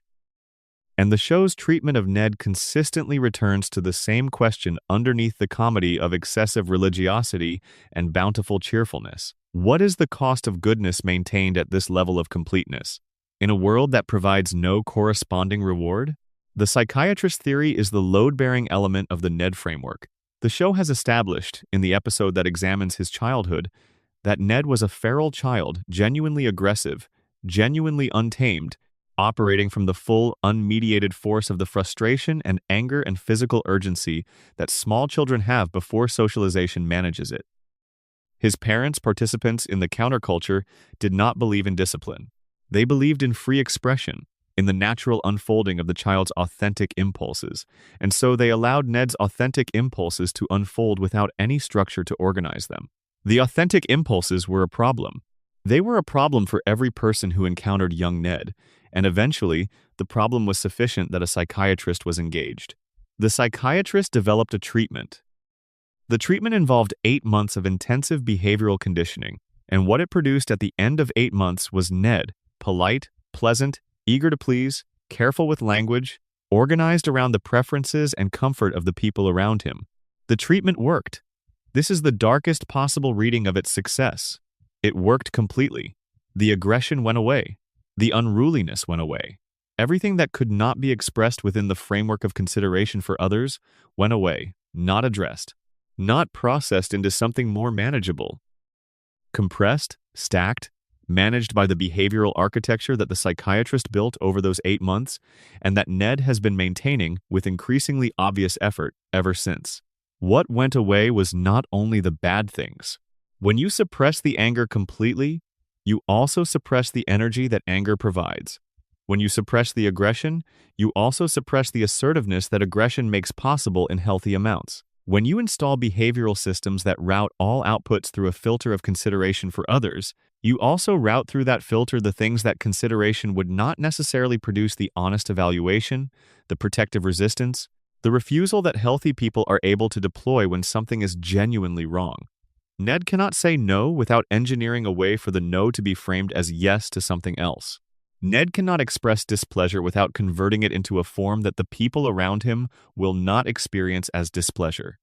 And the show's treatment of Ned consistently returns to the same question underneath the comedy of excessive religiosity and bountiful cheerfulness. What is the cost of goodness maintained at this level of completeness? In a world that provides no corresponding reward? The psychiatrist theory is the load-bearing element of the Ned framework. The show has established, in the episode that examines his childhood, that Ned was a feral child, genuinely aggressive, genuinely untamed, operating from the full, unmediated force of the frustration and anger and physical urgency that small children have before socialization manages it. His parents, participants in the counterculture, did not believe in discipline. They believed in free expression, in the natural unfolding of the child's authentic impulses, and so they allowed Ned's authentic impulses to unfold without any structure to organize them. The authentic impulses were a problem. They were a problem for every person who encountered young Ned, and eventually, the problem was sufficient that a psychiatrist was engaged. The psychiatrist developed a treatment. The treatment involved 8 months of intensive behavioral conditioning, and what it produced at the end of 8 months was Ned, polite, pleasant, eager to please, careful with language, organized around the preferences and comfort of the people around him. The treatment worked. This is the darkest possible reading of its success. It worked completely. The aggression went away. The unruliness went away. Everything that could not be expressed within the framework of consideration for others went away, not addressed, not processed into something more manageable. Compressed, stacked, managed by the behavioral architecture that the psychiatrist built over those 8 months, and that Ned has been maintaining with increasingly obvious effort ever since. What went away was not only the bad things. When you suppress the anger completely, you also suppress the energy that anger provides. When you suppress the aggression, you also suppress the assertiveness that aggression makes possible in healthy amounts. When you install behavioral systems that route all outputs through a filter of consideration for others, you also route through that filter the things that consideration would not necessarily produce: the honest evaluation, the protective resistance, the refusal that healthy people are able to deploy when something is genuinely wrong. Ned cannot say no without engineering a way for the no to be framed as yes to something else. Ned cannot express displeasure without converting it into a form that the people around him will not experience as displeasure.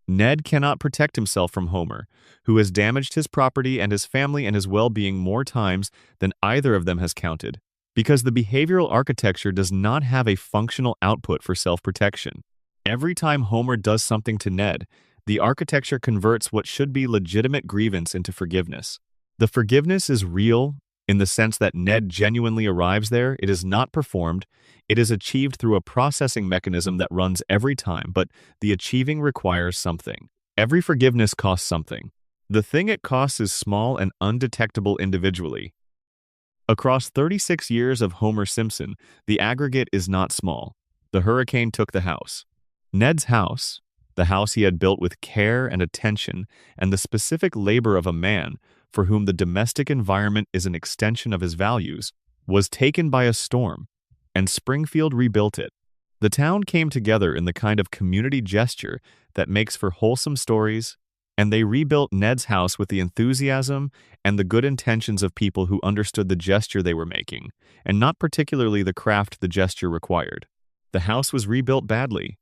Ned cannot protect himself from Homer, who has damaged his property and his family and his well-being more times than either of them has counted, because the behavioral architecture does not have a functional output for self-protection. Every time Homer does something to Ned, the architecture converts what should be legitimate grievance into forgiveness. The forgiveness is real in the sense that Ned genuinely arrives there. It is not performed. It is achieved through a processing mechanism that runs every time, but the achieving requires something. Every forgiveness costs something. The thing it costs is small and undetectable individually. Across 36 years of Homer Simpson, the aggregate is not small. The hurricane took the house. Ned's house, the house he had built with care and attention and the specific labor of a man for whom the domestic environment is an extension of his values, was taken by a storm, and Springfield rebuilt it. The town came together in the kind of community gesture that makes for wholesome stories, and they rebuilt Ned's house with the enthusiasm and the good intentions of people who understood the gesture they were making, and not particularly the craft the gesture required. The house was rebuilt badly.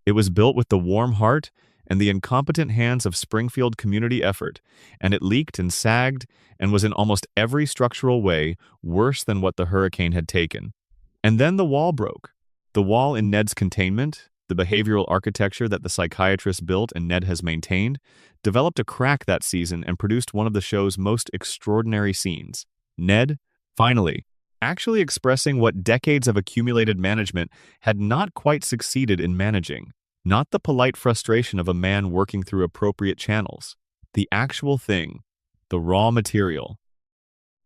It was built with the warm heart and the incompetent hands of Springfield community effort, and it leaked and sagged and was in almost every structural way worse than what the hurricane had taken. And then the wall broke. The wall in Ned's containment, the behavioral architecture that the psychiatrist built and Ned has maintained, developed a crack that season and produced one of the show's most extraordinary scenes. Ned, finally, actually expressing what decades of accumulated management had not quite succeeded in managing. Not the polite frustration of a man working through appropriate channels. The actual thing. The raw material.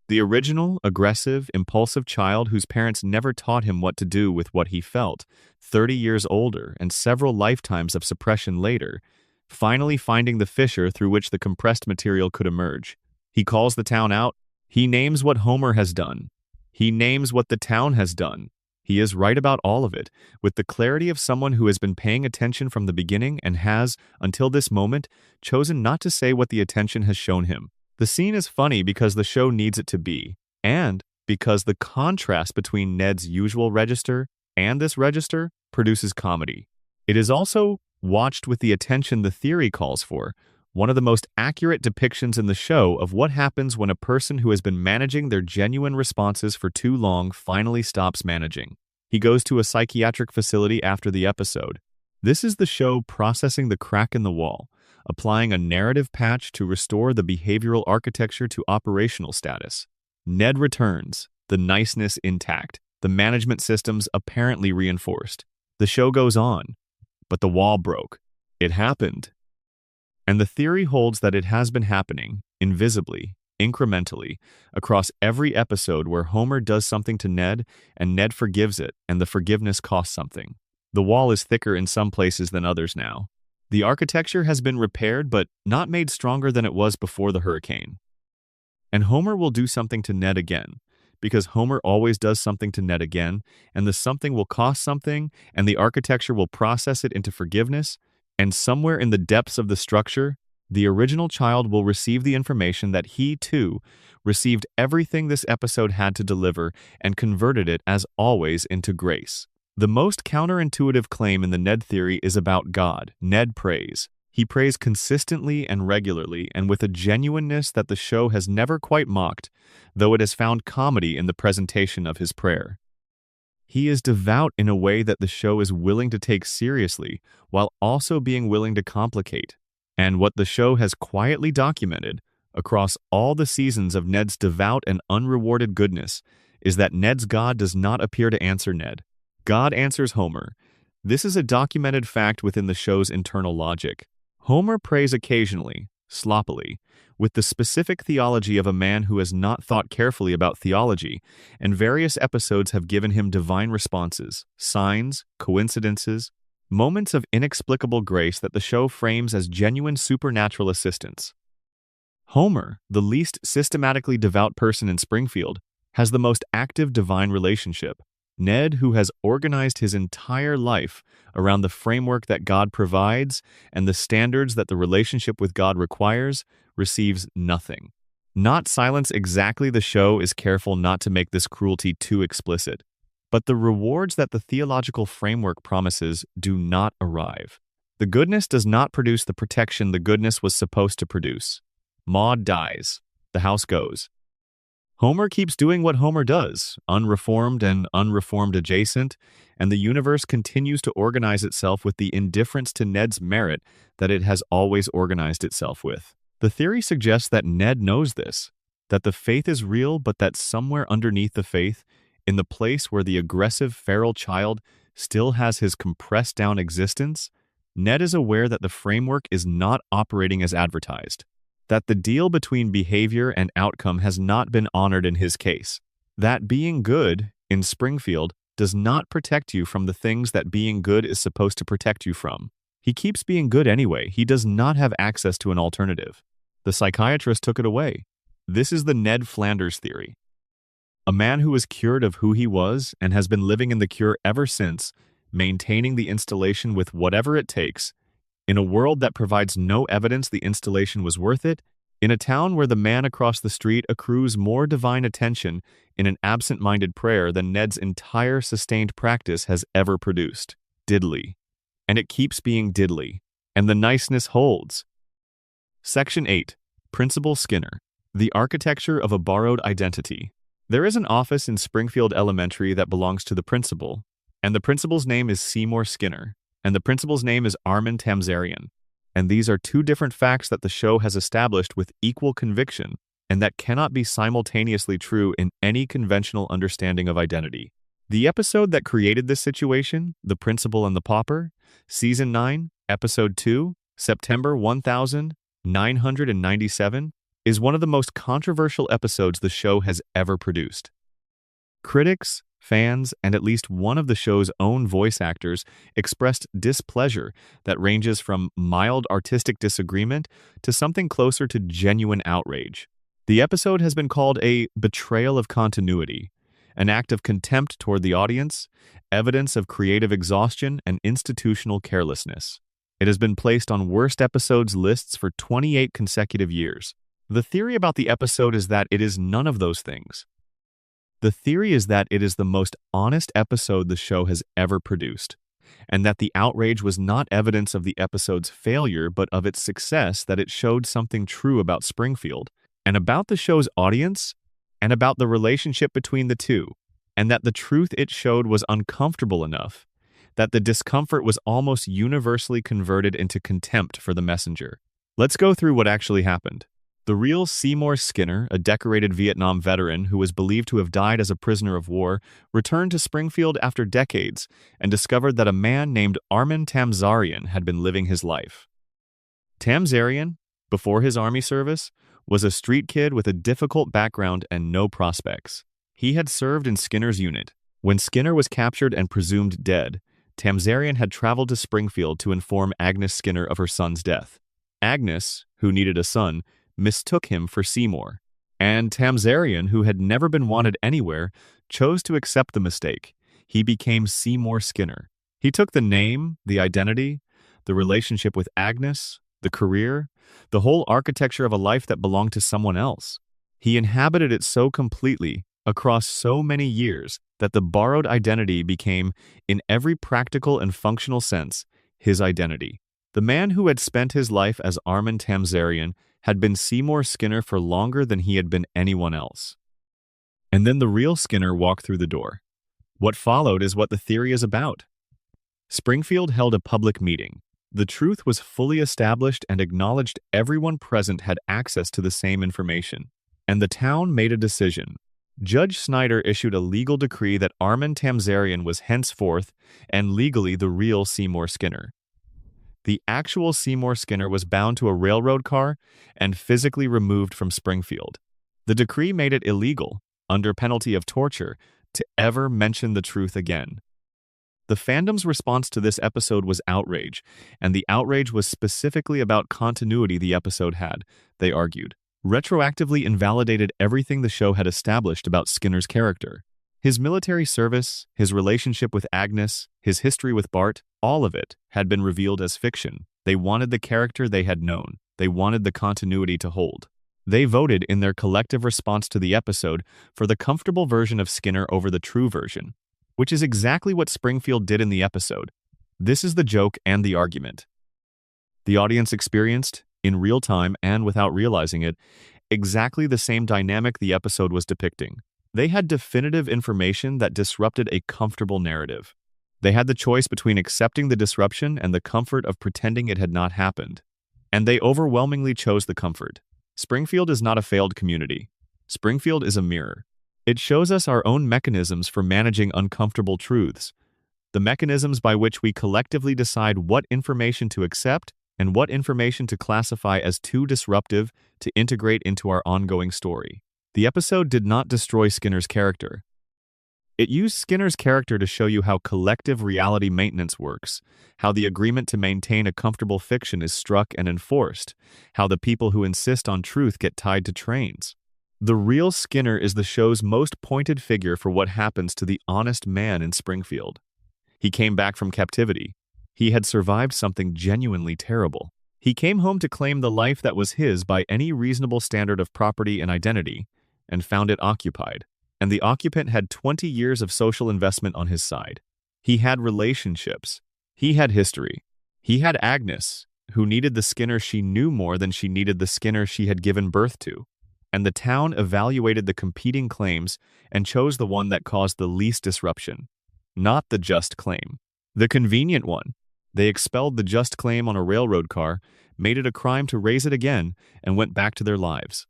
The original, aggressive, impulsive child whose parents never taught him what to do with what he felt, 30 years older and several lifetimes of suppression later, finally finding the fissure through which the compressed material could emerge. He calls the town out. He names what Homer has done. He names what the town has done. He is right about all of it, with the clarity of someone who has been paying attention from the beginning and has, until this moment, chosen not to say what the attention has shown him. The scene is funny because the show needs it to be, and because the contrast between Ned's usual register and this register produces comedy. It is also watched with the attention the theory calls for, one of the most accurate depictions in the show of what happens when a person who has been managing their genuine responses for too long finally stops managing. He goes to a psychiatric facility after the episode. This is the show processing the crack in the wall, applying a narrative patch to restore the behavioral architecture to operational status. Ned returns, the niceness intact, the management systems apparently reinforced. The show goes on, but the wall broke. It happened. And the theory holds that it has been happening, invisibly, incrementally, across every episode where Homer does something to Ned and Ned forgives it, and the forgiveness costs something. The wall is thicker in some places than others now. The architecture has been repaired but not made stronger than it was before the hurricane. And Homer will do something to Ned again, because Homer always does something to Ned again, and the something will cost something, and the architecture will process it into forgiveness, and somewhere in the depths of the structure, the original child will receive the information that he, too, received everything this episode had to deliver and converted it, as always, into grace. The most counterintuitive claim in the Ned theory is about God. Ned prays. He prays consistently and regularly and with a genuineness that the show has never quite mocked, though it has found comedy in the presentation of his prayer. He is devout in a way that the show is willing to take seriously, while also being willing to complicate. And what the show has quietly documented, across all the seasons of Ned's devout and unrewarded goodness, is that Ned's God does not appear to answer Ned. God answers Homer. This is a documented fact within the show's internal logic. Homer prays occasionally, sloppily, with the specific theology of a man who has not thought carefully about theology, and various episodes have given him divine responses, signs, coincidences, moments of inexplicable grace that the show frames as genuine supernatural assistance. Homer, the least systematically devout person in Springfield, has the most active divine relationship. Ned, who has organized his entire life around the framework that God provides and the standards that the relationship with God requires, receives nothing. Not silence exactly, the show is careful not to make this cruelty too explicit. But the rewards that the theological framework promises do not arrive. The goodness does not produce the protection the goodness was supposed to produce. Maud dies. The house goes. Homer keeps doing what Homer does, unreformed and unreformed adjacent, and the universe continues to organize itself with the indifference to Ned's merit that it has always organized itself with. The theory suggests that Ned knows this, that the faith is real, but that somewhere underneath the faith, in the place where the aggressive feral child still has his compressed down existence, Ned is aware that the framework is not operating as advertised, that the deal between behavior and outcome has not been honored in his case, that being good in Springfield does not protect you from the things that being good is supposed to protect you from. He keeps being good anyway. He does not have access to an alternative. The psychiatrist took it away. This is the Ned Flanders theory. A man who was cured of who he was and has been living in the cure ever since, maintaining the installation with whatever it takes, in a world that provides no evidence the installation was worth it, in a town where the man across the street accrues more divine attention in an absent-minded prayer than Ned's entire sustained practice has ever produced. Diddly. And it keeps being diddly. And the niceness holds. Section 8. Principal Skinner. The architecture of a borrowed identity. There is an office in Springfield Elementary that belongs to the principal, and the principal's name is Seymour Skinner, and the principal's name is Armin Tamzarian. And these are two different facts that the show has established with equal conviction, and that cannot be simultaneously true in any conventional understanding of identity. The episode that created this situation, The Principal and the Pauper, Season 9, Episode 2, September 1997, is one of the most controversial episodes the show has ever produced. Critics, fans, and at least one of the show's own voice actors expressed displeasure that ranges from mild artistic disagreement to something closer to genuine outrage. The episode has been called a betrayal of continuity, an act of contempt toward the audience, evidence of creative exhaustion, and institutional carelessness. It has been placed on worst episodes lists for 28 consecutive years. The theory about the episode is that it is none of those things. The theory is that it is the most honest episode the show has ever produced, and that the outrage was not evidence of the episode's failure but of its success, that it showed something true about Springfield, and about the show's audience, and about the relationship between the two, and that the truth it showed was uncomfortable enough, that the discomfort was almost universally converted into contempt for the messenger. Let's go through what actually happened. The real Seymour Skinner, a decorated Vietnam veteran who was believed to have died as a prisoner of war, returned to Springfield after decades and discovered that a man named Armin Tamzarian had been living his life. Tamzarian, before his army service, was a street kid with a difficult background and no prospects. He had served in Skinner's unit. When Skinner was captured and presumed dead, Tamzarian had traveled to Springfield to inform Agnes Skinner of her son's death. Agnes, who needed a son, mistook him for Seymour, and Tamzarian, who had never been wanted anywhere, chose to accept the mistake. He became Seymour Skinner. He took the name, the identity, the relationship with Agnes, the career, the whole architecture of a life that belonged to someone else. He inhabited it so completely, across so many years, that the borrowed identity became, in every practical and functional sense, his identity. The man who had spent his life as Armin Tamzarian had been Seymour Skinner for longer than he had been anyone else. And then the real Skinner walked through the door. What followed is what the theory is about. Springfield held a public meeting. The truth was fully established and acknowledged everyone present had access to the same information. And the town made a decision. Judge Snyder issued a legal decree that Armin Tamzarian was henceforth and legally the real Seymour Skinner. The actual Seymour Skinner was bound to a railroad car and physically removed from Springfield. The decree made it illegal, under penalty of torture, to ever mention the truth again. The fandom's response to this episode was outrage, and the outrage was specifically about continuity the episode had, they argued. Retroactively invalidated everything the show had established about Skinner's character. His military service, his relationship with Agnes, his history with Bart, all of it had been revealed as fiction. They wanted the character they had known. They wanted the continuity to hold. They voted in their collective response to the episode for the comfortable version of Skinner over the true version, which is exactly what Springfield did in the episode. This is the joke and the argument. The audience experienced, in real time and without realizing it, exactly the same dynamic the episode was depicting. They had definitive information that disrupted a comfortable narrative. They had the choice between accepting the disruption and the comfort of pretending it had not happened. And they overwhelmingly chose the comfort. Springfield is not a failed community. Springfield is a mirror. It shows us our own mechanisms for managing uncomfortable truths, the mechanisms by which we collectively decide what information to accept and what information to classify as too disruptive to integrate into our ongoing story. The episode did not destroy Skinner's character. It used Skinner's character to show you how collective reality maintenance works, how the agreement to maintain a comfortable fiction is struck and enforced, how the people who insist on truth get tied to trains. The real Skinner is the show's most pointed figure for what happens to the honest man in Springfield. He came back from captivity. He had survived something genuinely terrible. He came home to claim the life that was his by any reasonable standard of property and identity, and found it occupied. And the occupant had 20 years of social investment on his side. He had relationships. He had history. He had Agnes, who needed the Skinner she knew more than she needed the Skinner she had given birth to. And the town evaluated the competing claims and chose the one that caused the least disruption, not the just claim, the convenient one. They expelled the just claim on a railroad car, made it a crime to raise it again, and went back to their lives.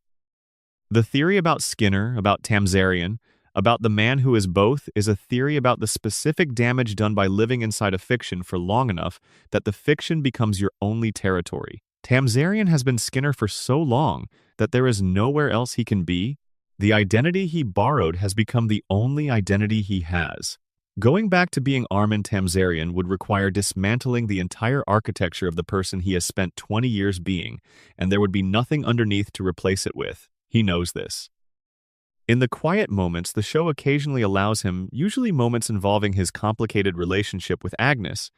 The theory about Skinner, about Tamzarian, about the man who is both, is a theory about the specific damage done by living inside a fiction for long enough that the fiction becomes your only territory. Tamzarian has been Skinner for so long that there is nowhere else he can be. The identity he borrowed has become the only identity he has. Going back to being Armin Tamzarian would require dismantling the entire architecture of the person he has spent 20 years being, and there would be nothing underneath to replace it with. He knows this. In the quiet moments, the show occasionally allows him, usually moments involving his complicated relationship with Agnes,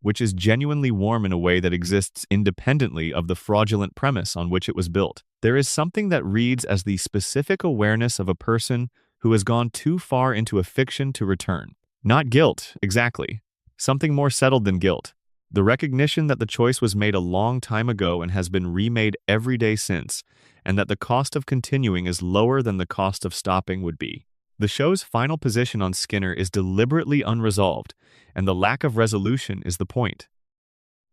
which is genuinely warm in a way that exists independently of the fraudulent premise on which it was built. There is something that reads as the specific awareness of a person who has gone too far into a fiction to return. Not guilt, exactly. Something more settled than guilt. The recognition that the choice was made a long time ago and has been remade every day since, and that the cost of continuing is lower than the cost of stopping would be. The show's final position on Skinner is deliberately unresolved, and the lack of resolution is the point.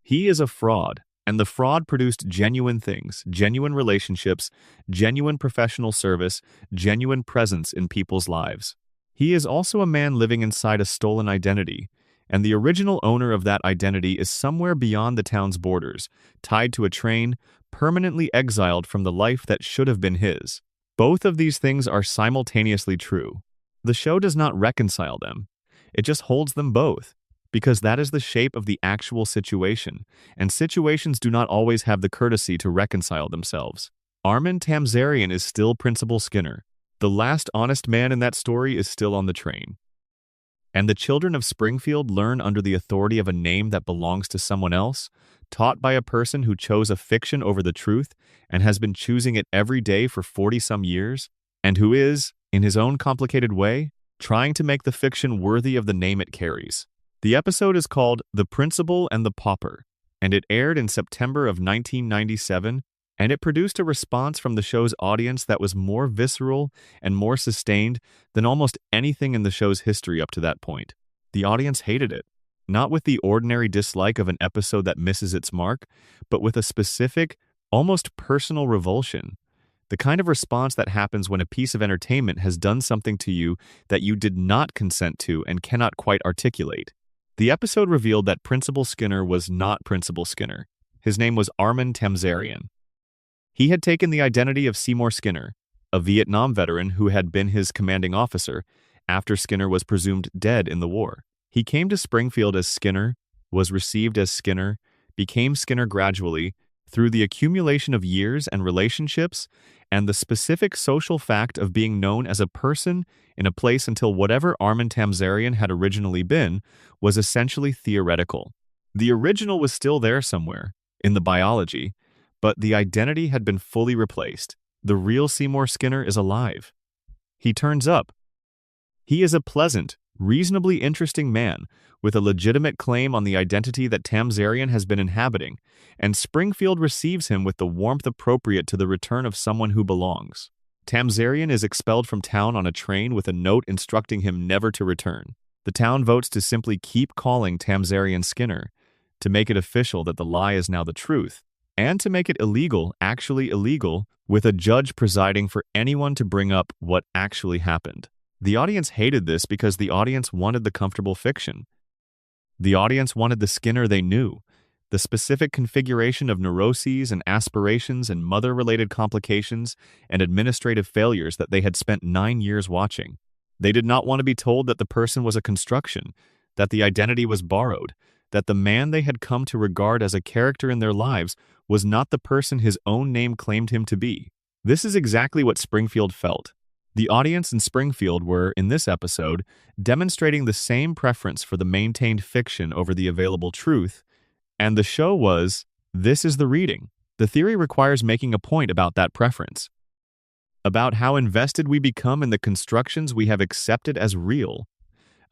He is a fraud, and the fraud produced genuine things, genuine relationships, genuine professional service, genuine presence in people's lives. He is also a man living inside a stolen identity, and the original owner of that identity is somewhere beyond the town's borders, tied to a train, permanently exiled from the life that should have been his. Both of these things are simultaneously true. The show does not reconcile them. It just holds them both, because that is the shape of the actual situation, and situations do not always have the courtesy to reconcile themselves. Armin Tamzarian is still Principal Skinner. The last honest man in that story is still on the train. And the children of Springfield learn under the authority of a name that belongs to someone else, taught by a person who chose a fiction over the truth and has been choosing it every day for 40-some years, and who is, in his own complicated way, trying to make the fiction worthy of the name it carries. The episode is called The Principal and the Pauper, and it aired in September of 1997, and it produced a response from the show's audience that was more visceral and more sustained than almost anything in the show's history up to that point. The audience hated it, not with the ordinary dislike of an episode that misses its mark, but with a specific, almost personal revulsion. The kind of response that happens when a piece of entertainment has done something to you that you did not consent to and cannot quite articulate. The episode revealed that Principal Skinner was not Principal Skinner. His name was Armin Tamzarian. He had taken the identity of Seymour Skinner, a Vietnam veteran who had been his commanding officer after Skinner was presumed dead in the war. He came to Springfield as Skinner, was received as Skinner, became Skinner gradually through the accumulation of years and relationships and the specific social fact of being known as a person in a place until whatever Armin Tamzarian had originally been was essentially theoretical. The original was still there somewhere, in the biology, but the identity had been fully replaced. The real Seymour Skinner is alive. He turns up. He is a pleasant, reasonably interesting man with a legitimate claim on the identity that Tamzarian has been inhabiting, and Springfield receives him with the warmth appropriate to the return of someone who belongs. Tamzarian is expelled from town on a train with a note instructing him never to return. The town votes to simply keep calling Tamzarian Skinner, to make it official that the lie is now the truth, and to make it illegal, actually illegal, with a judge presiding for anyone to bring up what actually happened. The audience hated this because the audience wanted the comfortable fiction. The audience wanted the Skinner they knew, the specific configuration of neuroses and aspirations and mother-related complications and administrative failures that they had spent 9 years watching. They did not want to be told that the person was a construction, that the identity was borrowed, that the man they had come to regard as a character in their lives was not the person his own name claimed him to be. This is exactly what Springfield felt. The audience in Springfield were, in this episode, demonstrating the same preference for the maintained fiction over the available truth, and the show was, this is the reading. The theory requires making a point about that preference, about how invested we become in the constructions we have accepted as real,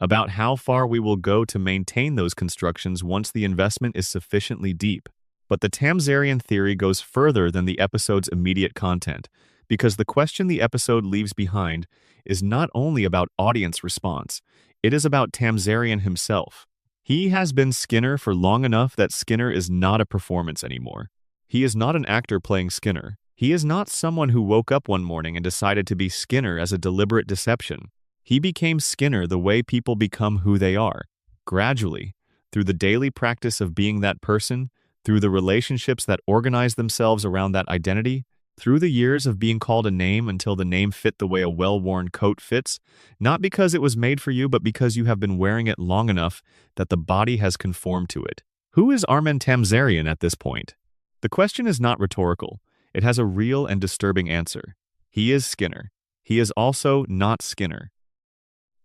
about how far we will go to maintain those constructions once the investment is sufficiently deep. But the Tamzarian theory goes further than the episode's immediate content, because the question the episode leaves behind is not only about audience response, it is about Tamzarian himself. He has been Skinner for long enough that Skinner is not a performance anymore. He is not an actor playing Skinner. He is not someone who woke up one morning and decided to be Skinner as a deliberate deception. He became Skinner the way people become who they are, gradually, through the daily practice of being that person, through the relationships that organize themselves around that identity, through the years of being called a name until the name fit the way a well-worn coat fits, not because it was made for you, but because you have been wearing it long enough that the body has conformed to it. Who is Armen Tamzarian at this point? The question is not rhetorical. It has a real and disturbing answer. He is Skinner. He is also not Skinner.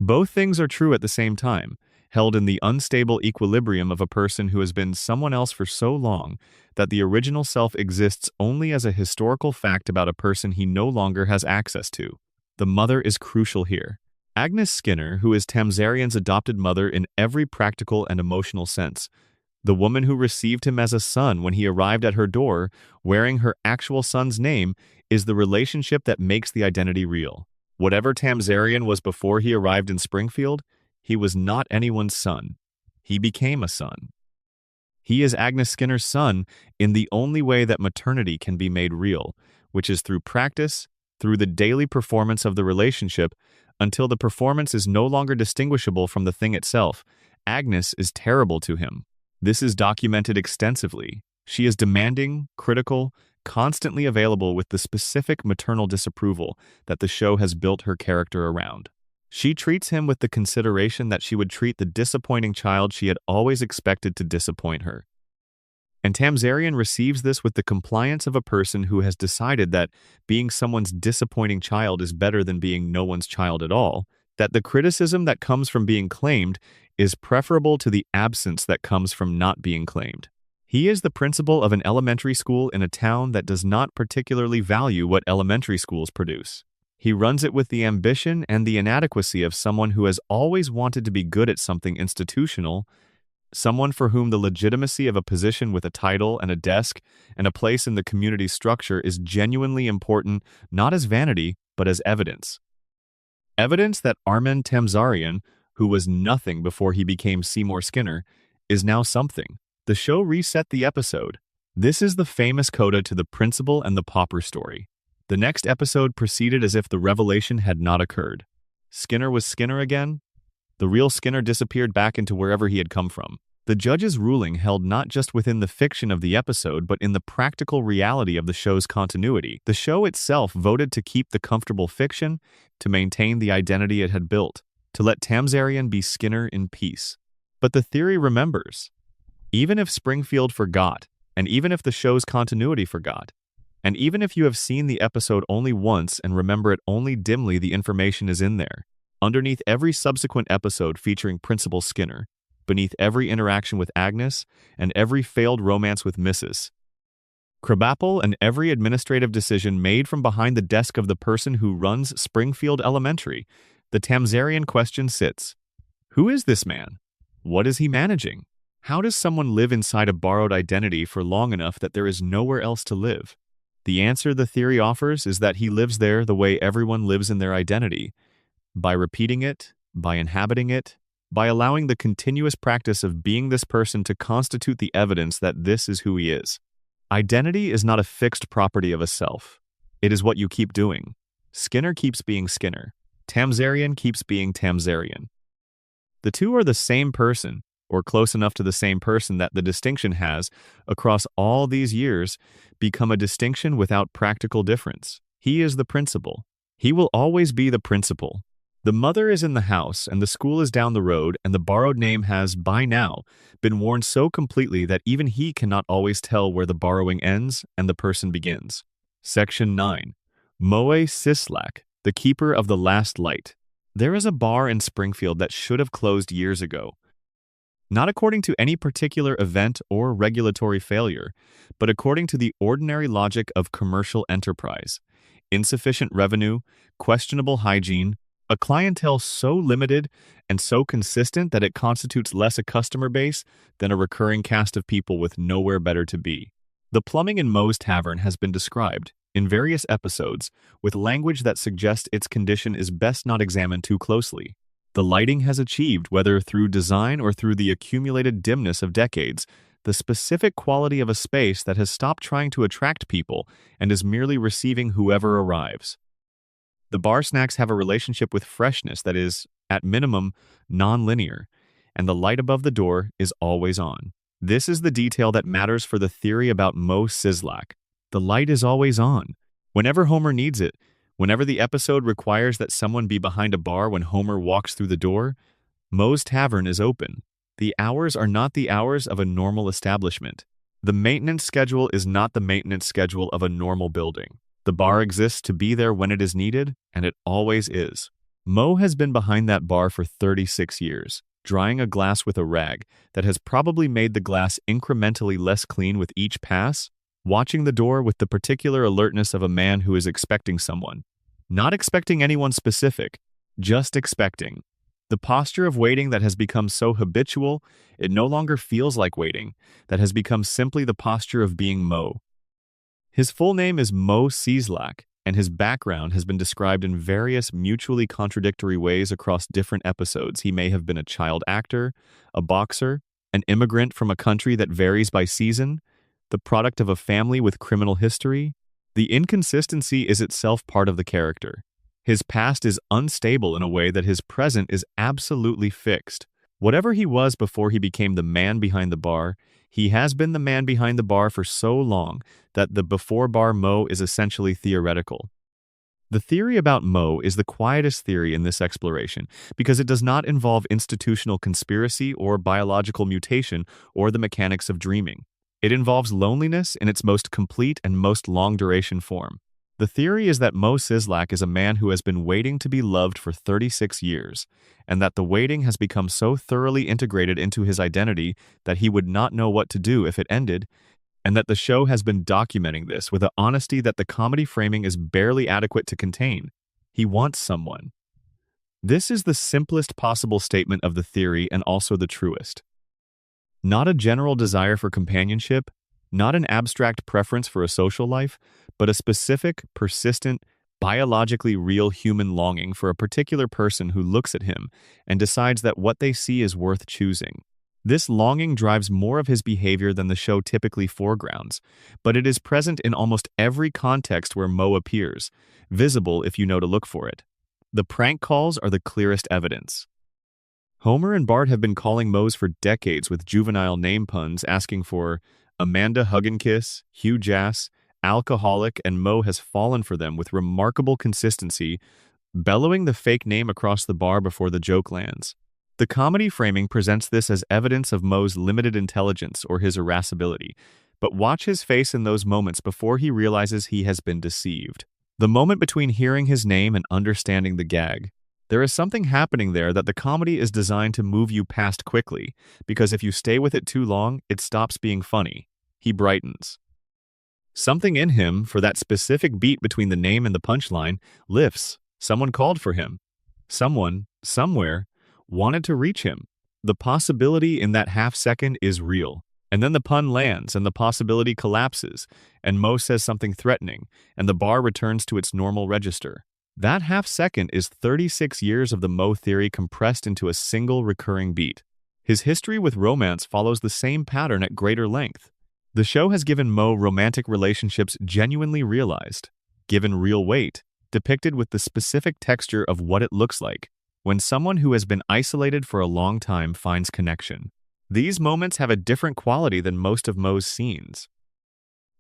Both things are true at the same time, held in the unstable equilibrium of a person who has been someone else for so long that the original self exists only as a historical fact about a person he no longer has access to. The mother is crucial here. Agnes Skinner, who is Tamzarian's adopted mother in every practical and emotional sense, the woman who received him as a son when he arrived at her door wearing her actual son's name, is the relationship that makes the identity real. Whatever Tamzarian was before he arrived in Springfield, he was not anyone's son. He became a son. He is Agnes Skinner's son in the only way that maternity can be made real, which is through practice, through the daily performance of the relationship, until the performance is no longer distinguishable from the thing itself. Agnes is terrible to him. This is documented extensively. She is demanding, critical, constantly available with the specific maternal disapproval that the show has built her character around. She treats him with the consideration that she would treat the disappointing child she had always expected to disappoint her. And Tamzarian receives this with the compliance of a person who has decided that being someone's disappointing child is better than being no one's child at all, that the criticism that comes from being claimed is preferable to the absence that comes from not being claimed. He is the principal of an elementary school in a town that does not particularly value what elementary schools produce. He runs it with the ambition and the inadequacy of someone who has always wanted to be good at something institutional, someone for whom the legitimacy of a position with a title and a desk and a place in the community structure is genuinely important, not as vanity, but as evidence. Evidence that Armen Tamzarian, who was nothing before he became Seymour Skinner, is now something. The show reset the episode. This is the famous coda to the principal and the pauper story. The next episode proceeded as if the revelation had not occurred. Skinner was Skinner again? The real Skinner disappeared back into wherever he had come from. The judge's ruling held not just within the fiction of the episode, but in the practical reality of the show's continuity. The show itself voted to keep the comfortable fiction, to maintain the identity it had built, to let Tamzarian be Skinner in peace. But the theory remembers. Even if Springfield forgot, and even if the show's continuity forgot, and even if you have seen the episode only once and remember it only dimly, the information is in there. Underneath every subsequent episode featuring Principal Skinner, beneath every interaction with Agnes, and every failed romance with Mrs. Crabapple and every administrative decision made from behind the desk of the person who runs Springfield Elementary. The Tamzarian question sits. Who is this man? What is he managing? How does someone live inside a borrowed identity for long enough that there is nowhere else to live? The answer the theory offers is that he lives there the way everyone lives in their identity, by repeating it, by inhabiting it, by allowing the continuous practice of being this person to constitute the evidence that this is who he is. Identity is not a fixed property of a self. It is what you keep doing. Skinner keeps being Skinner. Tamzarian keeps being Tamzarian. The two are the same person, or close enough to the same person that the distinction has, across all these years, become a distinction without practical difference. He is the principal. He will always be the principal. The mother is in the house, and the school is down the road, and the borrowed name has, by now, been worn so completely that even he cannot always tell where the borrowing ends and the person begins. Section 9. Moe Sislak, the keeper of the last light. There is a bar in Springfield that should have closed years ago. Not according to any particular event or regulatory failure, but according to the ordinary logic of commercial enterprise. Insufficient revenue, questionable hygiene, a clientele so limited and so consistent that it constitutes less a customer base than a recurring cast of people with nowhere better to be. The plumbing in Moe's Tavern has been described, in various episodes, with language that suggests its condition is best not examined too closely. The lighting has achieved, whether through design or through the accumulated dimness of decades, the specific quality of a space that has stopped trying to attract people and is merely receiving whoever arrives. The bar snacks have a relationship with freshness that is, at minimum, non-linear, and the light above the door is always on. This is the detail that matters for the theory about Moe Sislak. The light is always on. Whenever Homer needs it, whenever the episode requires that someone be behind a bar when Homer walks through the door, Moe's Tavern is open. The hours are not the hours of a normal establishment. The maintenance schedule is not the maintenance schedule of a normal building. The bar exists to be there when it is needed, and it always is. Moe has been behind that bar for 36 years, drying a glass with a rag that has probably made the glass incrementally less clean with each pass, watching the door with the particular alertness of a man who is expecting someone. Not expecting anyone specific, just expecting. The posture of waiting that has become so habitual, it no longer feels like waiting, that has become simply the posture of being Moe. His full name is Moe Sislak, and his background has been described in various mutually contradictory ways across different episodes. He may have been a child actor, a boxer, an immigrant from a country that varies by season, the product of a family with criminal history. The inconsistency is itself part of the character. His past is unstable in a way that his present is absolutely fixed. Whatever he was before he became the man behind the bar, he has been the man behind the bar for so long that the before-bar Moe is essentially theoretical. The theory about Moe is the quietest theory in this exploration because it does not involve institutional conspiracy or biological mutation or the mechanics of dreaming. It involves loneliness in its most complete and most long-duration form. The theory is that Moe Sislak is a man who has been waiting to be loved for 36 years, and that the waiting has become so thoroughly integrated into his identity that he would not know what to do if it ended, and that the show has been documenting this with an honesty that the comedy framing is barely adequate to contain. He wants someone. This is the simplest possible statement of the theory and also the truest. Not a general desire for companionship, not an abstract preference for a social life, but a specific, persistent, biologically real human longing for a particular person who looks at him and decides that what they see is worth choosing. This longing drives more of his behavior than the show typically foregrounds, but it is present in almost every context where Moe appears, visible if you know to look for it. The prank calls are the clearest evidence. Homer and Bart have been calling Moe's for decades with juvenile name puns asking for Amanda Hugginkiss, Hugh Jass, Alcoholic, and Moe has fallen for them with remarkable consistency, bellowing the fake name across the bar before the joke lands. The comedy framing presents this as evidence of Moe's limited intelligence or his irascibility, but watch his face in those moments before he realizes he has been deceived. The moment between hearing his name and understanding the gag. There is something happening there that the comedy is designed to move you past quickly, because if you stay with it too long, it stops being funny. He brightens. Something in him, for that specific beat between the name and the punchline, lifts. Someone called for him. Someone, somewhere, wanted to reach him. The possibility in that half second is real. And then the pun lands and the possibility collapses, and Mo says something threatening, and the bar returns to its normal register. That half second is 36 years of the Mo theory compressed into a single recurring beat. His history with romance follows the same pattern at greater length. The show has given Mo romantic relationships genuinely realized, given real weight, depicted with the specific texture of what it looks like when someone who has been isolated for a long time finds connection. These moments have a different quality than most of Mo's scenes.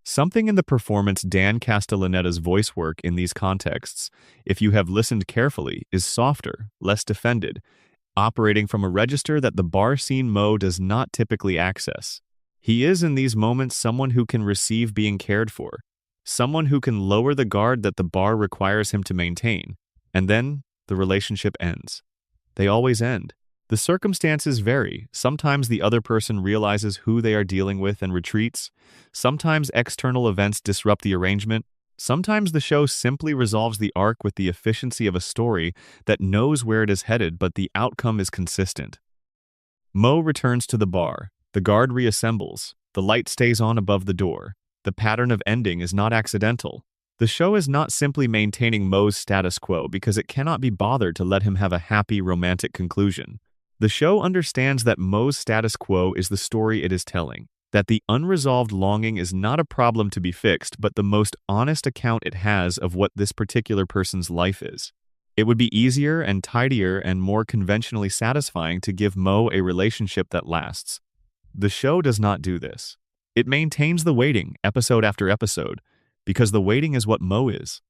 Something in the performance Dan Castellaneta's voice work in these contexts, if you have listened carefully, is softer, less defended, operating from a register that the bar scene Mo does not typically access. He is in these moments someone who can receive being cared for, someone who can lower the guard that the bar requires him to maintain, and then the relationship ends. They always end. The circumstances vary. Sometimes the other person realizes who they are dealing with and retreats. Sometimes external events disrupt the arrangement. Sometimes the show simply resolves the arc with the efficiency of a story that knows where it is headed, but the outcome is consistent. Mo returns to the bar. The guard reassembles. The light stays on above the door. The pattern of ending is not accidental. The show is not simply maintaining Mo's status quo because it cannot be bothered to let him have a happy, romantic conclusion. The show understands that Mo's status quo is the story it is telling, that the unresolved longing is not a problem to be fixed, but the most honest account it has of what this particular person's life is. It would be easier and tidier and more conventionally satisfying to give Mo a relationship that lasts. The show does not do this. It maintains the waiting, episode after episode, because the waiting is what Mo is.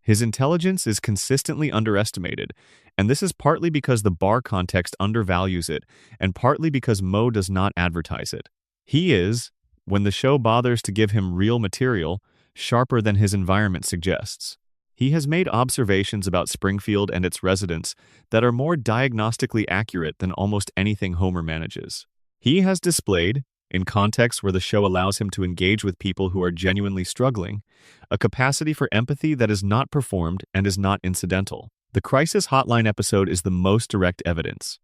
His intelligence is consistently underestimated, and this is partly because the bar context undervalues it, and partly because Mo does not advertise it. He is, when the show bothers to give him real material, sharper than his environment suggests. He has made observations about Springfield and its residents that are more diagnostically accurate than almost anything Homer manages. He has displayed, in contexts where the show allows him to engage with people who are genuinely struggling, a capacity for empathy that is not performed and is not incidental. The Crisis Hotline episode is the most direct evidence.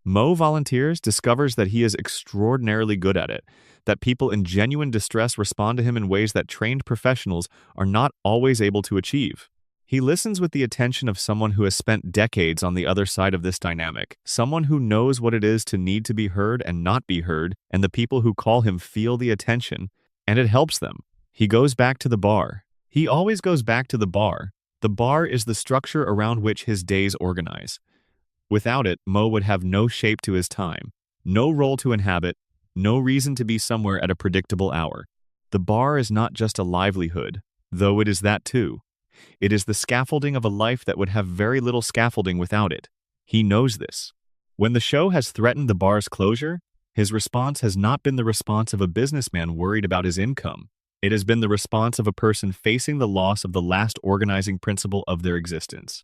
Mo volunteers, discovers that he is extraordinarily good at it, that people in genuine distress respond to him in ways that trained professionals are not always able to achieve. He listens with the attention of someone who has spent decades on the other side of this dynamic, someone who knows what it is to need to be heard and not be heard, and the people who call him feel the attention, and it helps them. He goes back to the bar. He always goes back to the bar. The bar is the structure around which his days organize. Without it, Mo would have no shape to his time, no role to inhabit, no reason to be somewhere at a predictable hour. The bar is not just a livelihood, though it is that too. It is the scaffolding of a life that would have very little scaffolding without it. He knows this. When the show has threatened the bar's closure, his response has not been the response of a businessman worried about his income. It has been the response of a person facing the loss of the last organizing principle of their existence.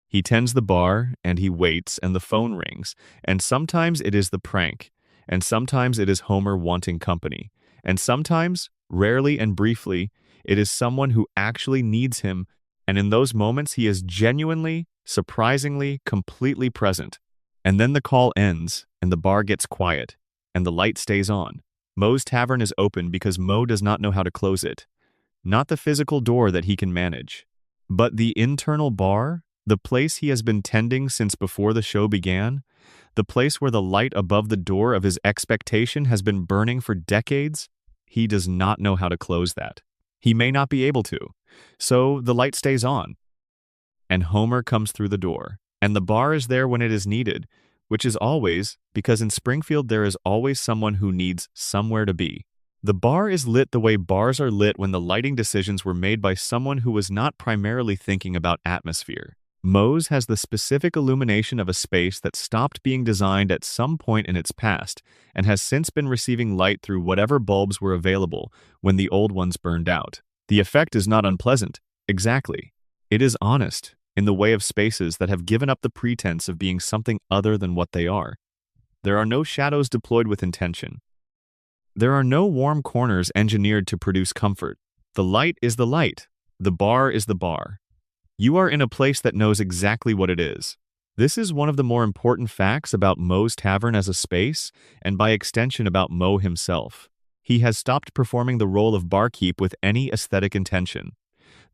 He tends the bar, and he waits, and the phone rings, and sometimes it is the prank, and sometimes it is Homer wanting company, and sometimes, rarely and briefly, it is someone who actually needs him, and in those moments he is genuinely, surprisingly, completely present. And then the call ends, and the bar gets quiet, and the light stays on. Mo's tavern is open because Mo does not know how to close it. Not the physical door that he can manage, but the internal bar, the place he has been tending since before the show began, the place where the light above the door of his expectation has been burning for decades. He does not know how to close that. He may not be able to, so the light stays on. And Homer comes through the door, and the bar is there when it is needed, which is always, because in Springfield there is always someone who needs somewhere to be. The bar is lit the way bars are lit when the lighting decisions were made by someone who was not primarily thinking about atmosphere. Mo's has the specific illumination of a space that stopped being designed at some point in its past and has since been receiving light through whatever bulbs were available when the old ones burned out. The effect is not unpleasant, exactly. It is honest, in the way of spaces that have given up the pretense of being something other than what they are. There are no shadows deployed with intention. There are no warm corners engineered to produce comfort. The light is the light. The bar is the bar. You are in a place that knows exactly what it is. This is one of the more important facts about Moe's Tavern as a space, and by extension about Moe himself. He has stopped performing the role of barkeep with any aesthetic intention.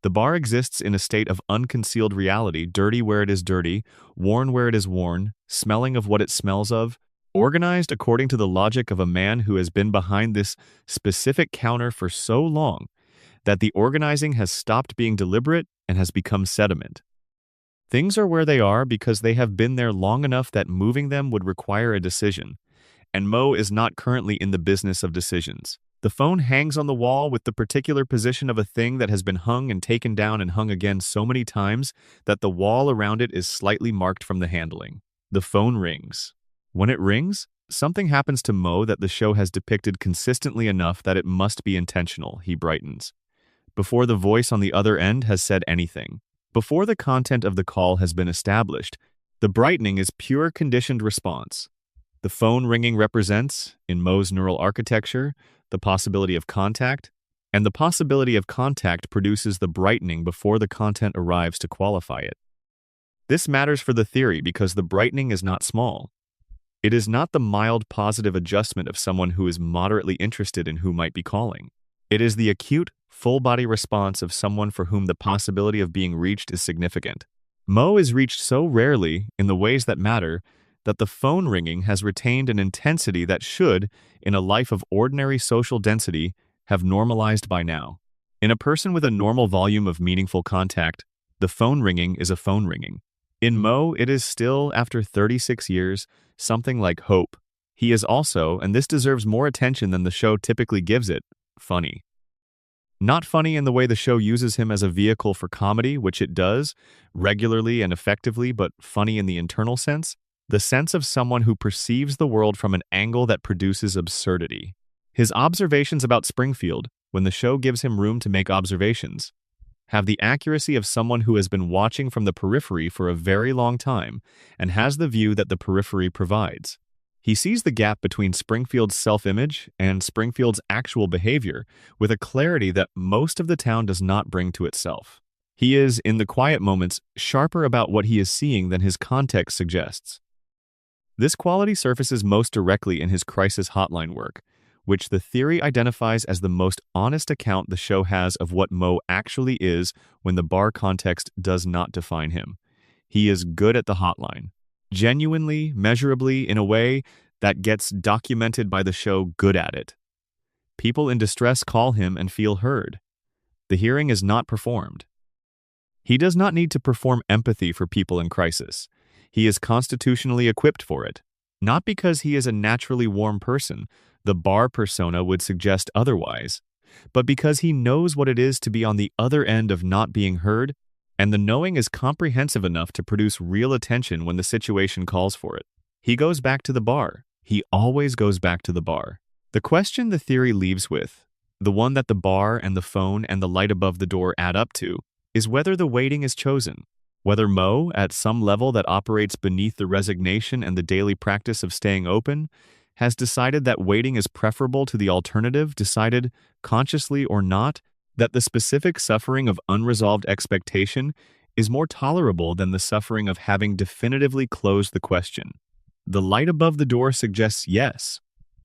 The bar exists in a state of unconcealed reality, dirty where it is dirty, worn where it is worn, smelling of what it smells of, organized according to the logic of a man who has been behind this specific counter for so long that the organizing has stopped being deliberate and has become sediment. Things are where they are because they have been there long enough that moving them would require a decision, and Moe is not currently in the business of decisions. The phone hangs on the wall with the particular position of a thing that has been hung and taken down and hung again so many times that the wall around it is slightly marked from the handling. The phone rings. When it rings, something happens to Moe that the show has depicted consistently enough that it must be intentional. He brightens. Before the voice on the other end has said anything. Before the content of the call has been established, the brightening is pure conditioned response. The phone ringing represents, in Moe's neural architecture, the possibility of contact, and the possibility of contact produces the brightening before the content arrives to qualify it. This matters for the theory because the brightening is not small. It is not the mild positive adjustment of someone who is moderately interested in who might be calling. It is the acute, full-body response of someone for whom the possibility of being reached is significant. Moe is reached so rarely, in the ways that matter, that the phone ringing has retained an intensity that should, in a life of ordinary social density, have normalized by now. In a person with a normal volume of meaningful contact, the phone ringing is a phone ringing. In Moe, it is still, after 36 years, something like hope. He is also, and this deserves more attention than the show typically gives it, funny. Not funny in the way the show uses him as a vehicle for comedy, which it does, regularly and effectively, but funny in the internal sense. The sense of someone who perceives the world from an angle that produces absurdity. His observations about Springfield, when the show gives him room to make observations, have the accuracy of someone who has been watching from the periphery for a very long time and has the view that the periphery provides. He sees the gap between Springfield's self-image and Springfield's actual behavior with a clarity that most of the town does not bring to itself. He is, in the quiet moments, sharper about what he is seeing than his context suggests. This quality surfaces most directly in his crisis hotline work, which the theory identifies as the most honest account the show has of what Moe actually is when the bar context does not define him. He is good at the hotline. Genuinely, measurably, in a way that gets documented by the show good at it. People in distress call him and feel heard. The hearing is not performed. He does not need to perform empathy for people in crisis. He is constitutionally equipped for it. Not because he is a naturally warm person, the bar persona would suggest otherwise, but because he knows what it is to be on the other end of not being heard, and the knowing is comprehensive enough to produce real attention when the situation calls for it. He goes back to the bar. He always goes back to the bar. The question the theory leaves with, the one that the bar and the phone and the light above the door add up to, is whether the waiting is chosen. Whether Moe, at some level that operates beneath the resignation and the daily practice of staying open, has decided that waiting is preferable to the alternative, decided, consciously or not, that the specific suffering of unresolved expectation is more tolerable than the suffering of having definitively closed the question. The light above the door suggests yes.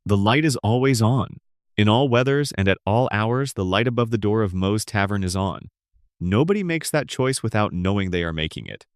The light is always on. In all weathers and at all hours, the light above the door of Moe's Tavern is on. Nobody makes that choice without knowing they are making it.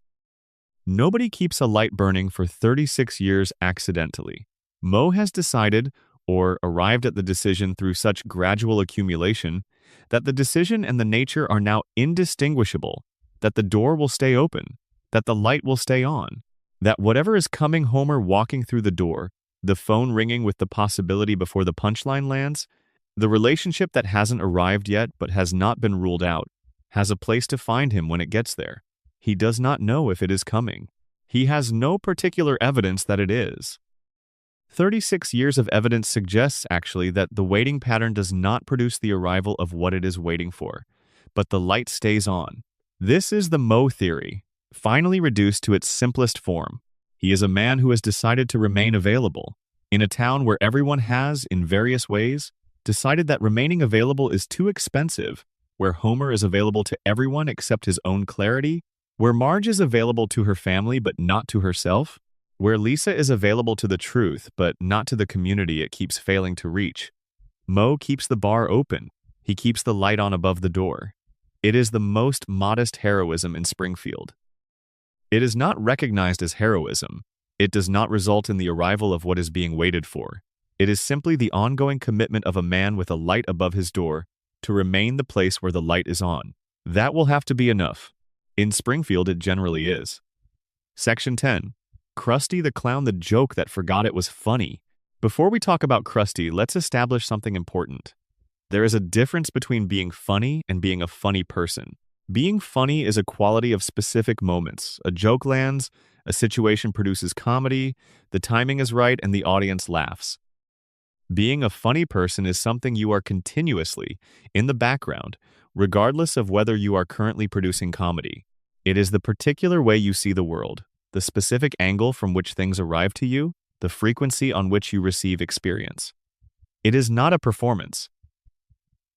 Nobody keeps a light burning for 36 years accidentally. Moe has decided, or arrived at the decision through such gradual accumulation, that the decision and the nature are now indistinguishable, that the door will stay open, that the light will stay on, that whatever is coming Homer walking through the door, the phone ringing with the possibility before the punchline lands, the relationship that hasn't arrived yet but has not been ruled out, has a place to find him when it gets there. He does not know if it is coming. He has no particular evidence that it is. 36 years of evidence suggests, actually, that the waiting pattern does not produce the arrival of what it is waiting for, but the light stays on. This is the Moe theory, finally reduced to its simplest form. He is a man who has decided to remain available. In a town where everyone has, in various ways, decided that remaining available is too expensive, where Homer is available to everyone except his own clarity, where Marge is available to her family but not to herself, where Lisa is available to the truth but not to the community it keeps failing to reach, Moe keeps the bar open. He keeps the light on above the door. It is the most modest heroism in Springfield. It is not recognized as heroism. It does not result in the arrival of what is being waited for. It is simply the ongoing commitment of a man with a light above his door to remain the place where the light is on. That will have to be enough. In Springfield, it generally is. Section 10. Krusty the Clown, the joke that forgot it was funny. Before we talk about Krusty, let's establish something important. There is a difference between being funny and being a funny person. Being funny is a quality of specific moments. A joke lands, a situation produces comedy, the timing is right, and the audience laughs. Being a funny person is something you are continuously in the background, regardless of whether you are currently producing comedy. It is the particular way you see the world, the specific angle from which things arrive to you, the frequency on which you receive experience. It is not a performance.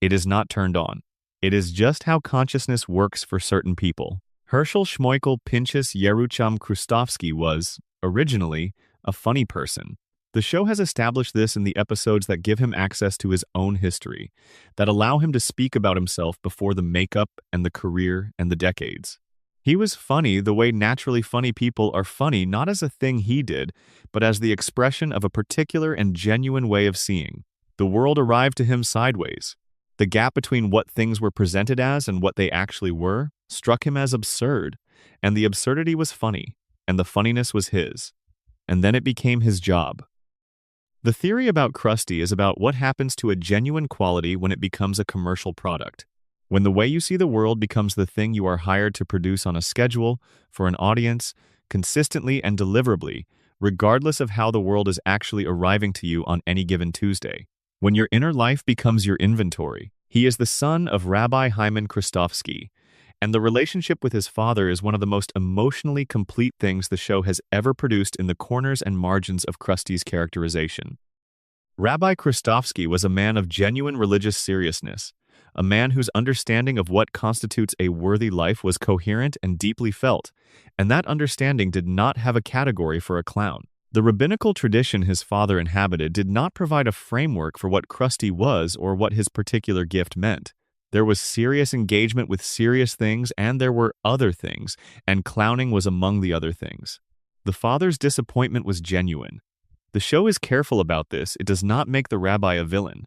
It is not turned on. It is just how consciousness works for certain people. Herschel Schmoikel Pinchas Yerucham Krustovsky was, originally, a funny person. The show has established this in the episodes that give him access to his own history, that allow him to speak about himself before the makeup and the career and the decades. He was funny the way naturally funny people are funny, not as a thing he did, but as the expression of a particular and genuine way of seeing. The world arrived to him sideways. The gap between what things were presented as and what they actually were struck him as absurd, and the absurdity was funny, and the funniness was his. And then it became his job. The theory about Krusty is about what happens to a genuine quality when it becomes a commercial product. When the way you see the world becomes the thing you are hired to produce on a schedule, for an audience, consistently and deliverably, regardless of how the world is actually arriving to you on any given Tuesday. When your inner life becomes your inventory. He is the son of Rabbi Hyman Krustovsky, and the relationship with his father is one of the most emotionally complete things the show has ever produced in the corners and margins of Krusty's characterization. Rabbi Krustovsky was a man of genuine religious seriousness, a man whose understanding of what constitutes a worthy life was coherent and deeply felt, and that understanding did not have a category for a clown. The rabbinical tradition his father inhabited did not provide a framework for what Krusty was or what his particular gift meant. There was serious engagement with serious things, and there were other things, and clowning was among the other things. The father's disappointment was genuine. The show is careful about this. It does not make the rabbi a villain.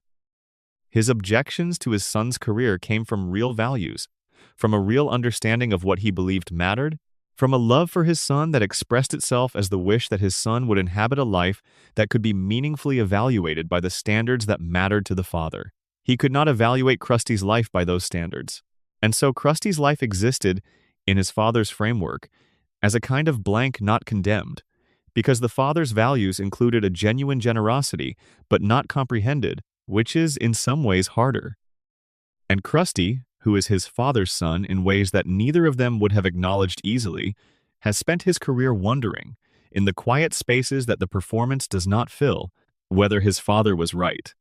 His objections to his son's career came from real values, from a real understanding of what he believed mattered, from a love for his son that expressed itself as the wish that his son would inhabit a life that could be meaningfully evaluated by the standards that mattered to the father. He could not evaluate Krusty's life by those standards. And so Krusty's life existed, in his father's framework, as a kind of blank not condemned, because the father's values included a genuine generosity, but not comprehended, which is in some ways harder. And Krusty, who is his father's son in ways that neither of them would have acknowledged easily, has spent his career wondering, in the quiet spaces that the performance does not fill, whether his father was right.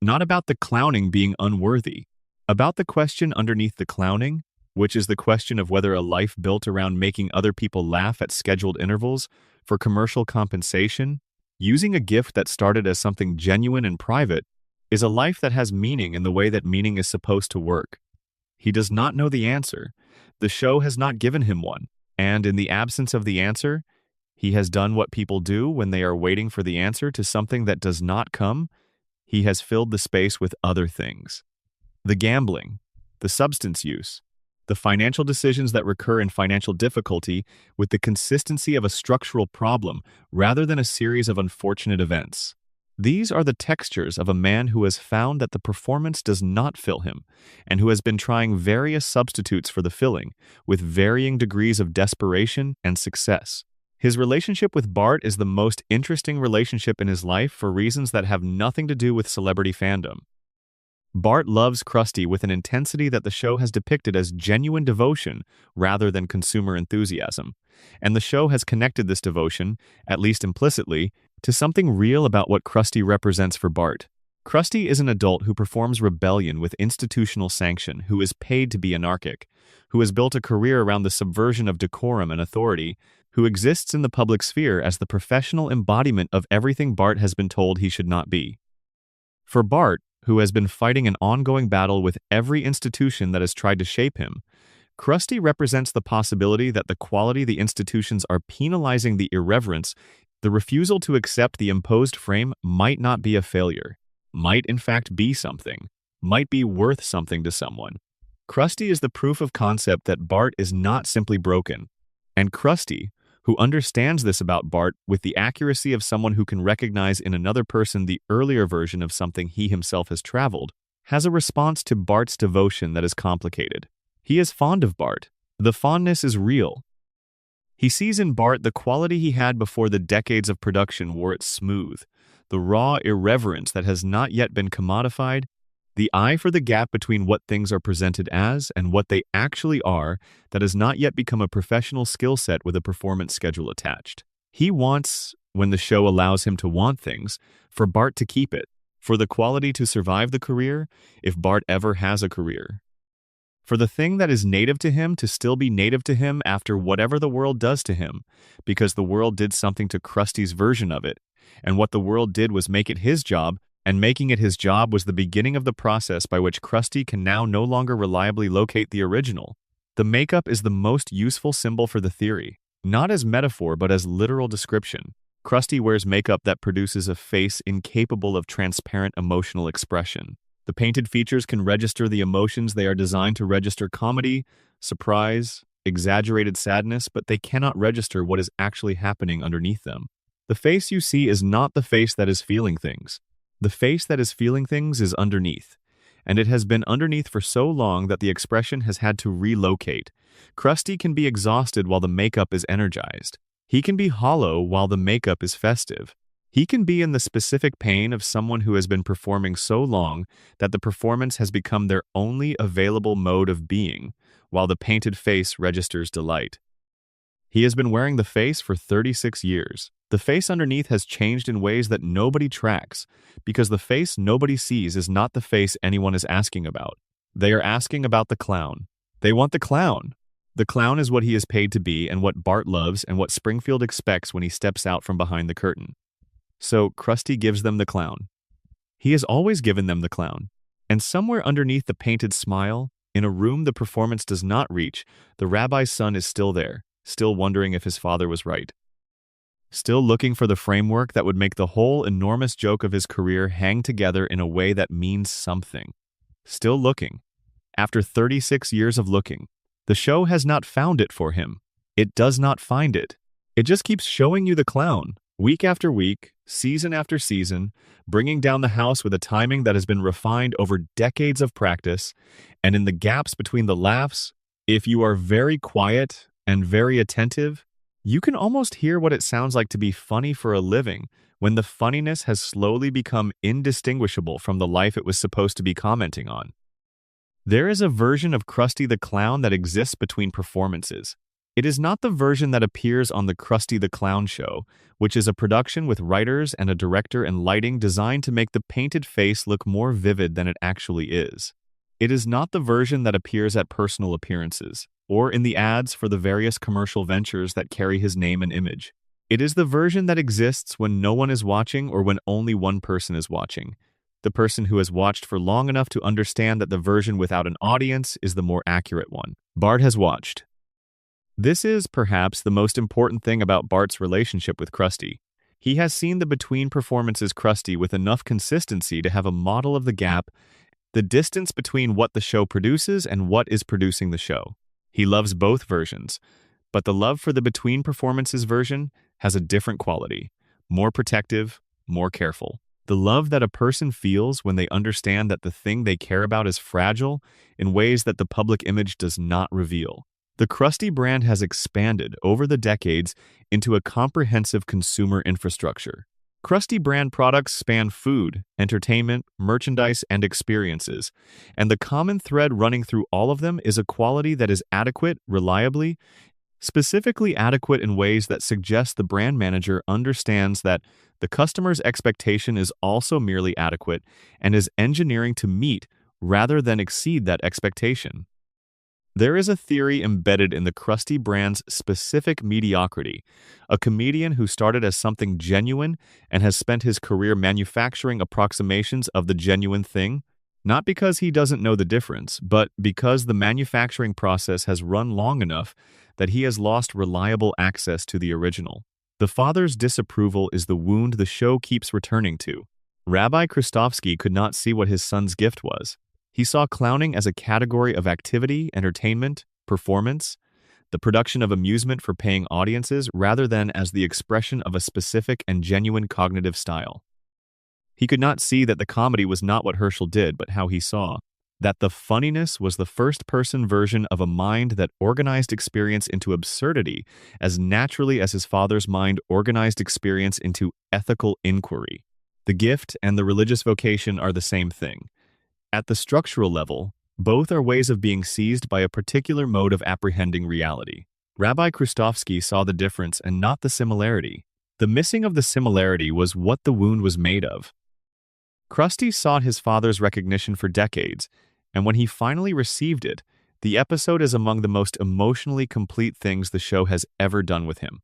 Not about the clowning being unworthy, about the question underneath the clowning, which is the question of whether a life built around making other people laugh at scheduled intervals for commercial compensation, using a gift that started as something genuine and private, is a life that has meaning in the way that meaning is supposed to work. He does not know the answer. The show has not given him one, and in the absence of the answer, he has done what people do when they are waiting for the answer to something that does not come. He has filled the space with other things. The gambling, the substance use, the financial decisions that recur in financial difficulty with the consistency of a structural problem rather than a series of unfortunate events. These are the textures of a man who has found that the performance does not fill him, and who has been trying various substitutes for the filling, with varying degrees of desperation and success. His relationship with Bart is the most interesting relationship in his life for reasons that have nothing to do with celebrity fandom. Bart loves Krusty with an intensity that the show has depicted as genuine devotion rather than consumer enthusiasm, and the show has connected this devotion, at least implicitly, To something real about what Krusty represents for Bart. Krusty is an adult who performs rebellion with institutional sanction, who is paid to be anarchic, who has built a career around the subversion of decorum and authority, who exists in the public sphere as the professional embodiment of everything Bart has been told he should not be. For Bart, who has been fighting an ongoing battle with every institution that has tried to shape him, Krusty represents the possibility that the quality the institutions are penalizing the irreverence, the refusal to accept the imposed frame might not be a failure, might in fact be something, might be worth something to someone. Krusty is the proof of concept that Bart is not simply broken, and Krusty, who understands this about Bart with the accuracy of someone who can recognize in another person the earlier version of something he himself has traveled, has a response to Bart's devotion that is complicated. He is fond of Bart. The fondness is real. He sees in Bart the quality he had before the decades of production wore it smooth, the raw irreverence that has not yet been commodified, the eye for the gap between what things are presented as and what they actually are that has not yet become a professional skill set with a performance schedule attached. He wants, when the show allows him to want things, for Bart to keep it, for the quality to survive the career, if Bart ever has a career. For the thing that is native to him to still be native to him after whatever the world does to him, because the world did something to Krusty's version of it, and what the world did was make it his job, and making it his job was the beginning of the process by which Krusty can now no longer reliably locate the original. The makeup is the most useful symbol for the theory, not as metaphor but as literal description. Krusty wears makeup that produces a face incapable of transparent emotional expression. The painted features can register the emotions they are designed to register: comedy, surprise, exaggerated sadness, but they cannot register what is actually happening underneath them. The face you see is not the face that is feeling things. The face that is feeling things is underneath, and it has been underneath for so long that the expression has had to relocate. Krusty can be exhausted while the makeup is energized. He can be hollow while the makeup is festive. He can be in the specific pain of someone who has been performing so long that the performance has become their only available mode of being, while the painted face registers delight. He has been wearing the face for 36 years. The face underneath has changed in ways that nobody tracks, because the face nobody sees is not the face anyone is asking about. They are asking about the clown. They want the clown. The clown is what he is paid to be and what Bart loves and what Springfield expects when he steps out from behind the curtain. So Krusty gives them the clown. He has always given them the clown. And somewhere underneath the painted smile, in a room the performance does not reach, the rabbi's son is still there, still wondering if his father was right. Still looking for the framework that would make the whole enormous joke of his career hang together in a way that means something. Still looking. After 36 years of looking, the show has not found it for him. It does not find it. It just keeps showing you the clown, week after week, season after season, bringing down the house with a timing that has been refined over decades of practice, and in the gaps between the laughs, if you are very quiet and very attentive, you can almost hear what it sounds like to be funny for a living when the funniness has slowly become indistinguishable from the life it was supposed to be commenting on. There is a version of Krusty the Clown that exists between performances. It is not the version that appears on the Krusty the Clown show, which is a production with writers and a director and lighting designed to make the painted face look more vivid than it actually is. It is not the version that appears at personal appearances, or in the ads for the various commercial ventures that carry his name and image. It is the version that exists when no one is watching or when only one person is watching. The person who has watched for long enough to understand that the version without an audience is the more accurate one. Bart has watched. This is, perhaps, the most important thing about Bart's relationship with Krusty. He has seen the between performances Krusty with enough consistency to have a model of the gap, the distance between what the show produces and what is producing the show. He loves both versions, but the love for the between performances version has a different quality, more protective, more careful. The love that a person feels when they understand that the thing they care about is fragile in ways that the public image does not reveal. The Krusty brand has expanded over the decades into a comprehensive consumer infrastructure. Krusty brand products span food, entertainment, merchandise, and experiences, and the common thread running through all of them is a quality that is adequate, reliably, Specifically adequate in ways that suggest the brand manager understands that the customer's expectation is also merely adequate and is engineering to meet rather than exceed that expectation. There is a theory embedded in the Krusty brand's specific mediocrity, a comedian who started as something genuine and has spent his career manufacturing approximations of the genuine thing, not because he doesn't know the difference, but because the manufacturing process has run long enough that he has lost reliable access to the original. The father's disapproval is the wound the show keeps returning to. Rabbi Kristovsky could not see what his son's gift was. He saw clowning as a category of activity, entertainment, performance, the production of amusement for paying audiences rather than as the expression of a specific and genuine cognitive style. He could not see that the comedy was not what Herschel did, but how he saw. That the funniness was the first-person version of a mind that organized experience into absurdity as naturally as his father's mind organized experience into ethical inquiry. The gift and the religious vocation are the same thing. At the structural level, both are ways of being seized by a particular mode of apprehending reality. Rabbi Kristovsky saw the difference and not the similarity. The missing of the similarity was what the wound was made of. Krusty sought his father's recognition for decades, and when he finally received it, the episode is among the most emotionally complete things the show has ever done with him.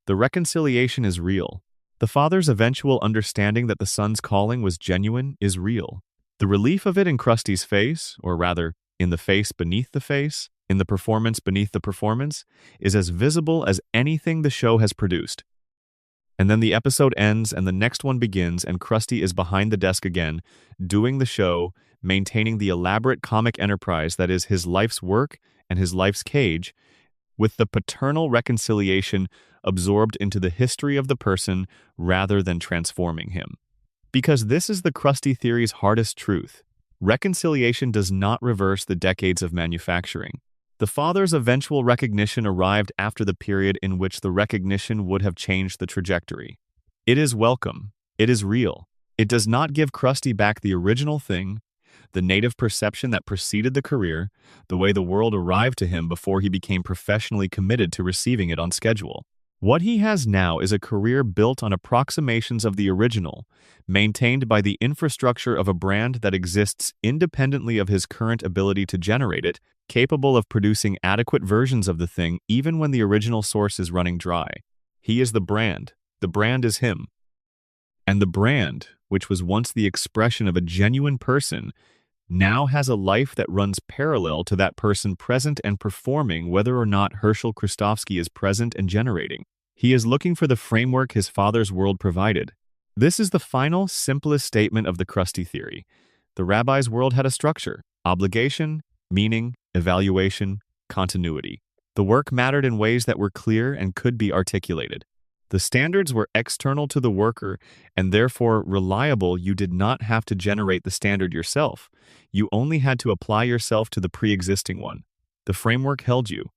The reconciliation is real. The father's eventual understanding that the son's calling was genuine is real. The relief of it in Krusty's face, or rather, in the face beneath the face, in the performance beneath the performance, is as visible as anything the show has produced. And then the episode ends and the next one begins and Krusty is behind the desk again, doing the show, maintaining the elaborate comic enterprise that is his life's work and his life's cage, with the paternal reconciliation absorbed into the history of the person rather than transforming him. Because this is the Krusty theory's hardest truth. Reconciliation does not reverse the decades of manufacturing. The father's eventual recognition arrived after the period in which the recognition would have changed the trajectory. It is welcome. It is real. It does not give Krusty back the original thing, the native perception that preceded the career, the way the world arrived to him before he became professionally committed to receiving it on schedule. What he has now is a career built on approximations of the original, maintained by the infrastructure of a brand that exists independently of his current ability to generate it, capable of producing adequate versions of the thing even when the original source is running dry. He is the brand is him. And the brand, which was once the expression of a genuine person, now has a life that runs parallel to that person present and performing whether or not Herschel Kristovsky is present and generating. He is looking for the framework his father's world provided. This is the final, simplest statement of the Krusty theory. The rabbi's world had a structure, obligation, meaning, evaluation, continuity. The work mattered in ways that were clear and could be articulated. The standards were external to the worker and therefore reliable. You did not have to generate the standard yourself. You only had to apply yourself to the pre-existing one. The framework held you.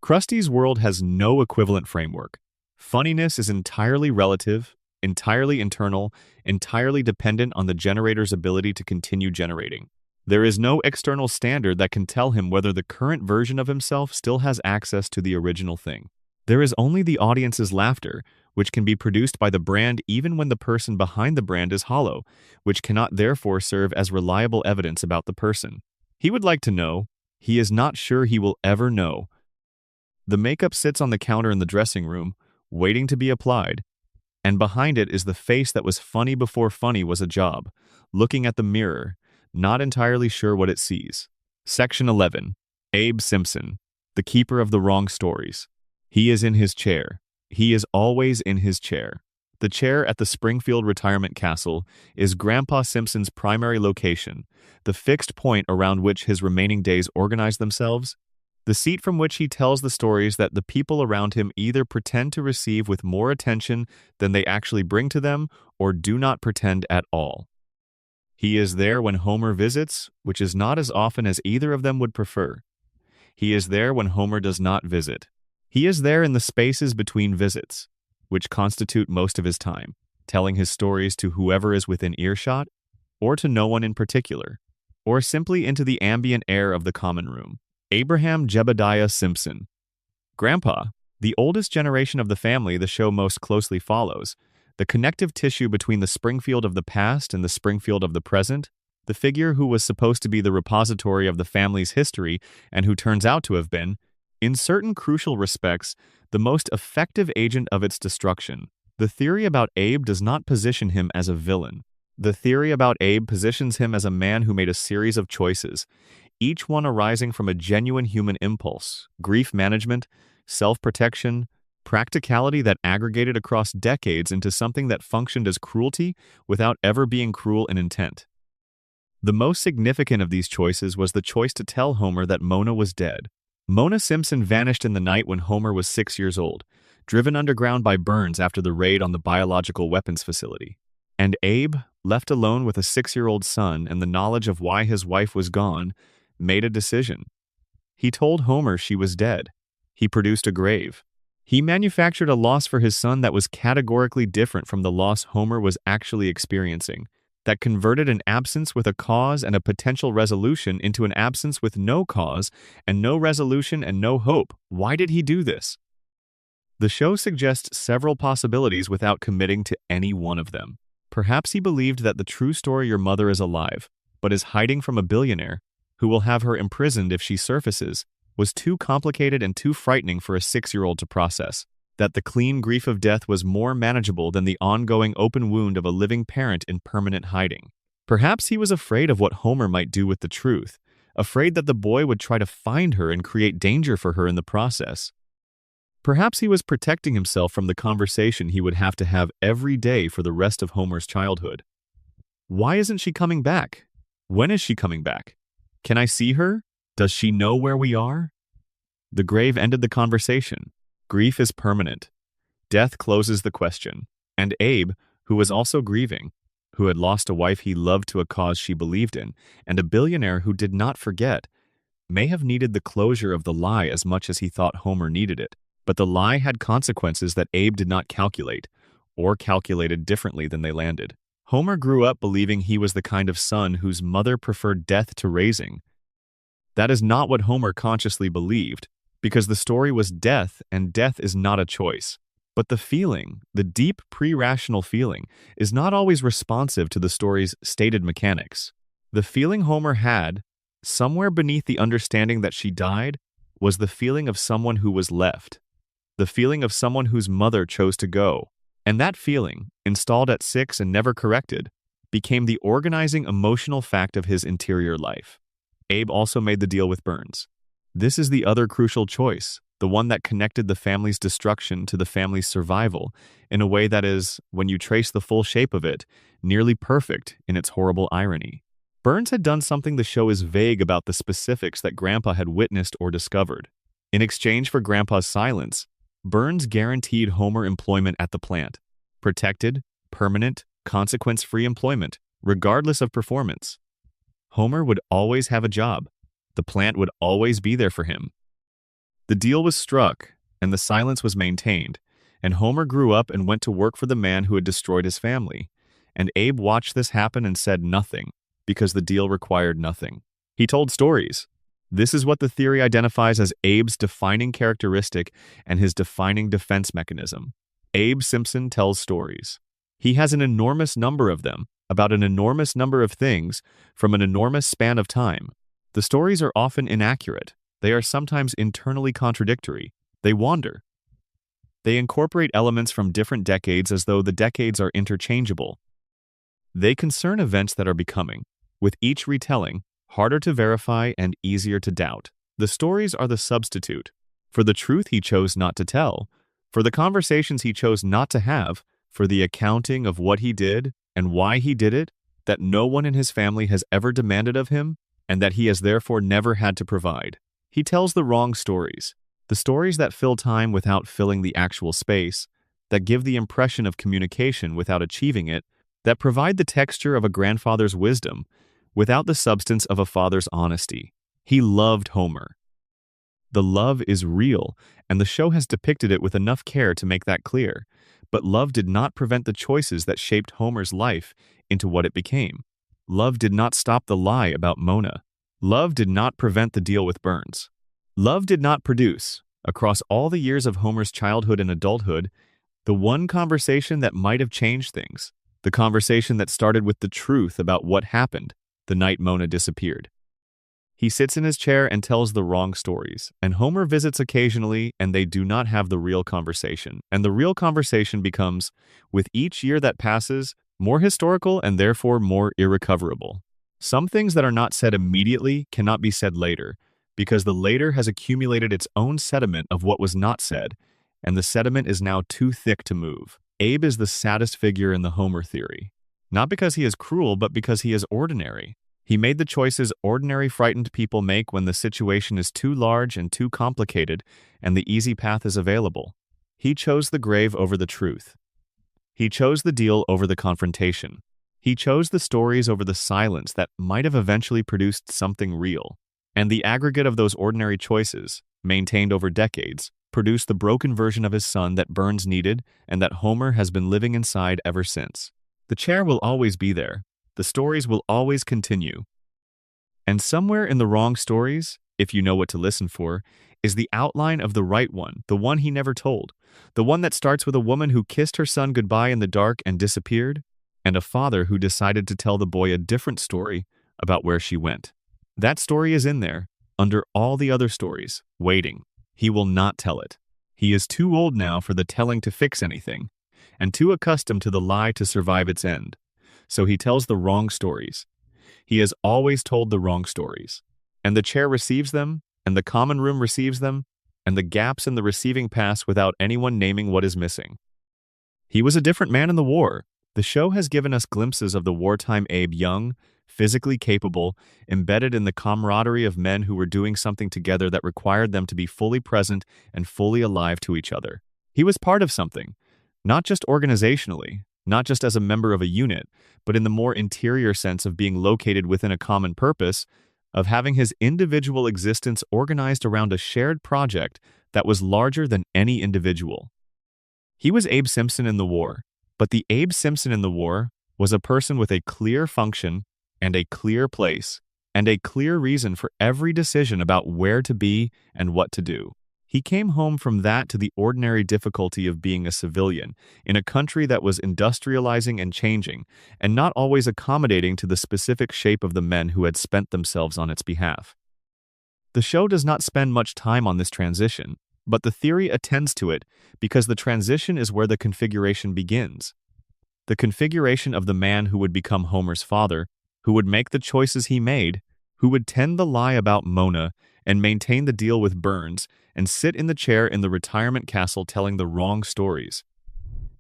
Krusty's world has no equivalent framework. Funniness is entirely relative, entirely internal, entirely dependent on the generator's ability to continue generating. There is no external standard that can tell him whether the current version of himself still has access to the original thing. There is only the audience's laughter, which can be produced by the brand even when the person behind the brand is hollow, which cannot therefore serve as reliable evidence about the person. He would like to know. He is not sure he will ever know. The makeup sits on the counter in the dressing room, waiting to be applied, and behind it is the face that was funny before funny was a job, looking at the mirror, not entirely sure what it sees. Section 11. Abe Simpson, the keeper of the wrong stories. He is in his chair. He is always in his chair. The chair at the Springfield retirement castle is Grandpa Simpson's primary location, the fixed point around which his remaining days organize themselves, the seat from which he tells the stories that the people around him either pretend to receive with more attention than they actually bring to them or do not pretend at all. He is there when Homer visits, which is not as often as either of them would prefer. He is there when Homer does not visit. He is there in the spaces between visits, which constitute most of his time, telling his stories to whoever is within earshot, or to no one in particular, or simply into the ambient air of the common room. Abraham Jebediah Simpson, Grandpa, the oldest generation of the family the show most closely follows, the connective tissue between the Springfield of the past and the Springfield of the present, the figure who was supposed to be the repository of the family's history and who turns out to have been, in certain crucial respects, the most effective agent of its destruction. The theory about Abe does not position him as a villain. The theory about Abe positions him as a man who made a series of choices, each one arising from a genuine human impulse, grief management, self-protection, practicality that aggregated across decades into something that functioned as cruelty without ever being cruel in intent. The most significant of these choices was the choice to tell Homer that Mona was dead. Mona Simpson vanished in the night when Homer was 6 years old, driven underground by Burns after the raid on the biological weapons facility. And Abe, left alone with a 6-year-old son and the knowledge of why his wife was gone, made a decision. He told Homer she was dead. He produced a grave. He manufactured a loss for his son that was categorically different from the loss Homer was actually experiencing, that converted an absence with a cause and a potential resolution into an absence with no cause and no resolution and no hope. Why did he do this? The show suggests several possibilities without committing to any one of them. Perhaps he believed that the true story your mother is alive, but is hiding from a billionaire, who will have her imprisoned if she surfaces, was too complicated and too frightening for a 6-year-old to process, that the clean grief of death was more manageable than the ongoing open wound of a living parent in permanent hiding. Perhaps he was afraid of what Homer might do with the truth, afraid that the boy would try to find her and create danger for her in the process. Perhaps he was protecting himself from the conversation he would have to have every day for the rest of Homer's childhood. Why isn't she coming back? When is she coming back? Can I see her? Does she know where we are? The grave ended the conversation. Grief is permanent. Death closes the question. And Abe, who was also grieving, who had lost a wife he loved to a cause she believed in, and a billionaire who did not forget, may have needed the closure of the lie as much as he thought Homer needed it. But the lie had consequences that Abe did not calculate, or calculated differently than they landed. Homer grew up believing he was the kind of son whose mother preferred death to raising. That is not what Homer consciously believed, because the story was death, and death is not a choice. But the feeling, the deep pre-rational feeling, is not always responsive to the story's stated mechanics. The feeling Homer had, somewhere beneath the understanding that she died, was the feeling of someone who was left. The feeling of someone whose mother chose to go. And that feeling, installed at 6 and never corrected, became the organizing emotional fact of his interior life. Abe also made the deal with Burns. This is the other crucial choice, the one that connected the family's destruction to the family's survival in a way that is, when you trace the full shape of it, nearly perfect in its horrible irony. Burns had done something the show is vague about the specifics that Grandpa had witnessed or discovered. In exchange for Grandpa's silence, Burns guaranteed Homer employment at the plant. Protected, permanent, consequence-free employment, regardless of performance. Homer would always have a job. The plant would always be there for him. The deal was struck, and the silence was maintained, and Homer grew up and went to work for the man who had destroyed his family. And Abe watched this happen and said nothing, because the deal required nothing. He told stories. This is what the theory identifies as Abe's defining characteristic and his defining defense mechanism. Abe Simpson tells stories. He has an enormous number of them, about an enormous number of things, from an enormous span of time. The stories are often inaccurate. They are sometimes internally contradictory. They wander. They incorporate elements from different decades as though the decades are interchangeable. They concern events that are becoming, with each retelling, harder to verify and easier to doubt. The stories are the substitute for the truth he chose not to tell, for the conversations he chose not to have, for the accounting of what he did and why he did it, that no one in his family has ever demanded of him, and that he has therefore never had to provide. He tells the wrong stories, the stories that fill time without filling the actual space, that give the impression of communication without achieving it, that provide the texture of a grandfather's wisdom, without the substance of a father's honesty. He loved Homer. The love is real, and the show has depicted it with enough care to make that clear. But love did not prevent the choices that shaped Homer's life into what it became. Love did not stop the lie about Mona. Love did not prevent the deal with Burns. Love did not produce, Across all the years of Homer's childhood and adulthood, the one conversation that might have changed things, the conversation that started with the truth about what happened the night Mona disappeared. He sits in his chair and tells the wrong stories, and Homer visits occasionally, and they do not have the real conversation. And the real conversation becomes, with each year that passes, more historical and therefore more irrecoverable. Some things that are not said immediately cannot be said later, because the later has accumulated its own sediment of what was not said, and the sediment is now too thick to move. Abe is the saddest figure in the Homer theory. Not because he is cruel, but because he is ordinary. He made the choices ordinary frightened people make when the situation is too large and too complicated and the easy path is available. He chose the grave over the truth. He chose the deal over the confrontation. He chose the stories over the silence that might have eventually produced something real. And the aggregate of those ordinary choices, maintained over decades, produced the broken version of his son that Burns needed and that Homer has been living inside ever since. The chair will always be there. The stories will always continue. And somewhere in the wrong stories, if you know what to listen for, is the outline of the right one, the one he never told, the one that starts with a woman who kissed her son goodbye in the dark and disappeared, and a father who decided to tell the boy a different story about where she went. That story is in there, under all the other stories, waiting. He will not tell it. He is too old now for the telling to fix anything, and too accustomed to the lie to survive its end. So he tells the wrong stories. He has always told the wrong stories. And the chair receives them, and the common room receives them, and the gaps in the receiving pass without anyone naming what is missing. He was a different man in the war. The show has given us glimpses of the wartime Abe, young, physically capable, embedded in the camaraderie of men who were doing something together that required them to be fully present and fully alive to each other. He was part of something, not just organizationally, not just as a member of a unit, but in the more interior sense of being located within a common purpose, of having his individual existence organized around a shared project that was larger than any individual. He was Abe Simpson in the war, but the Abe Simpson in the war was a person with a clear function and a clear place and a clear reason for every decision about where to be and what to do. He came home from that to the ordinary difficulty of being a civilian in a country that was industrializing and changing, and not always accommodating to the specific shape of the men who had spent themselves on its behalf. The show does not spend much time on this transition, but the theory attends to it because the transition is where the configuration begins. The configuration of the man who would become Homer's father, who would make the choices he made, who would tend the lie about Mona and maintain the deal with Burns, and sit in the chair in the retirement castle telling the wrong stories.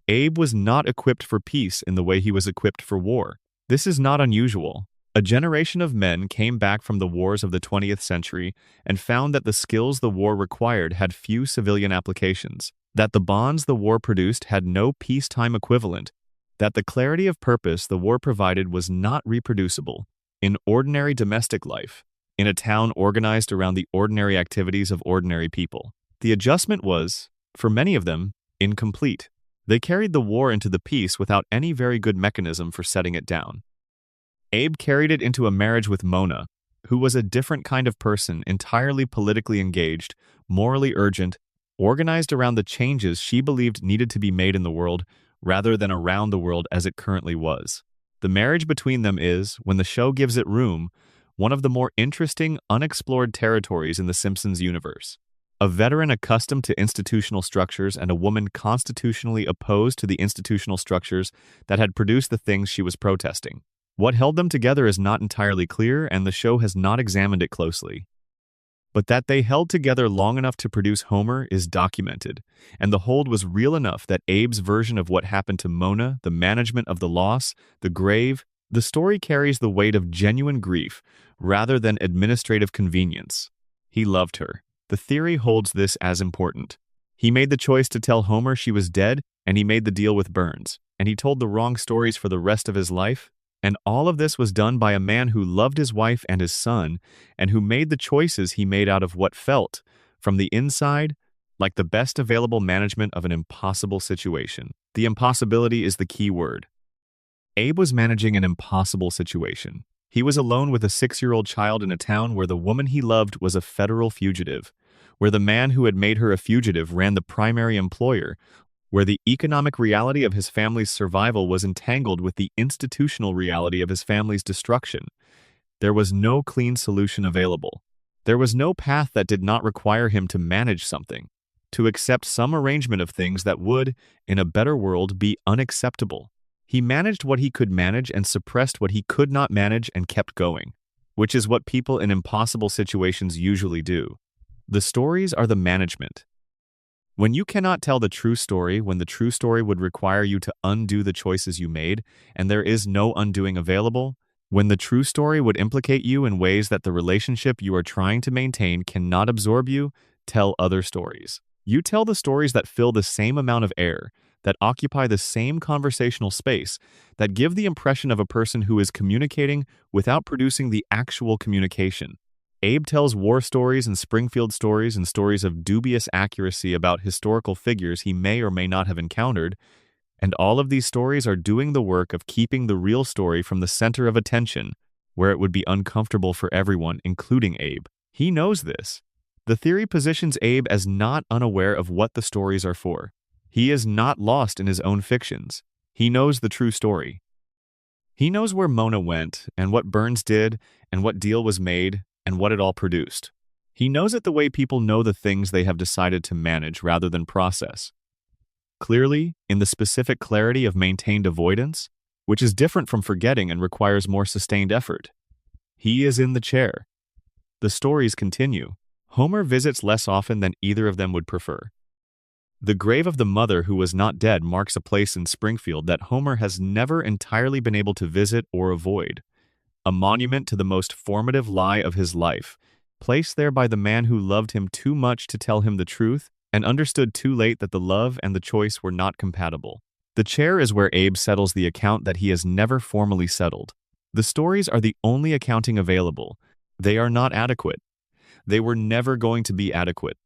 Abe was not equipped for peace in the way he was equipped for war. This is not unusual. A generation of men came back from the wars of the 20th century and found that the skills the war required had few civilian applications, that the bonds the war produced had no peacetime equivalent, that the clarity of purpose the war provided was not reproducible in ordinary domestic life, in a town organized around the ordinary activities of ordinary people. The adjustment was, for many of them, incomplete. They carried the war into the peace without any very good mechanism for setting it down. Abe carried it into a marriage with Mona, who was a different kind of person, entirely politically engaged, morally urgent, organized around the changes she believed needed to be made in the world rather than around the world as it currently was. The marriage between them is, when the show gives it room, one of the more interesting, unexplored territories in the Simpsons universe. A veteran accustomed to institutional structures and a woman constitutionally opposed to the institutional structures that had produced the things she was protesting. What held them together is not entirely clear, and the show has not examined it closely. But that they held together long enough to produce Homer is documented, and the hold was real enough that Abe's version of what happened to Mona, the management of the loss, the grave, the story carries the weight of genuine grief rather than administrative convenience. He loved her. The theory holds this as important. He made the choice to tell Homer she was dead, and he made the deal with Burns, and he told the wrong stories for the rest of his life, and all of this was done by a man who loved his wife and his son, and who made the choices he made out of what felt, from the inside, like the best available management of an impossible situation. The impossibility is the key word. Abe was managing an impossible situation. He was alone with a 6-year-old child in a town where the woman he loved was a federal fugitive, where the man who had made her a fugitive ran the primary employer, where the economic reality of his family's survival was entangled with the institutional reality of his family's destruction. There was no clean solution available. There was no path that did not require him to manage something, to accept some arrangement of things that would, in a better world, be unacceptable. He managed what he could manage and suppressed what he could not manage and kept going, which is what people in impossible situations usually do. The stories are the management. When you cannot tell the true story, when the true story would require you to undo the choices you made, and there is no undoing available, when the true story would implicate you in ways that the relationship you are trying to maintain cannot absorb you, tell other stories. You tell the stories that fill the same amount of air, that occupy the same conversational space, that give the impression of a person who is communicating without producing the actual communication. Abe tells war stories and Springfield stories and stories of dubious accuracy about historical figures he may or may not have encountered, and all of these stories are doing the work of keeping the real story from the center of attention, where it would be uncomfortable for everyone, including Abe. He knows this. The theory positions Abe as not unaware of what the stories are for. He is not lost in his own fictions. He knows the true story. He knows where Mona went, and what Burns did, and what deal was made, and what it all produced. He knows it the way people know the things they have decided to manage rather than process. Clearly, in the specific clarity of maintained avoidance, which is different from forgetting and requires more sustained effort. He is in the chair. The stories continue. Homer visits less often than either of them would prefer. The grave of the mother who was not dead marks a place in Springfield that Homer has never entirely been able to visit or avoid. A monument to the most formative lie of his life, placed there by the man who loved him too much to tell him the truth and understood too late that the love and the choice were not compatible. The chair is where Abe settles the account that he has never formally settled. The stories are the only accounting available. They are not adequate. They were never going to be adequate.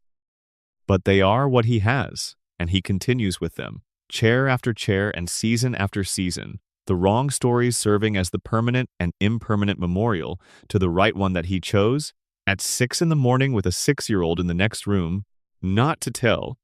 But they are what he has, and he continues with them, chair after chair and season after season, the wrong stories serving as the permanent and impermanent memorial to the right one that he chose, at 6 a.m. with a 6-year-old in the next room, not to tell.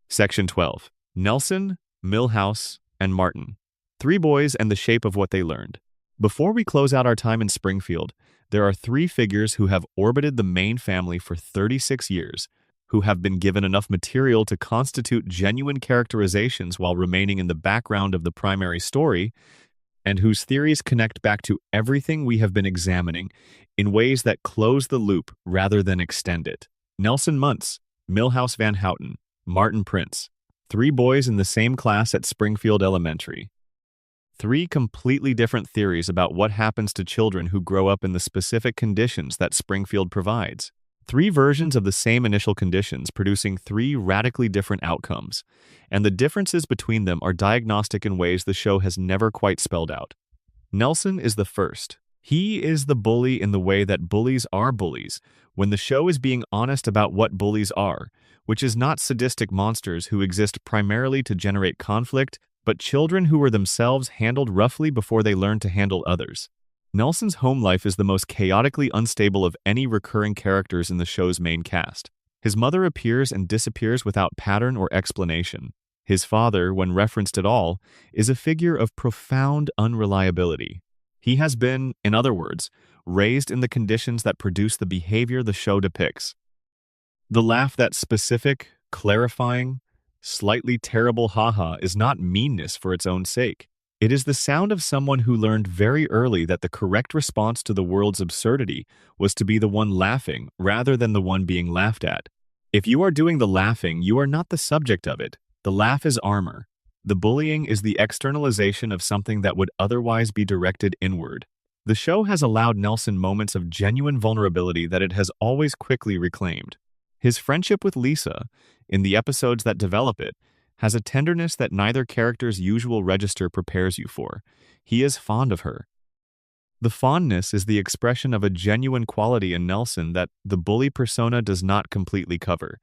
Section 12. Nelson, Milhouse, and Martin. 3 boys and the shape of what they learned. Before we close out our time in Springfield, there are 3 figures who have orbited the main family for 36 years, who have been given enough material to constitute genuine characterizations while remaining in the background of the primary story, and whose theories connect back to everything we have been examining in ways that close the loop rather than extend it. Nelson Muntz, Milhouse Van Houten, Martin Prince. 3 boys in the same class at Springfield Elementary. 3 completely different theories about what happens to children who grow up in the specific conditions that Springfield provides. 3 versions of the same initial conditions producing 3 radically different outcomes, and the differences between them are diagnostic in ways the show has never quite spelled out. Nelson is the first. He is the bully in the way that bullies are bullies, when the show is being honest about what bullies are, which is not sadistic monsters who exist primarily to generate conflict, but children who were themselves handled roughly before they learned to handle others. Nelson's home life is the most chaotically unstable of any recurring characters in the show's main cast. His mother appears and disappears without pattern or explanation. His father, when referenced at all, is a figure of profound unreliability. He has been, in other words, raised in the conditions that produce the behavior the show depicts. The laugh that's specific, clarifying, slightly terrible ha-ha is not meanness for its own sake. It is the sound of someone who learned very early that the correct response to the world's absurdity was to be the one laughing rather than the one being laughed at. If you are doing the laughing, you are not the subject of it. The laugh is armor. The bullying is the externalization of something that would otherwise be directed inward. The show has allowed Nelson moments of genuine vulnerability that it has always quickly reclaimed. His friendship with Lisa, in the episodes that develop it, has a tenderness that neither character's usual register prepares you for. He is fond of her. The fondness is the expression of a genuine quality in Nelson that the bully persona does not completely cover: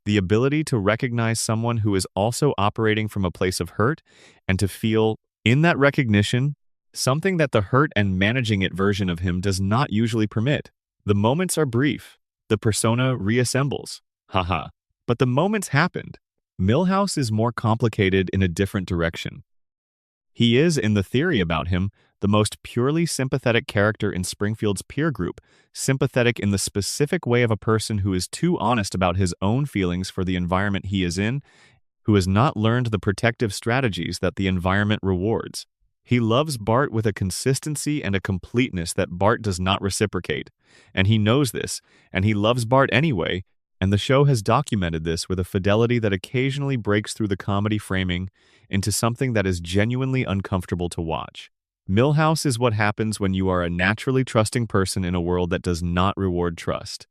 the ability to recognize someone who is also operating from a place of hurt and to feel, in that recognition, something that the hurt and managing it version of him does not usually permit. The moments are brief. The persona reassembles. Haha. But the moments happened. Milhouse is more complicated in a different direction. He is, in the theory about him, the most purely sympathetic character in Springfield's peer group, sympathetic in the specific way of a person who is too honest about his own feelings for the environment he is in, who has not learned the protective strategies that the environment rewards. He loves Bart with a consistency and a completeness that Bart does not reciprocate, and he knows this, and he loves Bart anyway, and the show has documented this with a fidelity that occasionally breaks through the comedy framing into something that is genuinely uncomfortable to watch. Milhouse is what happens when you are a naturally trusting person in a world that does not reward trust.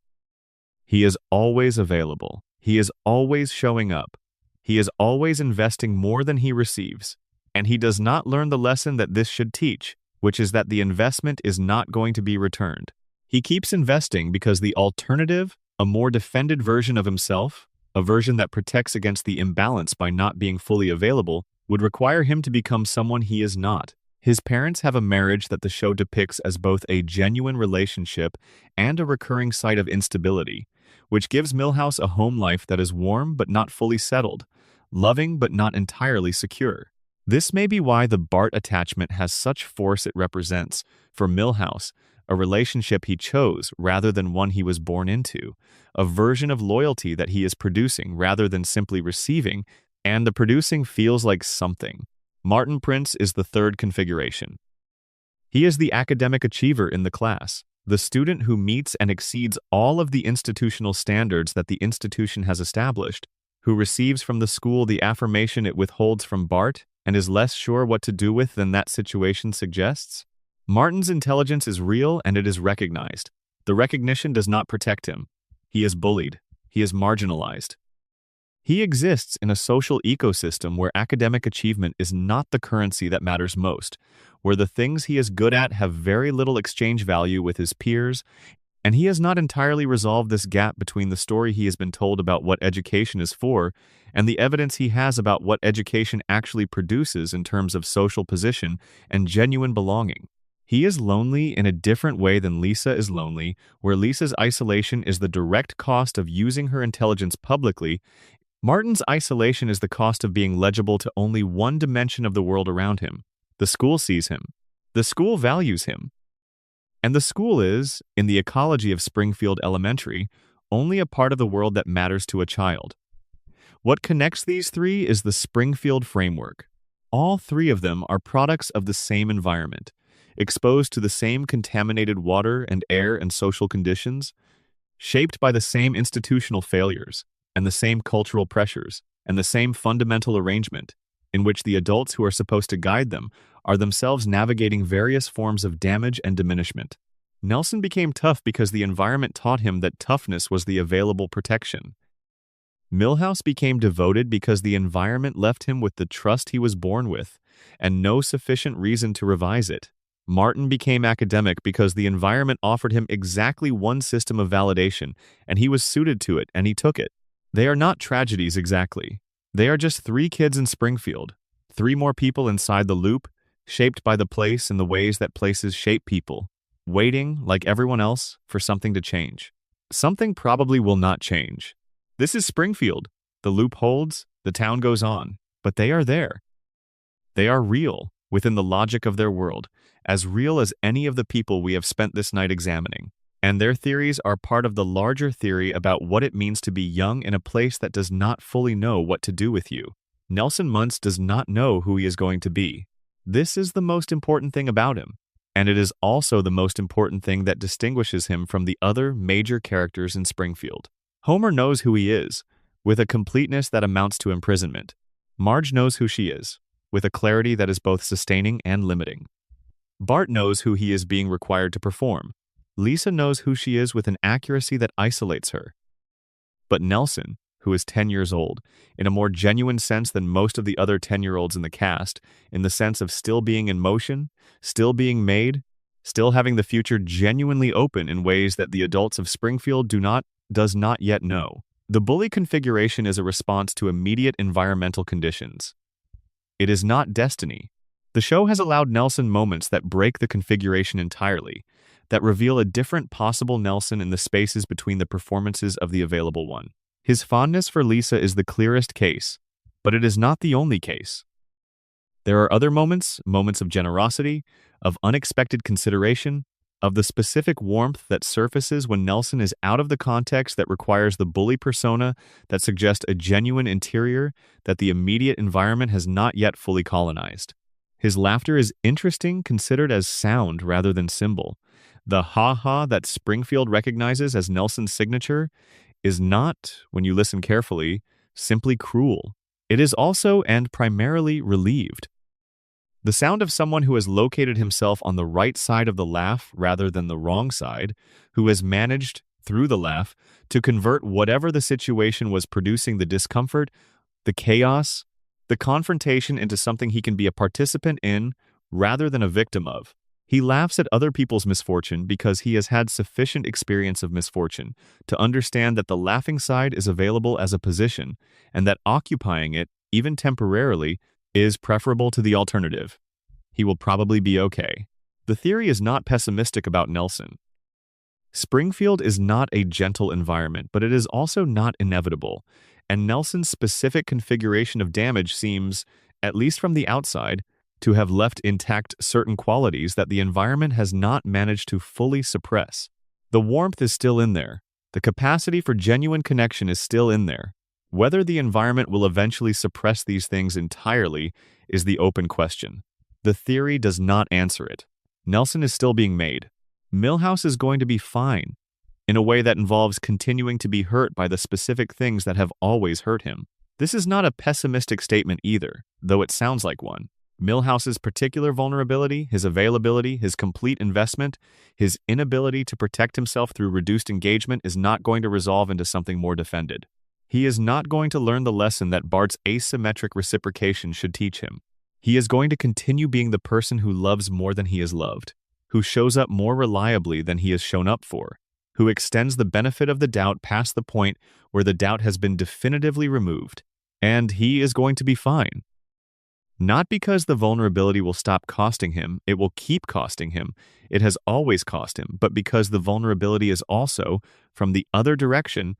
He is always available. He is always showing up. He is always investing more than he receives. And he does not learn the lesson that this should teach, which is that the investment is not going to be returned. He keeps investing because the alternative, a more defended version of himself, a version that protects against the imbalance by not being fully available, would require him to become someone he is not. His parents have a marriage that the show depicts as both a genuine relationship and a recurring site of instability, which gives Milhouse a home life that is warm but not fully settled, loving but not entirely secure. This may be why the Bart attachment has such force it represents, for Milhouse, a relationship he chose rather than one he was born into, a version of loyalty that he is producing rather than simply receiving, and the producing feels like something. Martin Prince is the third configuration. He is the academic achiever in the class, the student who meets and exceeds all of the institutional standards that the institution has established, who receives from the school the affirmation it withholds from Bart and is less sure what to do with than that situation suggests. Martin's intelligence is real and it is recognized. The recognition does not protect him. He is bullied. He is marginalized. He exists in a social ecosystem where academic achievement is not the currency that matters most, where the things he is good at have very little exchange value with his peers, and he has not entirely resolved this gap between the story he has been told about what education is for and the evidence he has about what education actually produces in terms of social position and genuine belonging. He is lonely in a different way than Lisa is lonely, where Lisa's isolation is the direct cost of using her intelligence publicly. Martin's isolation is the cost of being legible to only one dimension of the world around him. The school sees him. The school values him. And the school is, in the ecology of Springfield Elementary, only a part of the world that matters to a child. What connects these three is the Springfield framework. All three of them are products of the same environment, exposed to the same contaminated water and air and social conditions, shaped by the same institutional failures, and the same cultural pressures, and the same fundamental arrangement, in which the adults who are supposed to guide them are themselves navigating various forms of damage and diminishment. Nelson became tough because the environment taught him that toughness was the available protection. Milhouse became devoted because the environment left him with the trust he was born with, and no sufficient reason to revise it. Martin became academic because the environment offered him exactly one system of validation, and he was suited to it, and he took it. They are not tragedies exactly. They are just three kids in Springfield, three more people inside the loop, shaped by the place and the ways that places shape people, waiting, like everyone else, for something to change. Something probably will not change. This is Springfield. The loop holds, the town goes on, but they are there. They are real, within the logic of their world, as real as any of the people we have spent this night examining. And their theories are part of the larger theory about what it means to be young in a place that does not fully know what to do with you. Nelson Muntz does not know who he is going to be. This is the most important thing about him, and it is also the most important thing that distinguishes him from the other major characters in Springfield. Homer knows who he is, with a completeness that amounts to imprisonment. Marge knows who she is, with a clarity that is both sustaining and limiting. Bart knows who he is being required to perform. Lisa knows who she is with an accuracy that isolates her. But Nelson, who is 10 years old, in a more genuine sense than most of the other 10-year-olds in the cast, in the sense of still being in motion, still being made, still having the future genuinely open in ways that the adults of Springfield does not yet know. The bully configuration is a response to immediate environmental conditions. It is not destiny. The show has allowed Nelson moments that break the configuration entirely, that reveal a different possible Nelson in the spaces between the performances of the available one. His fondness for Lisa is the clearest case, but it is not the only case. There are other moments, moments of generosity, of unexpected consideration, of the specific warmth that surfaces when Nelson is out of the context that requires the bully persona that suggests a genuine interior that the immediate environment has not yet fully colonized. His laughter is interesting, considered as sound rather than symbol. The ha-ha that Springfield recognizes as Nelson's signature is not, when you listen carefully, simply cruel. It is also and primarily relieved. The sound of someone who has located himself on the right side of the laugh rather than the wrong side, who has managed, through the laugh, to convert whatever the situation was producing the discomfort, the chaos, the confrontation into something he can be a participant in rather than a victim of. He laughs at other people's misfortune because he has had sufficient experience of misfortune to understand that the laughing side is available as a position and that occupying it, even temporarily, is preferable to the alternative. He will probably be okay. The theory is not pessimistic about Nelson. Springfield is not a gentle environment, but it is also not inevitable, and Nelson's specific configuration of damage seems, at least from the outside, to have left intact certain qualities that the environment has not managed to fully suppress. The warmth is still in there. The capacity for genuine connection is still in there. Whether the environment will eventually suppress these things entirely is the open question. The theory does not answer it. Nelson is still being made. Milhouse is going to be fine, in a way that involves continuing to be hurt by the specific things that have always hurt him. This is not a pessimistic statement either, though it sounds like one. Milhouse's particular vulnerability, his availability, his complete investment, his inability to protect himself through reduced engagement is not going to resolve into something more defended. He is not going to learn the lesson that Bart's asymmetric reciprocation should teach him. He is going to continue being the person who loves more than he is loved, who shows up more reliably than he is shown up for, who extends the benefit of the doubt past the point where the doubt has been definitively removed. And he is going to be fine. Not because the vulnerability will stop costing him, it will keep costing him. It has always cost him, but because the vulnerability is also, from the other direction,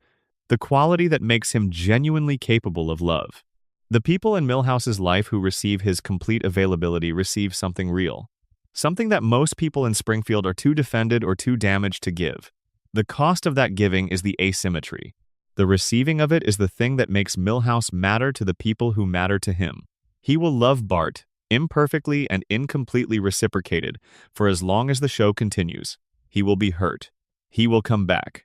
the quality that makes him genuinely capable of love. The people in Milhouse's life who receive his complete availability receive something real. Something that most people in Springfield are too defended or too damaged to give. The cost of that giving is the asymmetry. The receiving of it is the thing that makes Milhouse matter to the people who matter to him. He will love Bart, imperfectly and incompletely reciprocated, for as long as the show continues. He will be hurt. He will come back.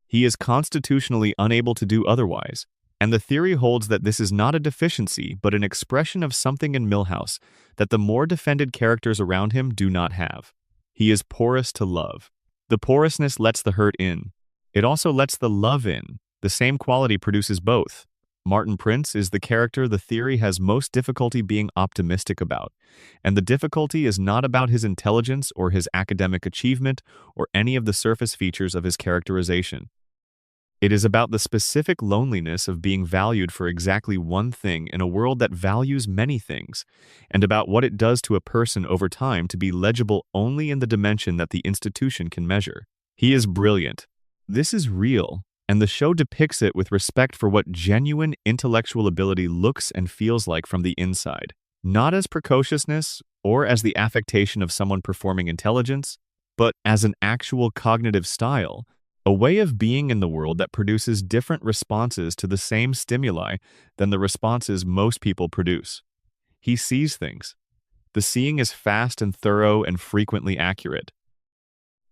He is constitutionally unable to do otherwise, and the theory holds that this is not a deficiency but an expression of something in Milhouse that the more defended characters around him do not have. He is porous to love. The porousness lets the hurt in. It also lets the love in. The same quality produces both. Martin Prince is the character the theory has most difficulty being optimistic about, and the difficulty is not about his intelligence or his academic achievement or any of the surface features of his characterization. It is about the specific loneliness of being valued for exactly one thing in a world that values many things, and about what it does to a person over time to be legible only in the dimension that the institution can measure. He is brilliant. This is real, and the show depicts it with respect for what genuine intellectual ability looks and feels like from the inside, not as precociousness or as the affectation of someone performing intelligence, but as an actual cognitive style, a way of being in the world that produces different responses to the same stimuli than the responses most people produce. He sees things. The seeing is fast and thorough and frequently accurate.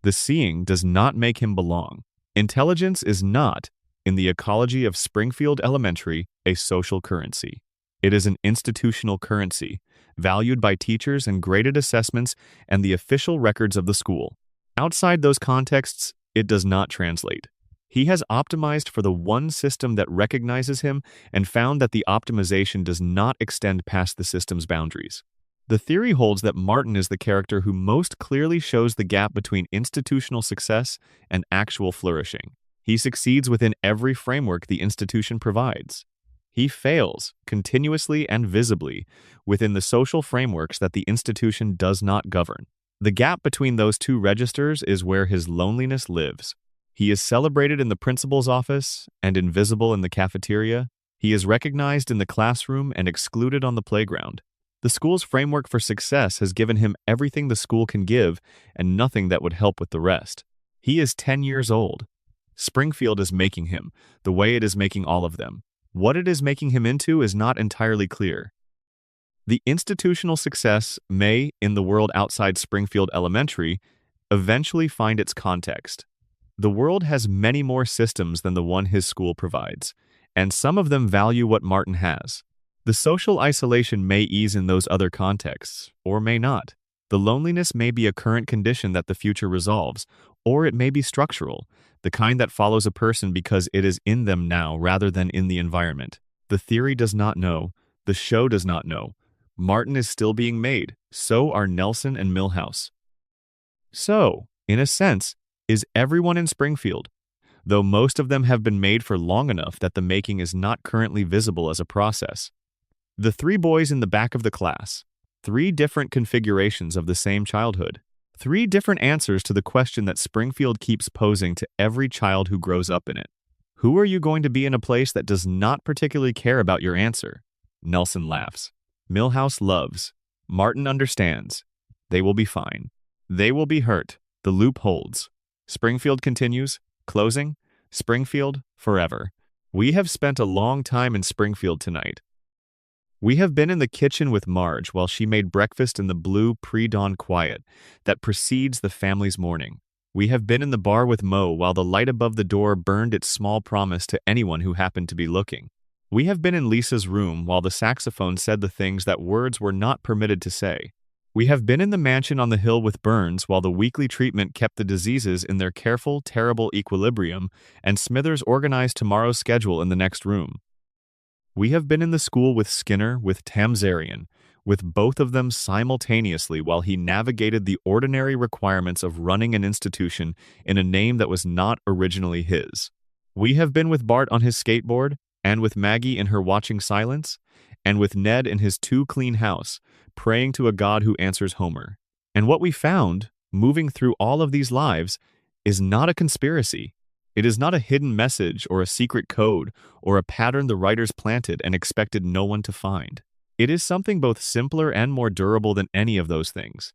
The seeing does not make him belong. Intelligence is not, in the ecology of Springfield Elementary, a social currency. It is an institutional currency, valued by teachers and graded assessments and the official records of the school. Outside those contexts, it does not translate. He has optimized for the one system that recognizes him and found that the optimization does not extend past the system's boundaries. The theory holds that Martin is the character who most clearly shows the gap between institutional success and actual flourishing. He succeeds within every framework the institution provides. He fails, continuously and visibly, within the social frameworks that the institution does not govern. The gap between those two registers is where his loneliness lives. He is celebrated in the principal's office and invisible in the cafeteria. He is recognized in the classroom and excluded on the playground. The school's framework for success has given him everything the school can give and nothing that would help with the rest. He is 10 years old. Springfield is making him, the way it is making all of them. What it is making him into is not entirely clear. The institutional success may, in the world outside Springfield Elementary, eventually find its context. The world has many more systems than the one his school provides, and some of them value what Martin has. The social isolation may ease in those other contexts, or may not. The loneliness may be a current condition that the future resolves, or it may be structural, the kind that follows a person because it is in them now rather than in the environment. The theory does not know. The show does not know. Martin is still being made. So are Nelson and Milhouse. So, in a sense, is everyone in Springfield, though most of them have been made for long enough that the making is not currently visible as a process. The three boys in the back of the class. Three different configurations of the same childhood. Three different answers to the question that Springfield keeps posing to every child who grows up in it. Who are you going to be in a place that does not particularly care about your answer? Nelson laughs. Milhouse loves. Martin understands. They will be fine. They will be hurt. The loop holds. Springfield continues. Closing. Springfield, forever. We have spent a long time in Springfield tonight. We have been in the kitchen with Marge while she made breakfast in the blue pre-dawn quiet that precedes the family's morning. We have been in the bar with Mo while the light above the door burned its small promise to anyone who happened to be looking. We have been in Lisa's room while the saxophone said the things that words were not permitted to say. We have been in the mansion on the hill with Burns while the weekly treatment kept the diseases in their careful, terrible equilibrium and Smithers organized tomorrow's schedule in the next room. We have been in the school with Skinner, with Tamzarian, with both of them simultaneously while he navigated the ordinary requirements of running an institution in a name that was not originally his. We have been with Bart on his skateboard, and with Maggie in her watching silence, and with Ned in his too-clean house, praying to a God who answers Homer. And what we found, moving through all of these lives, is not a conspiracy. It is not a hidden message or a secret code or a pattern the writers planted and expected no one to find. It is something both simpler and more durable than any of those things.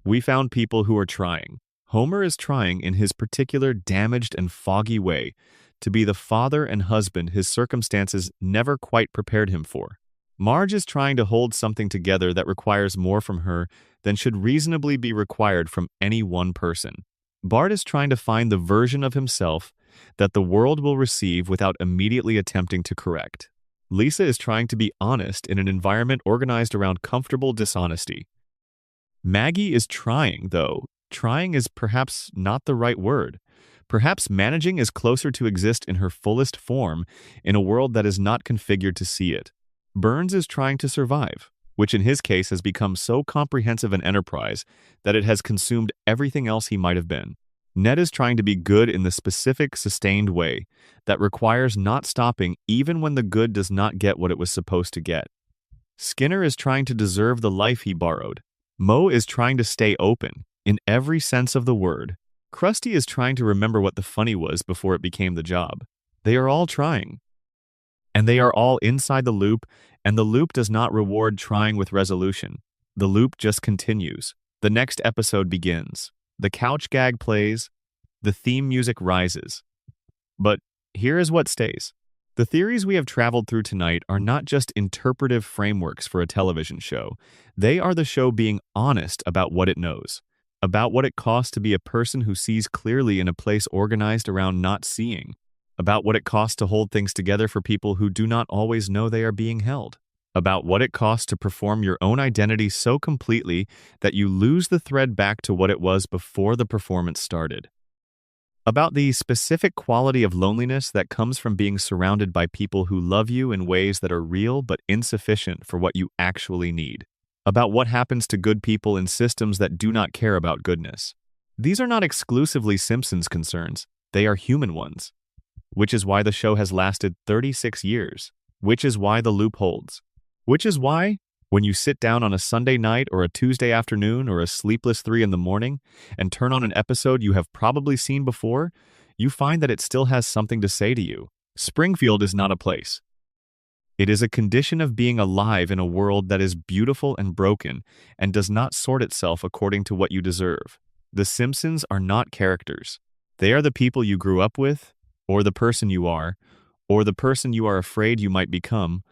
We found people who are trying. Homer is trying in his particular damaged and foggy way to be the father and husband his circumstances never quite prepared him for. Marge is trying to hold something together that requires more from her than should reasonably be required from any one person. Bart is trying to find the version of himself that the world will receive without immediately attempting to correct. Lisa is trying to be honest in an environment organized around comfortable dishonesty. Maggie is trying, though. Trying is perhaps not the right word. Perhaps managing is closer to exist in her fullest form in a world that is not configured to see it. Burns is trying to survive, which in his case has become so comprehensive an enterprise that it has consumed everything else he might have been. Ned is trying to be good in the specific, sustained way that requires not stopping even when the good does not get what it was supposed to get. Skinner is trying to deserve the life he borrowed. Mo is trying to stay open, in every sense of the word. Krusty is trying to remember what the funny was before it became the job. They are all trying. And they are all inside the loop, and the loop does not reward trying with resolution. The loop just continues. The next episode begins. The couch gag plays. The theme music rises. But here is what stays. The theories we have traveled through tonight are not just interpretive frameworks for a television show. They are the show being honest about what it knows, about what it costs to be a person who sees clearly in a place organized around not seeing, about what it costs to hold things together for people who do not always know they are being held, about what it costs to perform your own identity so completely that you lose the thread back to what it was before the performance started, about the specific quality of loneliness that comes from being surrounded by people who love you in ways that are real but insufficient for what you actually need, about what happens to good people in systems that do not care about goodness. These are not exclusively Simpsons concerns, they are human ones, which is why the show has lasted 36 years. which is why the loop holds. Which is why, when you sit down on a Sunday night or a Tuesday afternoon or a sleepless 3 in the morning and turn on an episode you have probably seen before, you find that it still has something to say to you. Springfield is not a place. It is a condition of being alive in a world that is beautiful and broken and does not sort itself according to what you deserve. The Simpsons are not characters. They are the people you grew up with, or the person you are, or the person you are afraid you might become,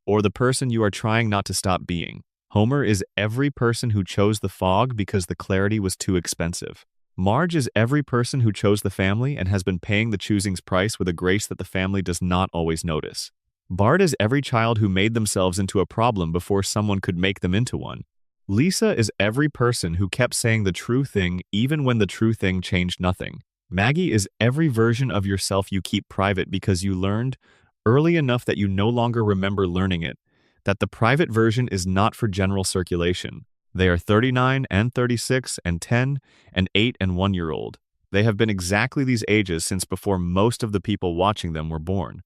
or the person you are trying not to stop being. Homer is every person who chose the fog because the clarity was too expensive. Marge is every person who chose the family and has been paying the choosing's price with a grace that the family does not always notice. Bart is every child who made themselves into a problem before someone could make them into one. Lisa is every person who kept saying the true thing even when the true thing changed nothing. Maggie is every version of yourself you keep private because you learned, early enough that you no longer remember learning it, that the private version is not for general circulation. They are 39 and 36 and 10 and 8 and 1-year-old. They have been exactly these ages since before most of the people watching them were born.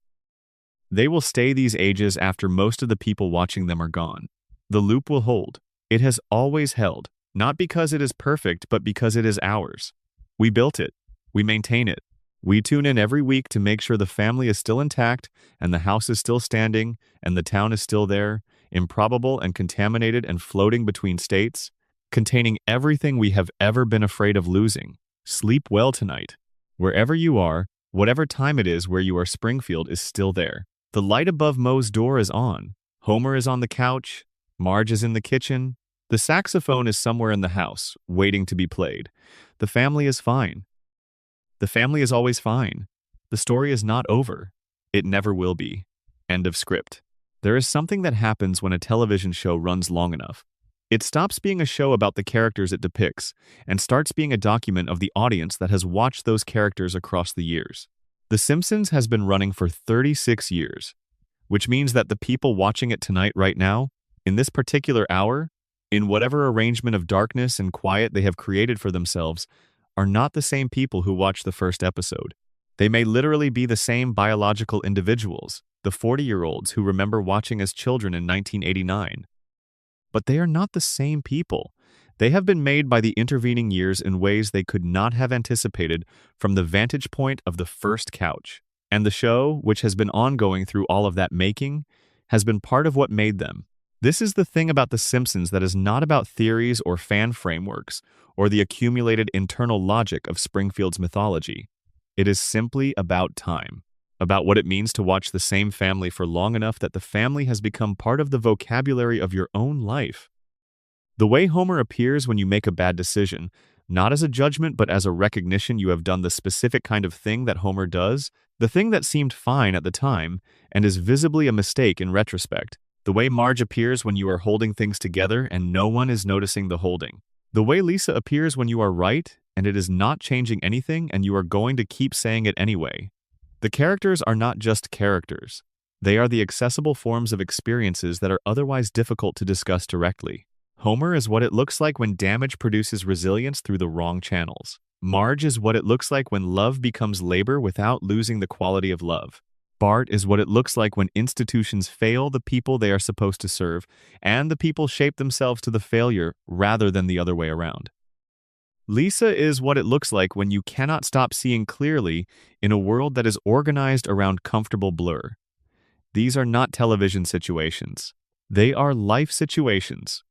They will stay these ages after most of the people watching them are gone. The loop will hold. It has always held, not because it is perfect, but because it is ours. We built it. We maintain it. We tune in every week to make sure the family is still intact and the house is still standing and the town is still there, improbable and contaminated and floating between states, containing everything we have ever been afraid of losing. Sleep well tonight. Wherever you are, whatever time it is where you are, Springfield is still there. The light above Moe's door is on. Homer is on the couch. Marge is in the kitchen. The saxophone is somewhere in the house, waiting to be played. The family is fine. The family is always fine. The story is not over. It never will be. End of script. There is something that happens when a television show runs long enough. It stops being a show about the characters it depicts and starts being a document of the audience that has watched those characters across the years. The Simpsons has been running for 36 years, which means that the people watching it tonight right now, in this particular hour, in whatever arrangement of darkness and quiet they have created for themselves, are not the same people who watched the first episode. They may literally be the same biological individuals, the 40-year-olds who remember watching as children in 1989. But they are not the same people. They have been made by the intervening years in ways they could not have anticipated from the vantage point of the first couch. And the show, which has been ongoing through all of that making, has been part of what made them. This is the thing about The Simpsons that is not about theories or fan frameworks or the accumulated internal logic of Springfield's mythology. It is simply about time, about what it means to watch the same family for long enough that the family has become part of the vocabulary of your own life. The way Homer appears when you make a bad decision, not as a judgment but as a recognition you have done the specific kind of thing that Homer does, the thing that seemed fine at the time and is visibly a mistake in retrospect. The way Marge appears when you are holding things together and no one is noticing the holding. The way Lisa appears when you are right and it is not changing anything and you are going to keep saying it anyway. The characters are not just characters. They are the accessible forms of experiences that are otherwise difficult to discuss directly. Homer is what it looks like when damage produces resilience through the wrong channels. Marge is what it looks like when love becomes labor without losing the quality of love. Bart is what it looks like when institutions fail the people they are supposed to serve, and the people shape themselves to the failure rather than the other way around. Lisa is what it looks like when you cannot stop seeing clearly in a world that is organized around comfortable blur. These are not television situations. They are life situations,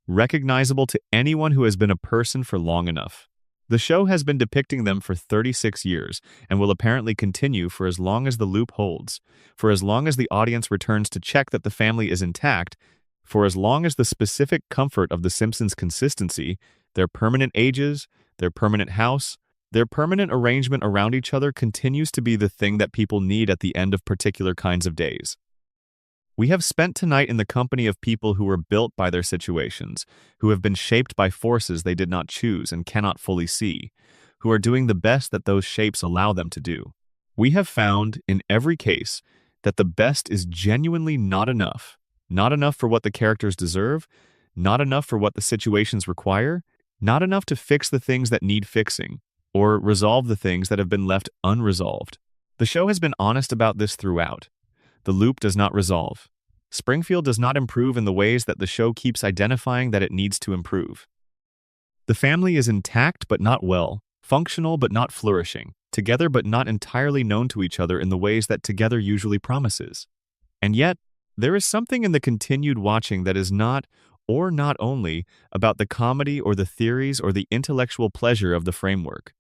recognizable to anyone who has been a person for long enough. The show has been depicting them for 36 years and will apparently continue for as long as the loop holds, for as long as the audience returns to check that the family is intact, for as long as the specific comfort of The Simpsons' consistency, their permanent ages, their permanent house, their permanent arrangement around each other continues to be the thing that people need at the end of particular kinds of days. We have spent tonight in the company of people who were built by their situations, who have been shaped by forces they did not choose and cannot fully see, who are doing the best that those shapes allow them to do. We have found, in every case, that the best is genuinely not enough for what the characters deserve, not enough for what the situations require, not enough to fix the things that need fixing, or resolve the things that have been left unresolved. The show has been honest about this throughout. the loop does not resolve. Springfield does not improve in the ways that the show keeps identifying that it needs to improve. The family is intact but not well, functional but not flourishing, together but not entirely known to each other in the ways that together usually promises. And yet, there is something in the continued watching that is not, or not only, about the comedy or the theories or the intellectual pleasure of the framework.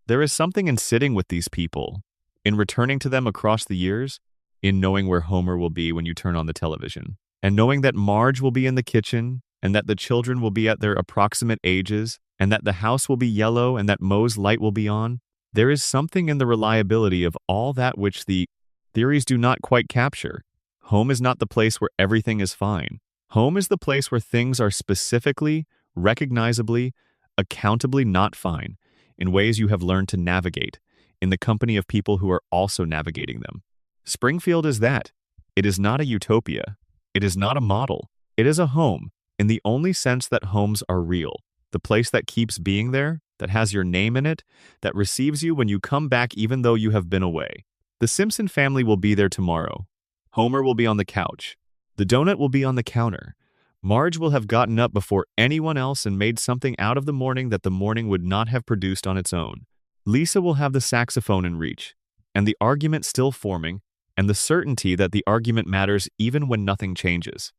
There is something in sitting with these people, in returning to them across the years, in knowing where Homer will be when you turn on the television, and knowing that Marge will be in the kitchen, and that the children will be at their approximate ages, and that the house will be yellow and that Moe's light will be on. There is something in the reliability of all that which the theories do not quite capture. Home is not the place where everything is fine. Home is the place where things are specifically, recognizably, accountably not fine, in ways you have learned to navigate, in the company of people who are also navigating them. Springfield is that. It is not a utopia. It is not a model. It is a home, in the only sense that homes are real. The place that keeps being there, that has your name in it, that receives you when you come back even though you have been away. The Simpson family will be there tomorrow. Homer will be on the couch. The donut will be on the counter. Marge will have gotten up before anyone else and made something out of the morning that the morning would not have produced on its own. Lisa will have the saxophone in reach, and the argument still forming, and the certainty that the argument matters even when nothing changes.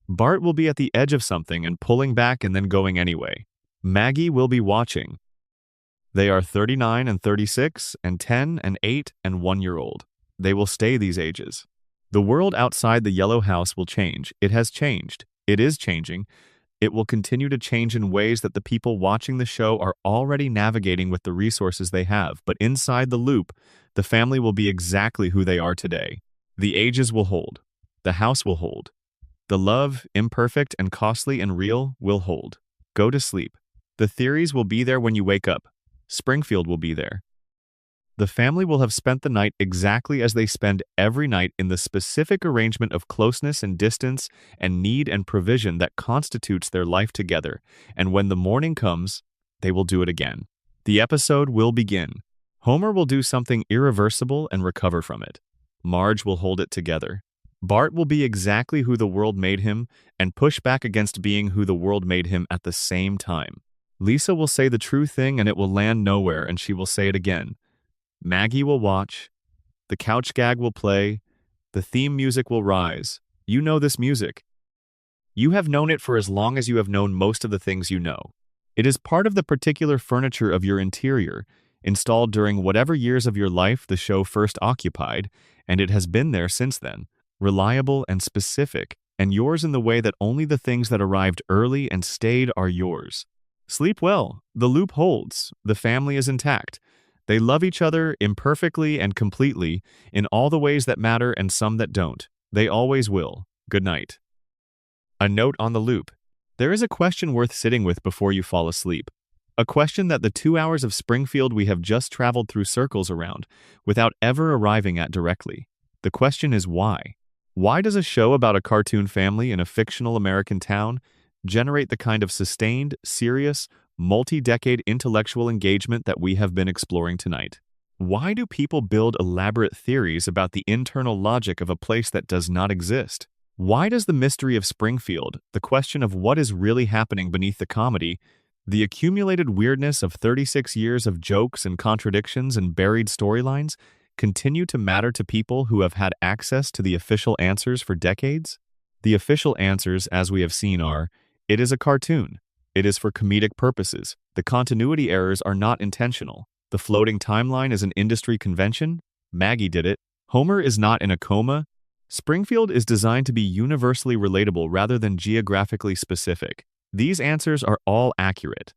Bart will be at the edge of something and pulling back and then going anyway. Maggie will be watching. They are 39 and 36 and 10 and 8 and 1-year-old. They will stay these ages. The world outside the yellow house will change. It has changed. It is changing. It will continue to change in ways that the people watching the show are already navigating with the resources they have. But inside the loop, the family will be exactly who they are today. The ages will hold. The house will hold. The love, imperfect and costly and real, will hold. Go to sleep. The theories will be there when you wake up. Springfield will be there. The family will have spent the night exactly as they spend every night in the specific arrangement of closeness and distance and need and provision that constitutes their life together, and when the morning comes, they will do it again. The episode will begin. Homer will do something irreversible and recover from it. Marge will hold it together. Bart will be exactly who the world made him and push back against being who the world made him at the same time. Lisa will say the true thing and it will land nowhere, and she will say it again. Maggie will watch. The couch gag will play. The theme music will rise. You know this music. You have known it for as long as you have known most of the things you know. It is part of the particular furniture of your interior, installed during whatever years of your life the show first occupied, and it has been there since then. Reliable and specific, and yours in the way that only the things that arrived early and stayed are yours. Sleep well. The loop holds. The family is intact. They love each other imperfectly and completely in all the ways that matter and some that don't. They always will. Good night. A note on the loop. There is a question worth sitting with before you fall asleep. A question that the 2 hours of Springfield we have just traveled through circles around without ever arriving at directly. The question is why? Why does a show about a cartoon family in a fictional American town generate the kind of sustained, serious, multi-decade intellectual engagement that we have been exploring tonight? Why do people build elaborate theories about the internal logic of a place that does not exist? Why does the mystery of Springfield, the question of what is really happening beneath the comedy, the accumulated weirdness of 36 years of jokes and contradictions and buried storylines, continue to matter to people who have had access to the official answers for decades? The official answers, as we have seen, are, it is a cartoon. It is for comedic purposes. The continuity errors are not intentional. The floating timeline is an industry convention. Maggie did it. Homer is not in a coma. Springfield is designed to be universally relatable rather than geographically specific. These answers are all accurate.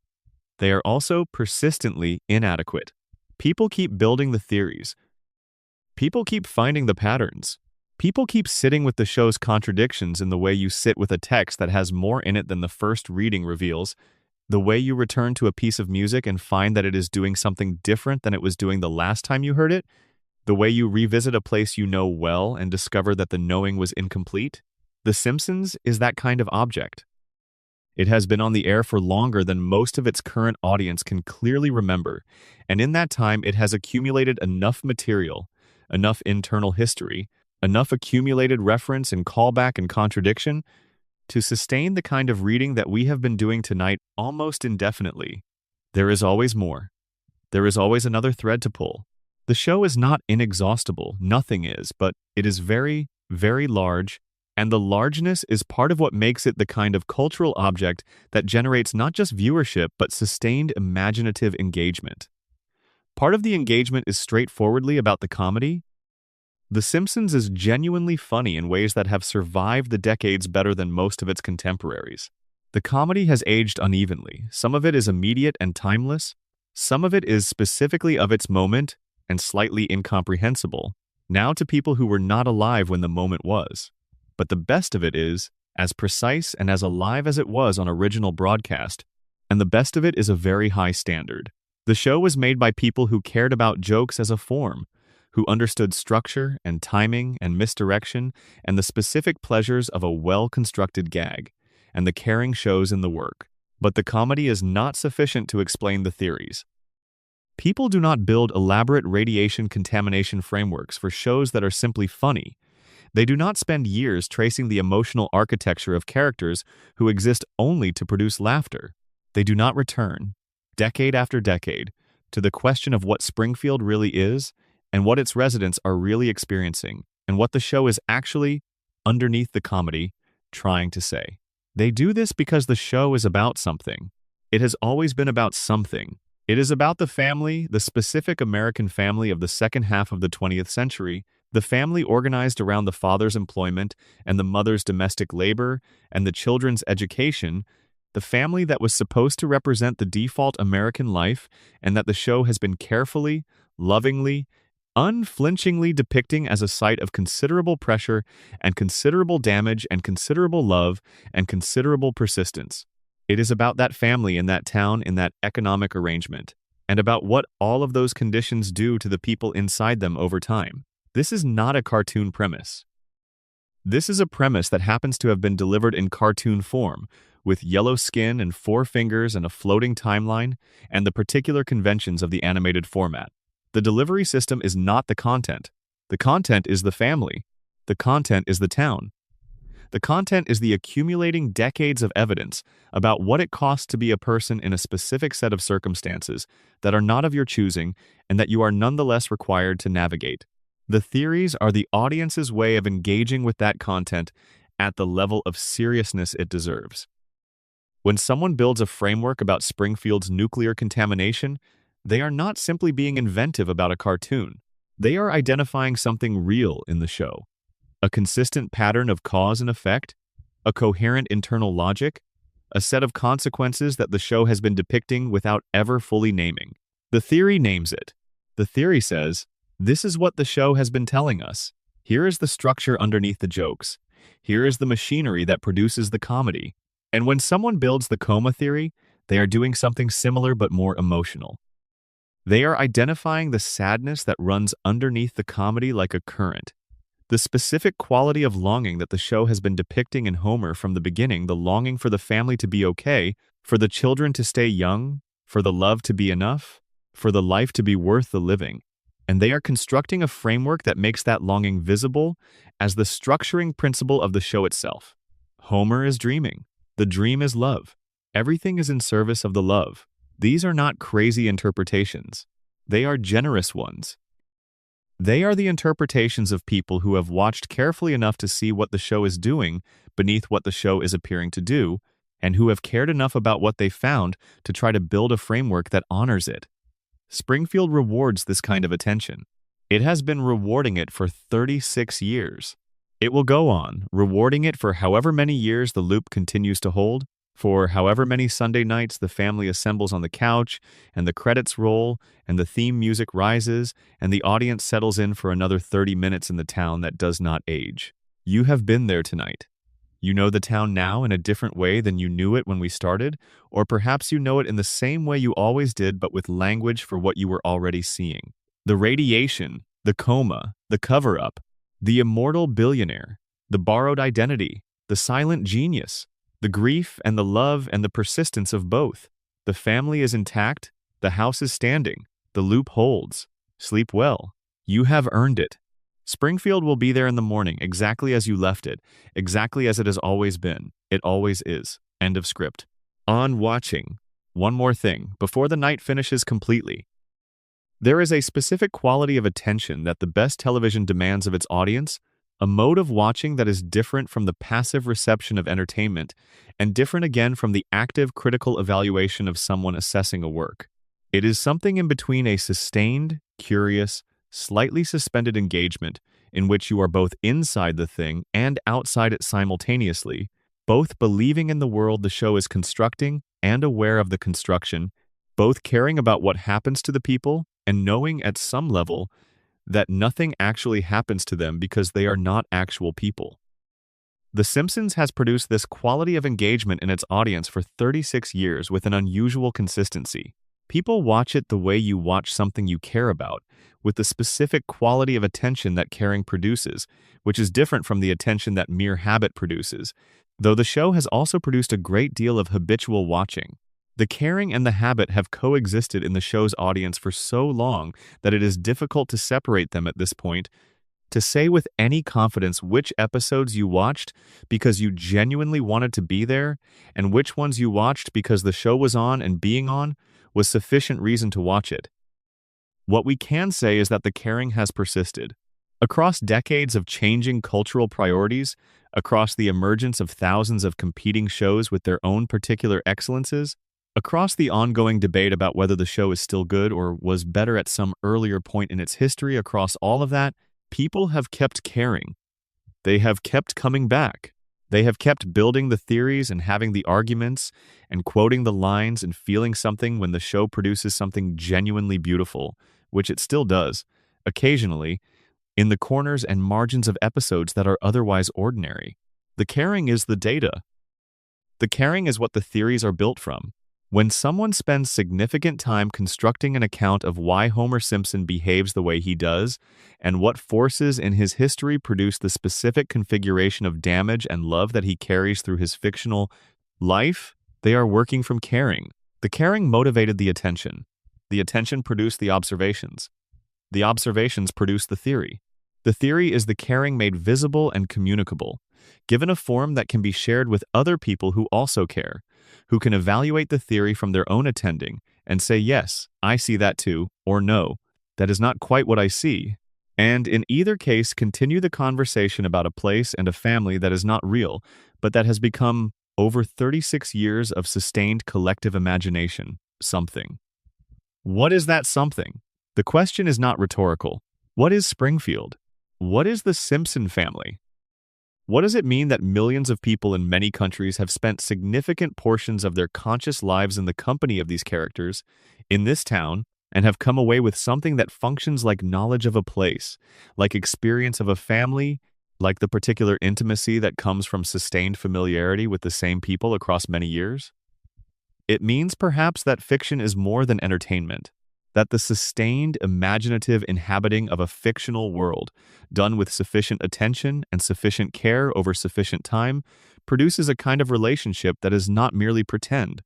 They are also persistently inadequate. People keep building the theories. People keep finding the patterns. People keep sitting with the show's contradictions in the way you sit with a text that has more in it than the first reading reveals, the way you return to a piece of music and find that it is doing something different than it was doing the last time you heard it, the way you revisit a place you know well and discover that the knowing was incomplete. The Simpsons is that kind of object. It has been on the air for longer than most of its current audience can clearly remember, and in that time it has accumulated enough material, enough internal history, enough accumulated reference and callback and contradiction to sustain the kind of reading that we have been doing tonight almost indefinitely. There is always more. There is always another thread to pull. The show is not inexhaustible, nothing is, but it is very, very large, and the largeness is part of what makes it the kind of cultural object that generates not just viewership but sustained imaginative engagement. Part of the engagement is straightforwardly about the comedy. The Simpsons is genuinely funny in ways that have survived the decades better than most of its contemporaries. The comedy has aged unevenly. Some of it is immediate and timeless. Some of it is specifically of its moment and slightly incomprehensible, now to people who were not alive when the moment was. But the best of it is as precise and as alive as it was on original broadcast, and the best of it is a very high standard. The show was made by people who cared about jokes as a form, who understood structure and timing and misdirection and the specific pleasures of a well-constructed gag, and the caring shows in the work. But the comedy is not sufficient to explain the theories. People do not build elaborate radiation contamination frameworks for shows that are simply funny. They do not spend years tracing the emotional architecture of characters who exist only to produce laughter. They do not return, decade after decade, to the question of what Springfield really is and what its residents are really experiencing and what the show is actually, underneath the comedy, trying to say. They do this because the show is about something. It has always been about something. It is about the family, the specific American family of the second half of the 20th century, the family organized around the father's employment and the mother's domestic labor and the children's education, the family that was supposed to represent the default American life and that the show has been carefully, lovingly, unflinchingly depicting as a site of considerable pressure and considerable damage and considerable love and considerable persistence. It is about that family in that town in that economic arrangement, and about what all of those conditions do to the people inside them over time. This is not a cartoon premise. This is a premise that happens to have been delivered in cartoon form, with yellow skin and 4 fingers and a floating timeline, and the particular conventions of the animated format. The delivery system is not the content. The content is the family. The content is the town. The content is the accumulating decades of evidence about what it costs to be a person in a specific set of circumstances that are not of your choosing and that you are nonetheless required to navigate. The theories are the audience's way of engaging with that content at the level of seriousness it deserves. When someone builds a framework about Springfield's nuclear contamination, they are not simply being inventive about a cartoon. They are identifying something real in the show. A consistent pattern of cause and effect, a coherent internal logic, a set of consequences that the show has been depicting without ever fully naming. The theory names it. The theory says, this is what the show has been telling us. Here is the structure underneath the jokes. Here is the machinery that produces the comedy. And when someone builds the coma theory, they are doing something similar but more emotional. They are identifying the sadness that runs underneath the comedy like a current. The specific quality of longing that the show has been depicting in Homer from the beginning, the longing for the family to be okay, for the children to stay young, for the love to be enough, for the life to be worth the living. And they are constructing a framework that makes that longing visible as the structuring principle of the show itself. Homer is dreaming. The dream is love. Everything is in service of the love. These are not crazy interpretations. They are generous ones. They are the interpretations of people who have watched carefully enough to see what the show is doing beneath what the show is appearing to do, and who have cared enough about what they found to try to build a framework that honors it. Springfield rewards this kind of attention. It has been rewarding it for 36 years. It will go on, rewarding it for however many years the loop continues to hold, for however many Sunday nights the family assembles on the couch, and the credits roll, and the theme music rises, and the audience settles in for another 30 minutes in the town that does not age. You have been there tonight. You know the town now in a different way than you knew it when we started, or perhaps you know it in the same way you always did but with language for what you were already seeing. The radiation, the coma, the cover-up, the immortal billionaire, the borrowed identity, the silent genius, the grief and the love and the persistence of both. The family is intact, the house is standing, the loop holds. Sleep well. You have earned it. Springfield will be there in the morning, exactly as you left it, exactly as it has always been. It always is. End of script. On watching. One more thing, before the night finishes completely. There is a specific quality of attention that the best television demands of its audience, a mode of watching that is different from the passive reception of entertainment, and different again from the active critical evaluation of someone assessing a work. It is something in between a sustained, curious, slightly suspended engagement in which you are both inside the thing and outside it simultaneously, both believing in the world the show is constructing and aware of the construction, both caring about what happens to the people and knowing at some level that nothing actually happens to them because they are not actual people. The Simpsons has produced this quality of engagement in its audience for 36 years with an unusual consistency. People watch it the way you watch something you care about, with the specific quality of attention that caring produces, which is different from the attention that mere habit produces, though the show has also produced a great deal of habitual watching. The caring and the habit have coexisted in the show's audience for so long that it is difficult to separate them at this point. To say with any confidence which episodes you watched because you genuinely wanted to be there, and which ones you watched because the show was on and being on was sufficient reason to watch it. What we can say is that the caring has persisted. Across decades of changing cultural priorities, across the emergence of thousands of competing shows with their own particular excellences, across the ongoing debate about whether the show is still good or was better at some earlier point in its history, across all of that, people have kept caring. They have kept coming back. They have kept building the theories and having the arguments and quoting the lines and feeling something when the show produces something genuinely beautiful, which it still does, occasionally, in the corners and margins of episodes that are otherwise ordinary. The caring is the data. The caring is what the theories are built from. When someone spends significant time constructing an account of why Homer Simpson behaves the way he does, and what forces in his history produce the specific configuration of damage and love that he carries through his fictional life, they are working from caring. The caring motivated the attention. The attention produced the observations. The observations produced the theory. The theory is the caring made visible and communicable, given a form that can be shared with other people who also care, who can evaluate the theory from their own attending and say, yes, I see that too, or no, that is not quite what I see, and in either case continue the conversation about a place and a family that is not real, but that has become, over 36 years of sustained collective imagination, something. What is that something? The question is not rhetorical. What is Springfield? What is the Simpson family? What does it mean that millions of people in many countries have spent significant portions of their conscious lives in the company of these characters, in this town, and have come away with something that functions like knowledge of a place, like experience of a family, like the particular intimacy that comes from sustained familiarity with the same people across many years? It means perhaps that fiction is more than entertainment, that the sustained, imaginative inhabiting of a fictional world, done with sufficient attention and sufficient care over sufficient time, produces a kind of relationship that is not merely pretend.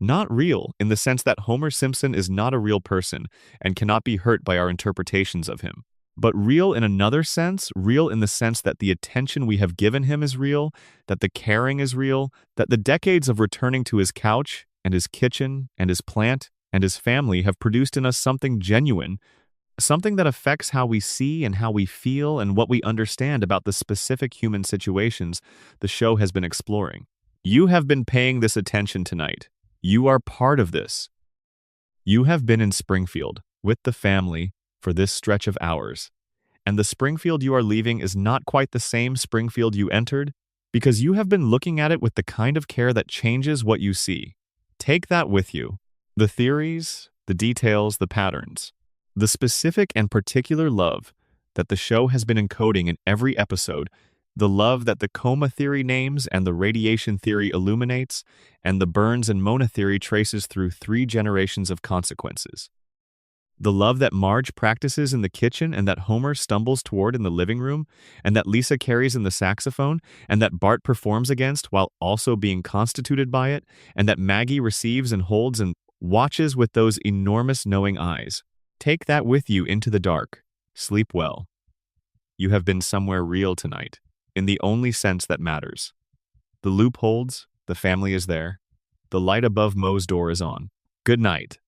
Not real, in the sense that Homer Simpson is not a real person and cannot be hurt by our interpretations of him, but real in another sense, real in the sense that the attention we have given him is real, that the caring is real, that the decades of returning to his couch and his kitchen and his plant and his family have produced in us something genuine, something that affects how we see and how we feel and what we understand about the specific human situations the show has been exploring. You have been paying this attention tonight. You are part of this. You have been in Springfield, with the family, for this stretch of hours. And the Springfield you are leaving is not quite the same Springfield you entered, because you have been looking at it with the kind of care that changes what you see. Take that with you. The theories, the details, the patterns, the specific and particular love that the show has been encoding in every episode, the love that the coma theory names and the radiation theory illuminates, and the Burns and Mona theory traces through 3 generations of consequences. The love that Marge practices in the kitchen and that Homer stumbles toward in the living room, and that Lisa carries in the saxophone, and that Bart performs against while also being constituted by it, and that Maggie receives and holds and watches with those enormous knowing eyes. Take that with you into the dark. Sleep well. You have been somewhere real tonight, in the only sense that matters. The loop holds, the family is there. The light above Mo's door is on. Good night.